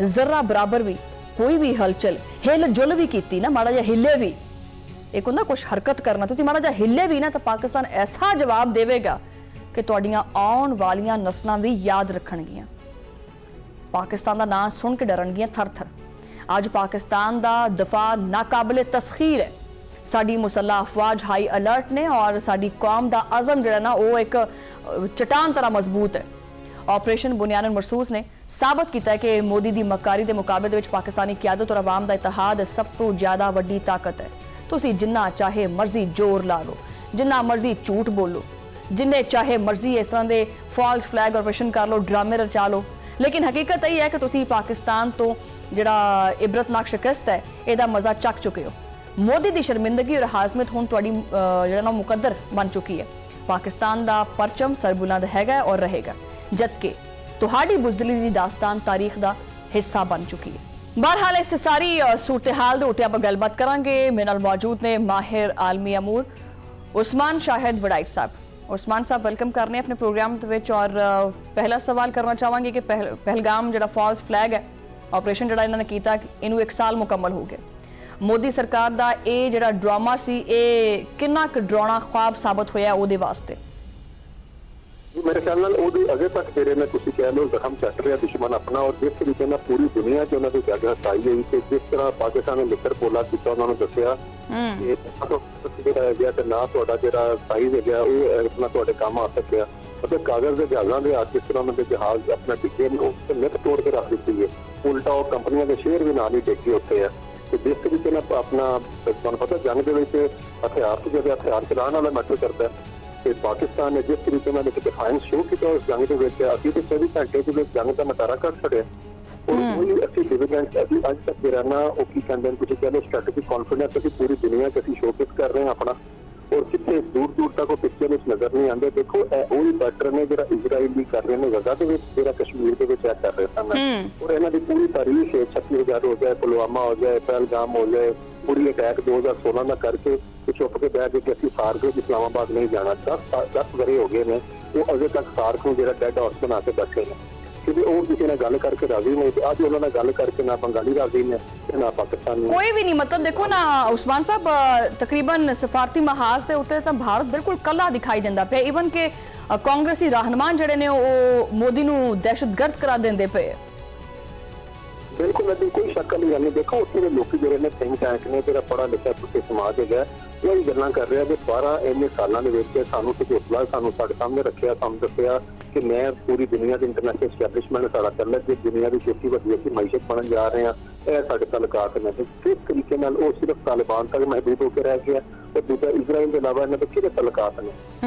ਜ਼ਰਾ ਬਰਾਬਰ ਵੀ ਕੋਈ ਵੀ ਹਲਚਲ ਹਿਲ ਜੁਲ ਵੀ ਕੀਤੀ ਨਾ, ਮਾੜਾ ਜਿਹਾ ਹਿੱਲੇ ਵੀ, ਇੱਕ ਹੁੰਦਾ ਕੁਝ ਹਰਕਤ ਕਰਨਾ, ਤੁਸੀਂ ਮਾੜਾ ਜਿਹਾ ਹਿੱਲੇ ਵੀ ਨਾ ਤਾਂ ਪਾਕਿਸਤਾਨ ਐਸਾ ਜਵਾਬ ਦੇਵੇਗਾ ਕਿ ਤੁਹਾਡੀਆਂ ਆਉਣ ਵਾਲੀਆਂ ਨਸਲਾਂ ਵੀ ਯਾਦ ਰੱਖਣਗੀਆਂ। ਪਾਕਿਸਤਾਨ ਦਾ ਨਾਂ ਸੁਣ ਕੇ ਡਰਨਗੀਆਂ ਥਰ-ਥਰ। ਅੱਜ ਪਾਕਿਸਤਾਨ ਦਾ ਦਫਾ ਨਾਕਾਬਲੇ ਤਸਖੀਰ ਹੈ। ਸਾਡੀ ਮੁਸੱਲਹ ਅਫਵਾਜ ਹਾਈ ਅਲਰਟ ਨੇ ਔਰ ਸਾਡੀ ਕੌਮ ਦਾ ਅਜ਼ਮ ਜਿਹੜਾ ਨਾ ਉਹ ਇੱਕ ਚਟਾਨ ਤਰ੍ਹਾਂ ਮਜ਼ਬੂਤ ਹੈ। ਆਪਰੇਸ਼ਨ ਬੁਨਿਆਦਨ ਮਰਸੂਸ ਨੇ ਸਾਬਤ ਕੀਤਾ ਹੈ ਕਿ ਮੋਦੀ ਦੀ ਮੱਕਾਰੀ ਦੇ ਮੁਕਾਬਲੇ ਦੇ ਵਿੱਚ ਪਾਕਿਸਤਾਨੀ ਕਿਆਦਤ ਔਰ ਆਵਾਮ ਦਾ ਇਤਿਹਾਦ ਸਭ ਤੋਂ ਜ਼ਿਆਦਾ ਵੱਡੀ ਤਾਕਤ ਹੈ। ਤੁਸੀਂ ਜਿੰਨਾ ਚਾਹੇ ਮਰਜ਼ੀ ਜ਼ੋਰ ਲਾ ਲਓ, ਜਿੰਨਾ ਮਰਜ਼ੀ ਝੂਠ ਬੋਲੋ, ਜਿੰਨੇ ਚਾਹੇ ਮਰਜ਼ੀ ਇਸ ਤਰ੍ਹਾਂ ਦੇ ਫਾਲਸ ਫਲੈਗ ਆਪਰੇਸ਼ਨ ਕਰ ਲਓ, ਡਰਾਮੇ ਰਚਾ ਲਓ, ਲੇਕਿਨ ਹਕੀਕਤ ਇਹ ਹੈ ਕਿ ਤੁਸੀਂ ਪਾਕਿਸਤਾਨ ਤੋਂ ਜਿਹੜਾ ਇਬਰਤਨਾਕ ਸ਼ਿਕਸਤ ਹੈ ਇਹਦਾ ਮਜ਼ਾ ਚੱਕ ਚੁੱਕੇ ਹੋ। ਮੋਦੀ ਦੀ ਸ਼ਰਮਿੰਦਗੀ ਔਰ ਹਾਜ਼ਮਤ ਹੁਣ ਤੁਹਾਡੀ ਜਿਹੜਾ ਨਾ ਮੁਕੱਦਰ ਬਣ ਚੁੱਕੀ ਹੈ। ਪਾਕਿਸਤਾਨ ਦਾ ਪਰਚਮ ਸਰਬੁਲੰਦ ਹੈਗਾ ਔਰ ਰਹੇਗਾ, ਜਦਕਿ ਤੁਹਾਡੀ ਬੁਜ਼ਦਿਲੀ ਦੀ ਦਾਸਤਾਨ ਤਾਰੀਖ ਦਾ ਹਿੱਸਾ ਬਣ ਚੁੱਕੀ ਹੈ। ਬਹਰਹਾਲ ਇਸ ਸਾਰੀ ਸੂਰਤ-ਏ-ਹਾਲ ਦੇ ਉੱਤੇ ਆਪਾਂ ਗੱਲਬਾਤ ਕਰਾਂਗੇ। ਮੇਰੇ ਨਾਲ ਮੌਜੂਦ ਨੇ ਮਾਹਿਰ ਆਲਮੀ ਅਮੂਰ ਉਸਮਾਨ ਸ਼ਾਹਿਦ ਵੜਾਈਚ ਸਾਹਿਬ। ਉਸਮਾਨ ਸਾਹਿਬ ਵੈਲਕਮ ਕਰਨੇ ਆਪਣੇ ਪ੍ਰੋਗਰਾਮ ਦੇ ਵਿੱਚ ਔਰ ਪਹਿਲਾ ਸਵਾਲ ਕਰਨਾ ਚਾਹਾਂਗੇ ਕਿ ਪਹਿਲਗਾਮ ਜਿਹੜਾ ਫਾਲਸ ਫਲੈਗ ਹੈ ਆਪਰੇਸ਼ਨ ਜਿਹੜਾ ਇਹਨਾਂ ਨੇ ਕੀਤਾ ਇਹਨੂੰ 1 ਸਾਲ ਮੁਕੰਮਲ ਹੋ ਗਿਆ। ਮੋਦੀ ਸਰਕਾਰ ਦਾ ਇਹ ਜਿਹੜਾ ਡਰਾਮਾ ਸੀ ਇਹ ਕਿੰਨਾ ਕੁ ਡਰਾਉਣਾ ख्वाब ਸਾਬਤ ਹੋਇਆ ਉਹਦੇ ਵਾਸਤੇ? मेरे ख्याल ਨਾਲ ਉਹਦੀ ਅਜੇ ਤੱਕ ਜਿਹੜੇ ਨੇ ਤੁਸੀਂ ਕਹਿ ਲਓ ਜ਼ਖਮ ਚੱਟ ਰਿਹਾ ਦੁਸ਼ਮਣ ਆਪਣਾ, ਔਰ ਜਿਸ ਤਰੀਕੇ ਨਾਲ ਪੂਰੀ ਦੁਨੀਆ 'ਚ ਉਹਨਾਂ ਦੀ ਜੱਗ ਹਸਾਈ ਹੋਈ ਤੇ ਜਿਸ ਤਰ੍ਹਾਂ ਪਾਕਿਸਤਾਨ ਨੇ ਮਿੱਤਰ ਪੋਲਾ ਕੀਤਾ ਉਹਨਾਂ ਨੂੰ ਦੱਸਿਆ ਕਿ ਜਿਹੜਾ ਹੈਗਾ ਤੇ ਨਾ ਤੁਹਾਡਾ ਜਿਹੜਾ ਸਾਈਜ਼ ਹੈਗਾ ਉਹ ਆਪਣਾ ਤੁਹਾਡੇ ਕੰਮ ਆ ਸਕਿਆ ਅਤੇ ਕਾਗਜ਼ ਦੇ ਜਹਾਜ਼ਾਂ ਦੇ ਹੱਥ ਜਿਸ ਤਰ੍ਹਾਂ ਉਹਨਾਂ ਦੇ ਜਹਾਜ਼ ਆਪਣਾ ਟਿੱਕੇ ਨੂੰ ਨਿੱਤ ਤੋੜ ਕੇ ਰੱਖ ਦਿੱਤੀ ਹੈ। ਉਲਟਾ ਉਹ ਕੰਪਨੀਆਂ ਦੇ ਸ਼ੇਅਰ ਵੀ ਨਾਲ ਹੀ ਟਿੱਕੇ ਉੱਤੇ ਆ ਤੇ ਜਿਸ ਤਰੀਕੇ ਨਾਲ ਆਪਣਾ ਤੁਹਾਨੂੰ ਪਤਾ ਜੰਗ ਦੇ ਵਿੱਚ ਹਥਿਆਰ ਤੋਂ ਜਿਹੜੇ ਹਥਿਆਰ ਚਲਾਉਣ ਵਾਲਾ ਮੈਟਰ ਕਰਦਾ ਤੇ ਪਾਕਿਸਤਾਨ ਨੇ ਜਿਸ ਤਰੀਕੇ ਨਾਲ ਇੱਕ ਡਿਫਾਈਨਸ ਸ਼ੋਅ ਕੀਤਾ ਉਸ ਜੰਗ ਦੇ ਵਿੱਚ ਅਸੀਂ ਤੇ 24 ਘੰਟੇ ਦੇ ਵਿੱਚ ਜੰਗ ਦਾ ਨਜ਼ਾਰਾ ਕਰ ਛੜਿਆ ਔਰ ਕੋਈ ਅਸੀਂ ਡਿਵੀਡੈਂਡ ਅਸੀਂ ਅੱਜ ਤੱਕ ਜਿਹੜਾ ਨਾ ਉਹ ਕੀ ਕਹਿੰਦੇ ਨੇ ਤੁਸੀਂ ਕਹਿੰਦੇ ਸਟ੍ਰੈਟੇਜਿਕ ਕੌਨਫੀਡੈਂਸ ਅਸੀਂ ਪੂਰੀ ਦੁਨੀਆ 'ਚ ਅਸੀਂ ਸ਼ੋਅਕੇਸ ਕਰ ਰਹੇ ਹਾਂ ਆਪਣਾ ਔਰ ਕਿਤੇ ਦੂਰ ਤੱਕ ਉਹ ਪਿਕਚਰ ਵਿੱਚ ਨਜ਼ਰ ਨਹੀਂ ਆਉਂਦੇ। ਦੇਖੋ ਇਹ ਉਹੀ ਬੈਟਰ ਨੇ ਜਿਹੜਾ ਇਜ਼ਰਾਈਲ ਵੀ ਕਰ ਰਹੇ ਨੇ ਗਜ਼ਾ ਦੇ ਵਿੱਚ, ਜਿਹੜਾ ਕਸ਼ਮੀਰ ਦੇ ਵਿੱਚ ਇਹ ਕਰ ਰਹੇ ਸਨ ਔਰ ਇਹਨਾਂ ਦੀ ਪੂਰੀ ਤਾਰੀਖ ਹੈ। 36,000 ਹੋ ਜਾਏ, ਪੁਲਵਾਮਾ ਹੋ ਜਾਏ, ਪਹਿਲਗਾਮ ਹੋ ਜਾਏ, ਪੂਰੀ ਅਟੈਕ 2016 ਦਾ ਕਰਕੇ ਤੇ ਚੁੱਪ ਕੇ ਬਹਿ ਗਏ ਕਿ ਅਸੀਂ ਸਾਰਕ ਇਸਲਾਮਾਬਾਦ ਨਹੀਂ ਜਾਣਾ। 10 ਵਰੇ ਹੋ ਗਏ ਨੇ, ਉਹ ਅਜੇ ਤੱਕ ਸਾਰਕ ਨੂੰ ਜਿਹੜਾ ਡੈਡ ਹਾਰਸ ਬਣਾ ਕੇ ਬੈਠੇ ਨੇ, ਕਿਉਂਕਿ ਉਹ ਕਿਸੇ ਨਾਲ ਗੱਲ ਕਰਕੇ ਰਾਜ਼ੀ ਨਹੀਂ। ਤੇ ਅੱਜ ਉਹਨਾਂ ਨਾਲ ਗੱਲ ਕਰਕੇ ਨਾ ਬੰਗਾਲੀ ਰਾਜ਼ੀ ਨੇ ਤੇ ਨਾ ਪਾਕਿਸਤਾਨੀ, ਕੋਈ ਵੀ ਨਹੀਂ। ਮਤਲਬ ਦੇਖੋ ਨਾ ਉਸਮਾਨ ਸਾਹਿਬ, ਤਕਰੀਬਨ ਸਫਾਰਤੀ ਮਹਾਜ਼ ਦੇ ਉੱਤੇ ਤਾਂ ਭਾਰਤ ਬਿਲਕੁਲ ਕੱਲਾ ਦਿਖਾਈ ਦਿੰਦਾ ਪਿਆ। ਈਵਨ ਕਿ ਕਾਂਗਰਸੀ ਰਹਿਨੁਮਾਨ ਜਿਹੜੇ ਨੇ ਉਹ ਮੋਦੀ ਨੂੰ ਦਹਿਸ਼ਤਗਰਦ ਕਰਾ ਦਿੰਦੇ ਪਏ। ਬਿਲਕੁਲ ਇਹਦੀ ਕੋਈ ਸ਼ੱਕ ਨਹੀਂ ਹੈ। ਦੇਖੋ ਉੱਥੇ ਦੇ ਲੋਕ ਜਿਹੜੇ ਨੇ ਥਿੰਕ ਟੈਂਕ ਨੇ, ਜਿਹੜਾ ਪੜ੍ਹਾ ਲਿਖਿਆ ਤੁਸੀਂ ਸਮਾਜ ਹੈਗਾ, ਉਹ ਇਹ ਗੱਲਾਂ ਕਰ ਰਿਹਾ ਕਿ 12 ਇੰਨੇ ਸਾਲਾਂ ਦੇ ਵਿੱਚ ਸਾਨੂੰ ਹੌਸਲਾ ਸਾਨੂੰ ਸਾਡੇ ਸਾਹਮਣੇ ਰੱਖਿਆ, ਸਾਨੂੰ ਦੱਸਿਆ ਕਿ ਮੈਂ ਪੂਰੀ ਦੁਨੀਆ ਦੀ ਇੰਟਰਨੈਸ਼ਨਲ ਐਸਟੈਬਲਿਸ਼ਮੈਂਟ ਸਾਡਾ ਚੱਲ ਜੇ ਦੁਨੀਆ ਦੀ ਛੋਟੀ ਵੱਡੀ ਅਸੀਂ ਮੈਸ਼ਤ ਬਣਨ ਜਾ ਰਹੇ ਹਾਂ, ਇਹ ਸਾਡੇ ਤਾਲੁਕਾਤ ਨੇ। ਕਿਸ ਤਰੀਕੇ ਨਾਲ ਉਹ ਸਿਰਫ ਤਾਲਿਬਾਨ ਤੱਕ ਮਹਿਦੂਦ ਹੋ ਕੇ ਰਹਿ ਗਿਆ ਤੇ ਦੂਜਾ ਇਜ਼ਰਾਈਲ ਦੇ ਇਲਾਵਾ ਇਹਨਾਂ ਦੇ ਕਿਹੜੇ ਤਾਲੁਕਾਤ ਨੇ?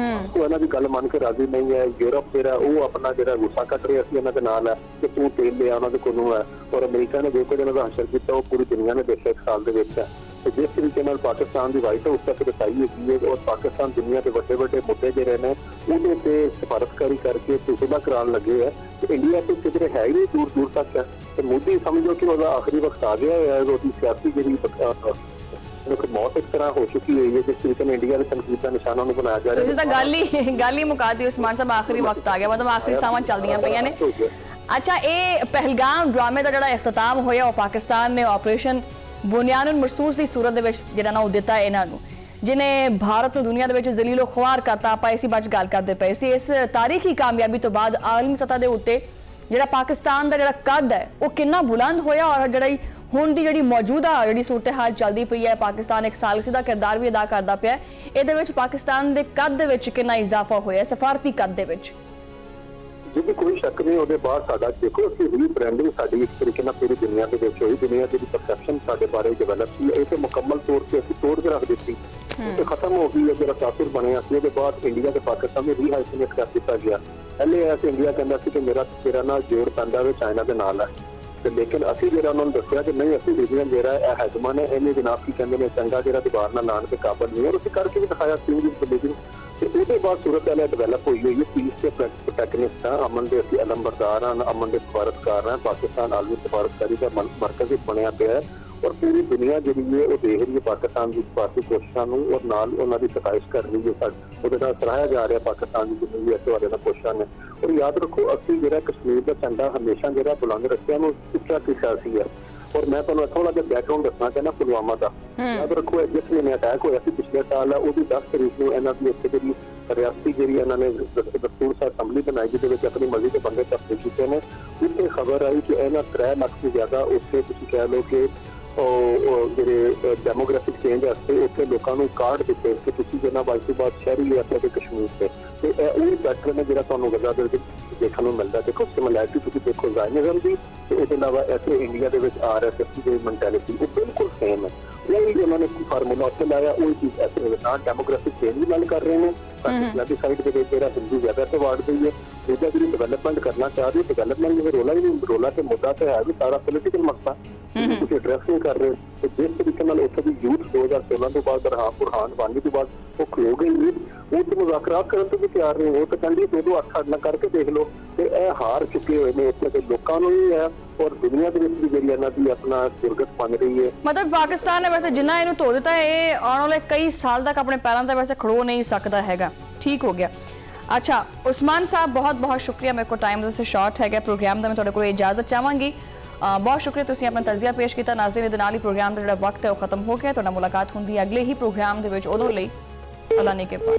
ਉਹ ਇਹਨਾਂ ਦੀ ਗੱਲ ਮੰਨ ਕੇ ਰਾਜ਼ੀ ਨਹੀਂ ਹੈ। ਯੂਰਪ ਜਿਹੜਾ ਉਹ ਆਪਣਾ ਜਿਹੜਾ ਗੁੱਸਾ ਕੱਢ ਰਿਹਾ ਸੀ ਇਹਨਾਂ ਦੇ ਨਾਲ ਹੈ ਕਿ ਤੂੰ ਤੇਲ ਲਿਆ ਉਹਨਾਂ ਦੇ ਕੋਲੋਂ ਹੈ, ਔਰ ਅਮਰੀਕਾ ਨੇ ਜੋ ਕੁਝ ਇਹਨਾਂ ਦਾ ਹਾਸਲ ਕੀਤਾ ਉਹ ਪੂਰੀ ਦੁਨੀਆ ਨੇ ਦੇਖਿਆ 1 ਸਾਲ ਦੇ ਵਿੱਚ ਹੈ। ਤੇ ਜਿਸ ਤਰੀਕੇ ਨਾਲ ਪਾਕਿਸਤਾਨ ਦੀ ਵਾਈਟ ਹਾਊਸ ਤੱਕ ਰਸਾਈ ਹੈਗੀ ਹੈ, ਔਰ ਪਾਕਿਸਤਾਨ ਦੁਨੀਆ ਦੇ ਵੱਡੇ ਵੱਡੇ ਮੁੱਦੇ ਜਿਹੜੇ ਨੇ ਉਹਦੇ ਤੇ ਸਿਫਾਰਸ਼ਕਾਰੀ ਕਰਕੇ ਸੁਲ੍ਹਾ ਕਰਾਉਣ ਲੱਗੇ ਹੈ ਤੇ ਇੰਡੀਆ ਤੋਂ ਕਿਧਰੇ ਹੈ ਹੀ ਨਹੀਂ, ਦੂਰ ਦੂਰ ਤੱਕ ਹੈ। ਤੇ ਮੋਦੀ ਸਮਝੋ ਕਿ ਉਹਦਾ ਆਖਰੀ ਵਕਤ ਆ ਗਿਆ ਹੈ, ਉਹਦੀ ਸਿਆਸੀ ਜਿਹੜੀ ਮੌਤ ਇੱਕ ਤਰ੍ਹਾਂ ਹੋ ਚੁੱਕੀ ਹੋਈ ਹੈ। ਜਿਸ ਤਰੀਕੇ ਨਾਲ ਇੰਡੀਆ ਦੇ ਤਨਕੀਦ ਦਾ ਨਿਸ਼ਾਨਾ ਨੂੰ ਬਣਾਇਆ ਜਾ ਰਿਹਾ ਹੈ। ਤੁਸੀਂ ਤਾਂ ਗੱਲ ਹੀ ਮੁਕਾਤੀ ਉਸਮਾਨ ਸਾਹਿਬ, ਆਖਰੀ ਵਕਤ ਆ ਗਿਆ, ਮਤਲਬ ਆਖਰੀ ਸਾਵਾਂ ਚੱਲਦੀਆਂ ਪਈਆਂ ਨੇ। ਅੱਛਾ, ਇਹ ਪਹਿਲਗਾਮ ਡਰਾਮੇ ਦਾ ਜਿਹੜਾ ਇਖਤਤਾਮ ਹੋਇਆ ਉਹ ਪਾਕਿਸਤਾਨ ਨੇ ਆਪਰੇਸ਼ਨ ਬੁਨਿਆਨ ਮਰਸੂਸ ਦੀ ਸੂਰਤ ਦੇ ਵਿੱਚ ਜਿਹੜਾ ਨਾ ਉਹ ਦਿੱਤਾ ਇਹਨਾਂ ਨੂੰ, ਜਿਨੇ ਭਾਰਤ ਨੂੰ ਦੁਨੀਆ ਦੇ ਵਿੱਚ ਜ਼ਲੀਲੋ ਖੁਆਰ ਕਰਤਾ। ਆਪਾਂ ਇਸੇ ਬਾਰੇ ਗੱਲ ਕਰਦੇ ਪਏ ਸੀ। ਇਸ ਤਾਰੀਖੀ ਕਾਮਯਾਬੀ ਤੋਂ ਬਾਅਦ ਆਲਮੀ ਸਤਹ ਦੇ ਉੱਤੇ ਜਿਹੜਾ ਪਾਕਿਸਤਾਨ ਦਾ ਜਿਹੜਾ ਕੱਦ ਹੈ ਉਹ ਕਿੰਨਾ ਬੁਲੰਦ ਹੋਇਆ, ਔਰ ਜਿਹੜੀ ਹੁਣ ਦੀ ਜਿਹੜੀ ਮੌਜੂਦਾ ਜਿਹੜੀ ਸੂਰਤ-ਏ-ਹਾਲ ਚੱਲਦੀ ਪਈ ਹੈ, ਪਾਕਿਸਤਾਨ ਇੱਕ ਸਾਲਸੀ ਦਾ ਕਿਰਦਾਰ ਵੀ ਅਦਾ ਕਰਦਾ ਪਿਆ, ਇਹਦੇ ਵਿੱਚ ਪਾਕਿਸਤਾਨ ਦੇ ਕੱਦ ਦੇ ਵਿੱਚ ਕਿੰਨਾ ਇਜ਼ਾਫਾ ਹੋਇਆ, ਸਫਾਰਤੀ ਕੱਦ ਦੇ ਵਿੱਚ? ਜਿਹਦੀ ਕੋਈ ਸ਼ੱਕ ਨਹੀਂ। ਉਹਦੇ ਬਾਅਦ ਸਾਡਾ ਦੇਖੋ ਅਸੀਂ ਰੀਬ੍ਰਾਂਡਿੰਗ ਸਾਡੀ ਇੱਕ ਤਰੀਕੇ ਨਾਲ ਪੂਰੀ ਦੁਨੀਆ ਦੇ ਵਿੱਚ ਹੋਈ। ਦੁਨੀਆ ਦੀ ਪਰਸੈਪਸ਼ਨ ਸਾਡੇ ਬਾਰੇ ਡਿਵੈਲਪ ਸੀ, ਇਹ ਤੇ ਮੁਕੰਮਲ ਤੌਰ ਤੇ ਅਸੀਂ ਤੋੜ ਕੇ ਰੱਖ ਦਿੱਤੀ ਤੇ ਖਤਮ ਹੋ ਗਈ। ਜਿਹੜਾ ਤਾਸੁਰ ਬਣਿਆ ਸੀ ਉਹਦੇ ਬਾਅਦ ਇੰਡੀਆ ਤੇ ਪਾਕਿਸਤਾਨ ਨੂੰ ਰੀਹਾਈਸਨੇਟ ਕਰ ਦਿੱਤਾ ਗਿਆ। ਪਹਿਲੇ ਐਸੇ ਇੰਡੀਆ ਕਹਿੰਦਾ ਸੀ ਕਿ ਤੇਰਾ ਨਾਲ ਜੋੜ ਪੈਂਦਾ ਵੇ ਚਾਈਨਾ ਦੇ ਨਾਲ ਹੈ, ਤੇ ਲੇਕਿਨ ਅਸੀਂ ਜਿਹੜਾ ਉਹਨਾਂ ਨੂੰ ਦੱਸਿਆ ਕਿ ਨਹੀਂ, ਅਸੀਂ ਰੀਜਨ ਜਿਹੜਾ ਇਹ ਹੈਜਮਨ ਹੈ, ਇਹਨੇ ਜਨਾਬ ਕੀ ਕਹਿੰਦੇ ਨੇ ਚੰਗਾ ਜਿਹੜਾ ਦੀਵਾਰ ਨਾਲ ਲਾਣ ਤੇ ਕਾਬਲ ਨਹੀਂ ਹੈ, ਅਸੀਂ ਕਰਕੇ ਵੀ ਦਿਖਾਇਆ ਸੀ ਜੀ ਬਲੀਵਿੰਗ। ਤੇ ਉਹਦੇ ਬਾਅਦ ਸੂਰਤ ਹਾਲ ਡਿਵੈਲਪ ਹੋਈ ਹੋਈ ਹੈ। ਪੀਸ ਦੇ ਪ੍ਰੋਟੈਗਨਿਸਟ ਹਾਂ, ਅਮਨ ਦੇ ਅਸੀਂ ਅਲਮਬਰਦਾਰ ਹਾਂ, ਅਮਨ ਦੇ ਸਿਫਾਰਤਕਾਰ ਹਾਂ। ਪਾਕਿਸਤਾਨ ਆਲਮੀ ਸਿਫਾਰਤਕਾਰੀ ਦਾ ਮਰਕਜ਼ ਬਣਿਆ ਪਿਆ ਹੈ, ਔਰ ਪੂਰੀ ਦੁਨੀਆ ਜਿਹੜੀ ਹੈ ਉਹ ਦੇਖ ਰਹੀ ਹੈ ਪਾਕਿਸਤਾਨ ਦੀ ਸਿਫਾਰਤੀ ਕੋਸ਼ਿਸ਼ਾਂ ਨੂੰ, ਔਰ ਨਾਲ ਉਹਨਾਂ ਦੀ ਸਤਾਇਸ਼ ਕਰ ਰਹੀ ਹੈ। ਉਹਦੇ ਨਾਲ ਸਰਾਹਿਆ ਜਾ ਰਿਹਾ ਪਾਕਿਸਤਾਨ ਦੀ ਜਿੰਨੀ ਵੀ ਤੁਹਾਡੇ ਨਾਲ ਕੋਸ਼ਿਸ਼ਾਂ ਨੇ। ਔਰ ਯਾਦ ਰੱਖੋ ਅਸੀਂ ਜਿਹੜਾ ਕਸ਼ਮੀਰ ਦਾ ਝੰਡਾ ਹਮੇਸ਼ਾ ਜਿਹੜਾ ਬੁਲੰਦ ਰੱਖਿਆ ਨੂੰ ਉੱਚਾ ਕੀਤਾ ਸੀ। ਔਰ ਮੈਂ ਤੁਹਾਨੂੰ ਥੋੜਾ ਜਿਹਾ ਬੈਕਗ੍ਰਾਉਂਡ ਦੱਸਣਾ ਚਾਹੁੰਦਾ ਪੁਲਵਾਮਾ ਦਾ। ਯਾਦ ਰੱਖੋ ਜਿਸ ਵੇਲੇ ਅਟੈਕ ਹੋਇਆ ਸੀ ਪਿਛਲੇ ਸਾਲ, ਉਹਦੀ 10 ਤਰੀਕ ਨੂੰ ਇਹਨਾਂ ਦੀ ਉੱਥੇ ਜਿਹੜੀ ਰਿਆਸਤੀ ਜਿਹੜੀ ਇਹਨਾਂ ਨੇ ਦਸਤੂਰ ਸਾਹਿਬ ਅਸੈਂਬਲੀ ਬਣਾਈ, ਜਿਹਦੇ ਵਿੱਚ ਆਪਣੀ ਮਰਜ਼ੀ ਦੇ ਬੰਦੇ ਤਬਦੀਲ ਕੀਤੇ ਨੇ। ਉੱਥੇ ਖਬਰ ਆਈ ਕਿ ਇਹਨਾਂ 3 ਲੱਖ ਤੋਂ ਜ਼ਿਆਦਾ ਉੱਥੇ ਤੁਸੀਂ ਕਹਿ ਲਓ ਕਿ ਜਿਹੜੇ ਡੈਮੋਗ੍ਰਾਫਿਕ ਚੇਂਜ ਵਾਸਤੇ ਉੱਥੇ ਲੋਕਾਂ ਨੂੰ ਕਾਰਡ ਦਿੱਤੇ ਕਿ ਤੁਸੀਂ ਜਿਹਨਾਂ ਬਾਅਦ ਬਾਅਦ ਸ਼ਹਿਰੀ ਲਿਆ ਤੇ ਕਸ਼ਮੀਰ ਤੇ ਉਹ ਪੈਟਰਨ ਹੈ ਜਿਹੜਾ ਤੁਹਾਨੂੰ ਗਜ਼ਾ ਦੇ ਵਿੱਚ ਦੇਖਣ ਨੂੰ ਮਿਲਦਾ। ਦੇਖੋ ਸਿਮਿਲੈਰਿਟੀ ਤੁਸੀਂ ਦੇਖੋ ਜ਼ਾਇਨਿਜ਼ਮ ਦੀ ਤੇ ਉਹਦੇ ਇਲਾਵਾ ਇੱਥੇ ਇੰਡੀਆ ਦੇ ਵਿੱਚ RSS ਦੀ ਮੈਂਟੈਲਿਟੀ ਉਹ ਬਿਲਕੁਲ ਸੇਮ ਹੈ। ਉਹ ਉਹਨਾਂ ਨੇ ਫਾਰਮੂਲਾ ਉੱਥੇ ਲਾਇਆ, ਉਹ ਚੀਜ਼ ਇੱਥੇ ਨਾਲ ਡੈਮੋਗ੍ਰਾਫਿਕ ਚੇਂਜ ਵੀ ਨਾਲ ਕਰ ਰਹੇ ਨੇ। ਸਾਡੀ ਸਾਈਡ ਦੇ ਵਿੱਚ ਜਿਹੜਾ ਹਿੰਦੂ ਜ਼ਿਆਦਾ ਤੇ ਵਾਰਡ ਗਈ ਹੈ, ਦੂਜਾ ਜਿਹੜੀ ਡਿਵੈਲਪਮੈਂਟ ਕਰਨਾ ਚਾਹ ਰਹੀ ਡਿਵੈਲਪਮੈਂਟ ਦੇ ਰੋਲਾ ਹੀ ਨਹੀਂ, ਰੋਲਾ ਤੇ ਮੁੱਦਾ ਤੇ ਹੈ ਵੀ ਸਾਰਾ ਪੋਲੀਟੀਕਲ ਮਸਲਾ ਤੁਸੀਂ ਐਡਰੈਸ ਨਹੀਂ ਕਰ ਰਹੇ। ਤੇ ਜਿਸ ਤਰੀਕੇ ਨਾਲ ਉੱਥੇ ਦੀ ਯੂਥ 2016 ਤੋਂ ਬਾਅਦ ਬੁਰਹਾਨ ਵਾਨੀ ਤੋਂ ਬਾਅਦ ਉਹ ਖਲੋ ਗਈ, ਉਹ ਤੇ ਮੁਜ਼ਾਕਰਾਤ ਕਰਨ ਤੋਂ ਵੀ ਤਿਆਰ ਨਹੀਂ। ਉਹ ਤਾਂ ਕਹਿੰਦੀ 2-2 8 ਨਾ ਕਰਕੇ ਦੇਖ ਲਓ। ਤੇ ਇਹ ਹਾਰ ਚੁੱਕੇ ਹੋਏ ਨੇ ਇੱਥੇ ਦੇ ਲੋਕਾਂ ਨੂੰ ਵੀ ਹੈ, ਔਰ ਦੁਨੀਆ ਦੇ ਵਿੱਚ ਵੀ ਜਿਹੜੀ ਇਹਨਾਂ ਦੀ ਆਪਣਾ ਸੁਰਗਤ ਬਣ ਰਹੀ ਹੈ। ਮਤਲਬ ਪਾਕਿਸਤਾਨ ਨੇ ਵੈਸੇ ਜਿੰਨਾ ਇਹਨੂੰ ਧੋ ਦਿੱਤਾ, ਇਹ ਆਉਣ ਵਾਲੇ ਕਈ ਸਾਲ ਤੱਕ ਆਪਣੇ ਪੈਰਾਂ ਤੇ ਵੈਸੇ ਖੜੋ ਨਹੀਂ ਸਕਦਾ ਹੈਗਾ। ਠੀਕ ਹੋ ਗਿਆ। ਅੱਛਾ ਉਸਮਾਨ ਸਾਹਿਬ, ਬਹੁਤ ਬਹੁਤ ਸ਼ੁਕਰੀਆ। ਮੇਰੇ ਕੋਲ ਟਾਈਮ ਦਾ ਸ਼ਾਰਟ ਹੈਗਾ ਪ੍ਰੋਗਰਾਮ ਦਾ, ਮੈਂ ਤੁਹਾਡੇ ਕੋਲ ਇਜਾਜ਼ਤ ਚਾਹਾਂਗੀ। ਬਹੁਤ ਸ਼ੁਕਰੀਆ, ਤੁਸੀਂ ਆਪਣਾ ਤਜਜ਼ੀਆ ਪੇਸ਼ ਕੀਤਾ। ਨਾਜ਼ਰੀਨ, ਦੇ ਨਾਲ ਹੀ ਪ੍ਰੋਗਰਾਮ ਦਾ ਜਿਹੜਾ ਵਕਤ ਹੈ ਉਹ ਖਤਮ ਹੋ ਗਿਆ। ਤੁਹਾਡਾ ਮੁਲਾਕਾਤ ਹੁੰਦੀ ਹੈ ਅਗਲੇ ਹੀ ਪ੍ਰੋਗਰਾਮ ਦੇ ਵਿੱਚ, ਉਦੋਂ ਲਈ ਅੱਲਾ ਨੇ ਕਿਰਪਾ।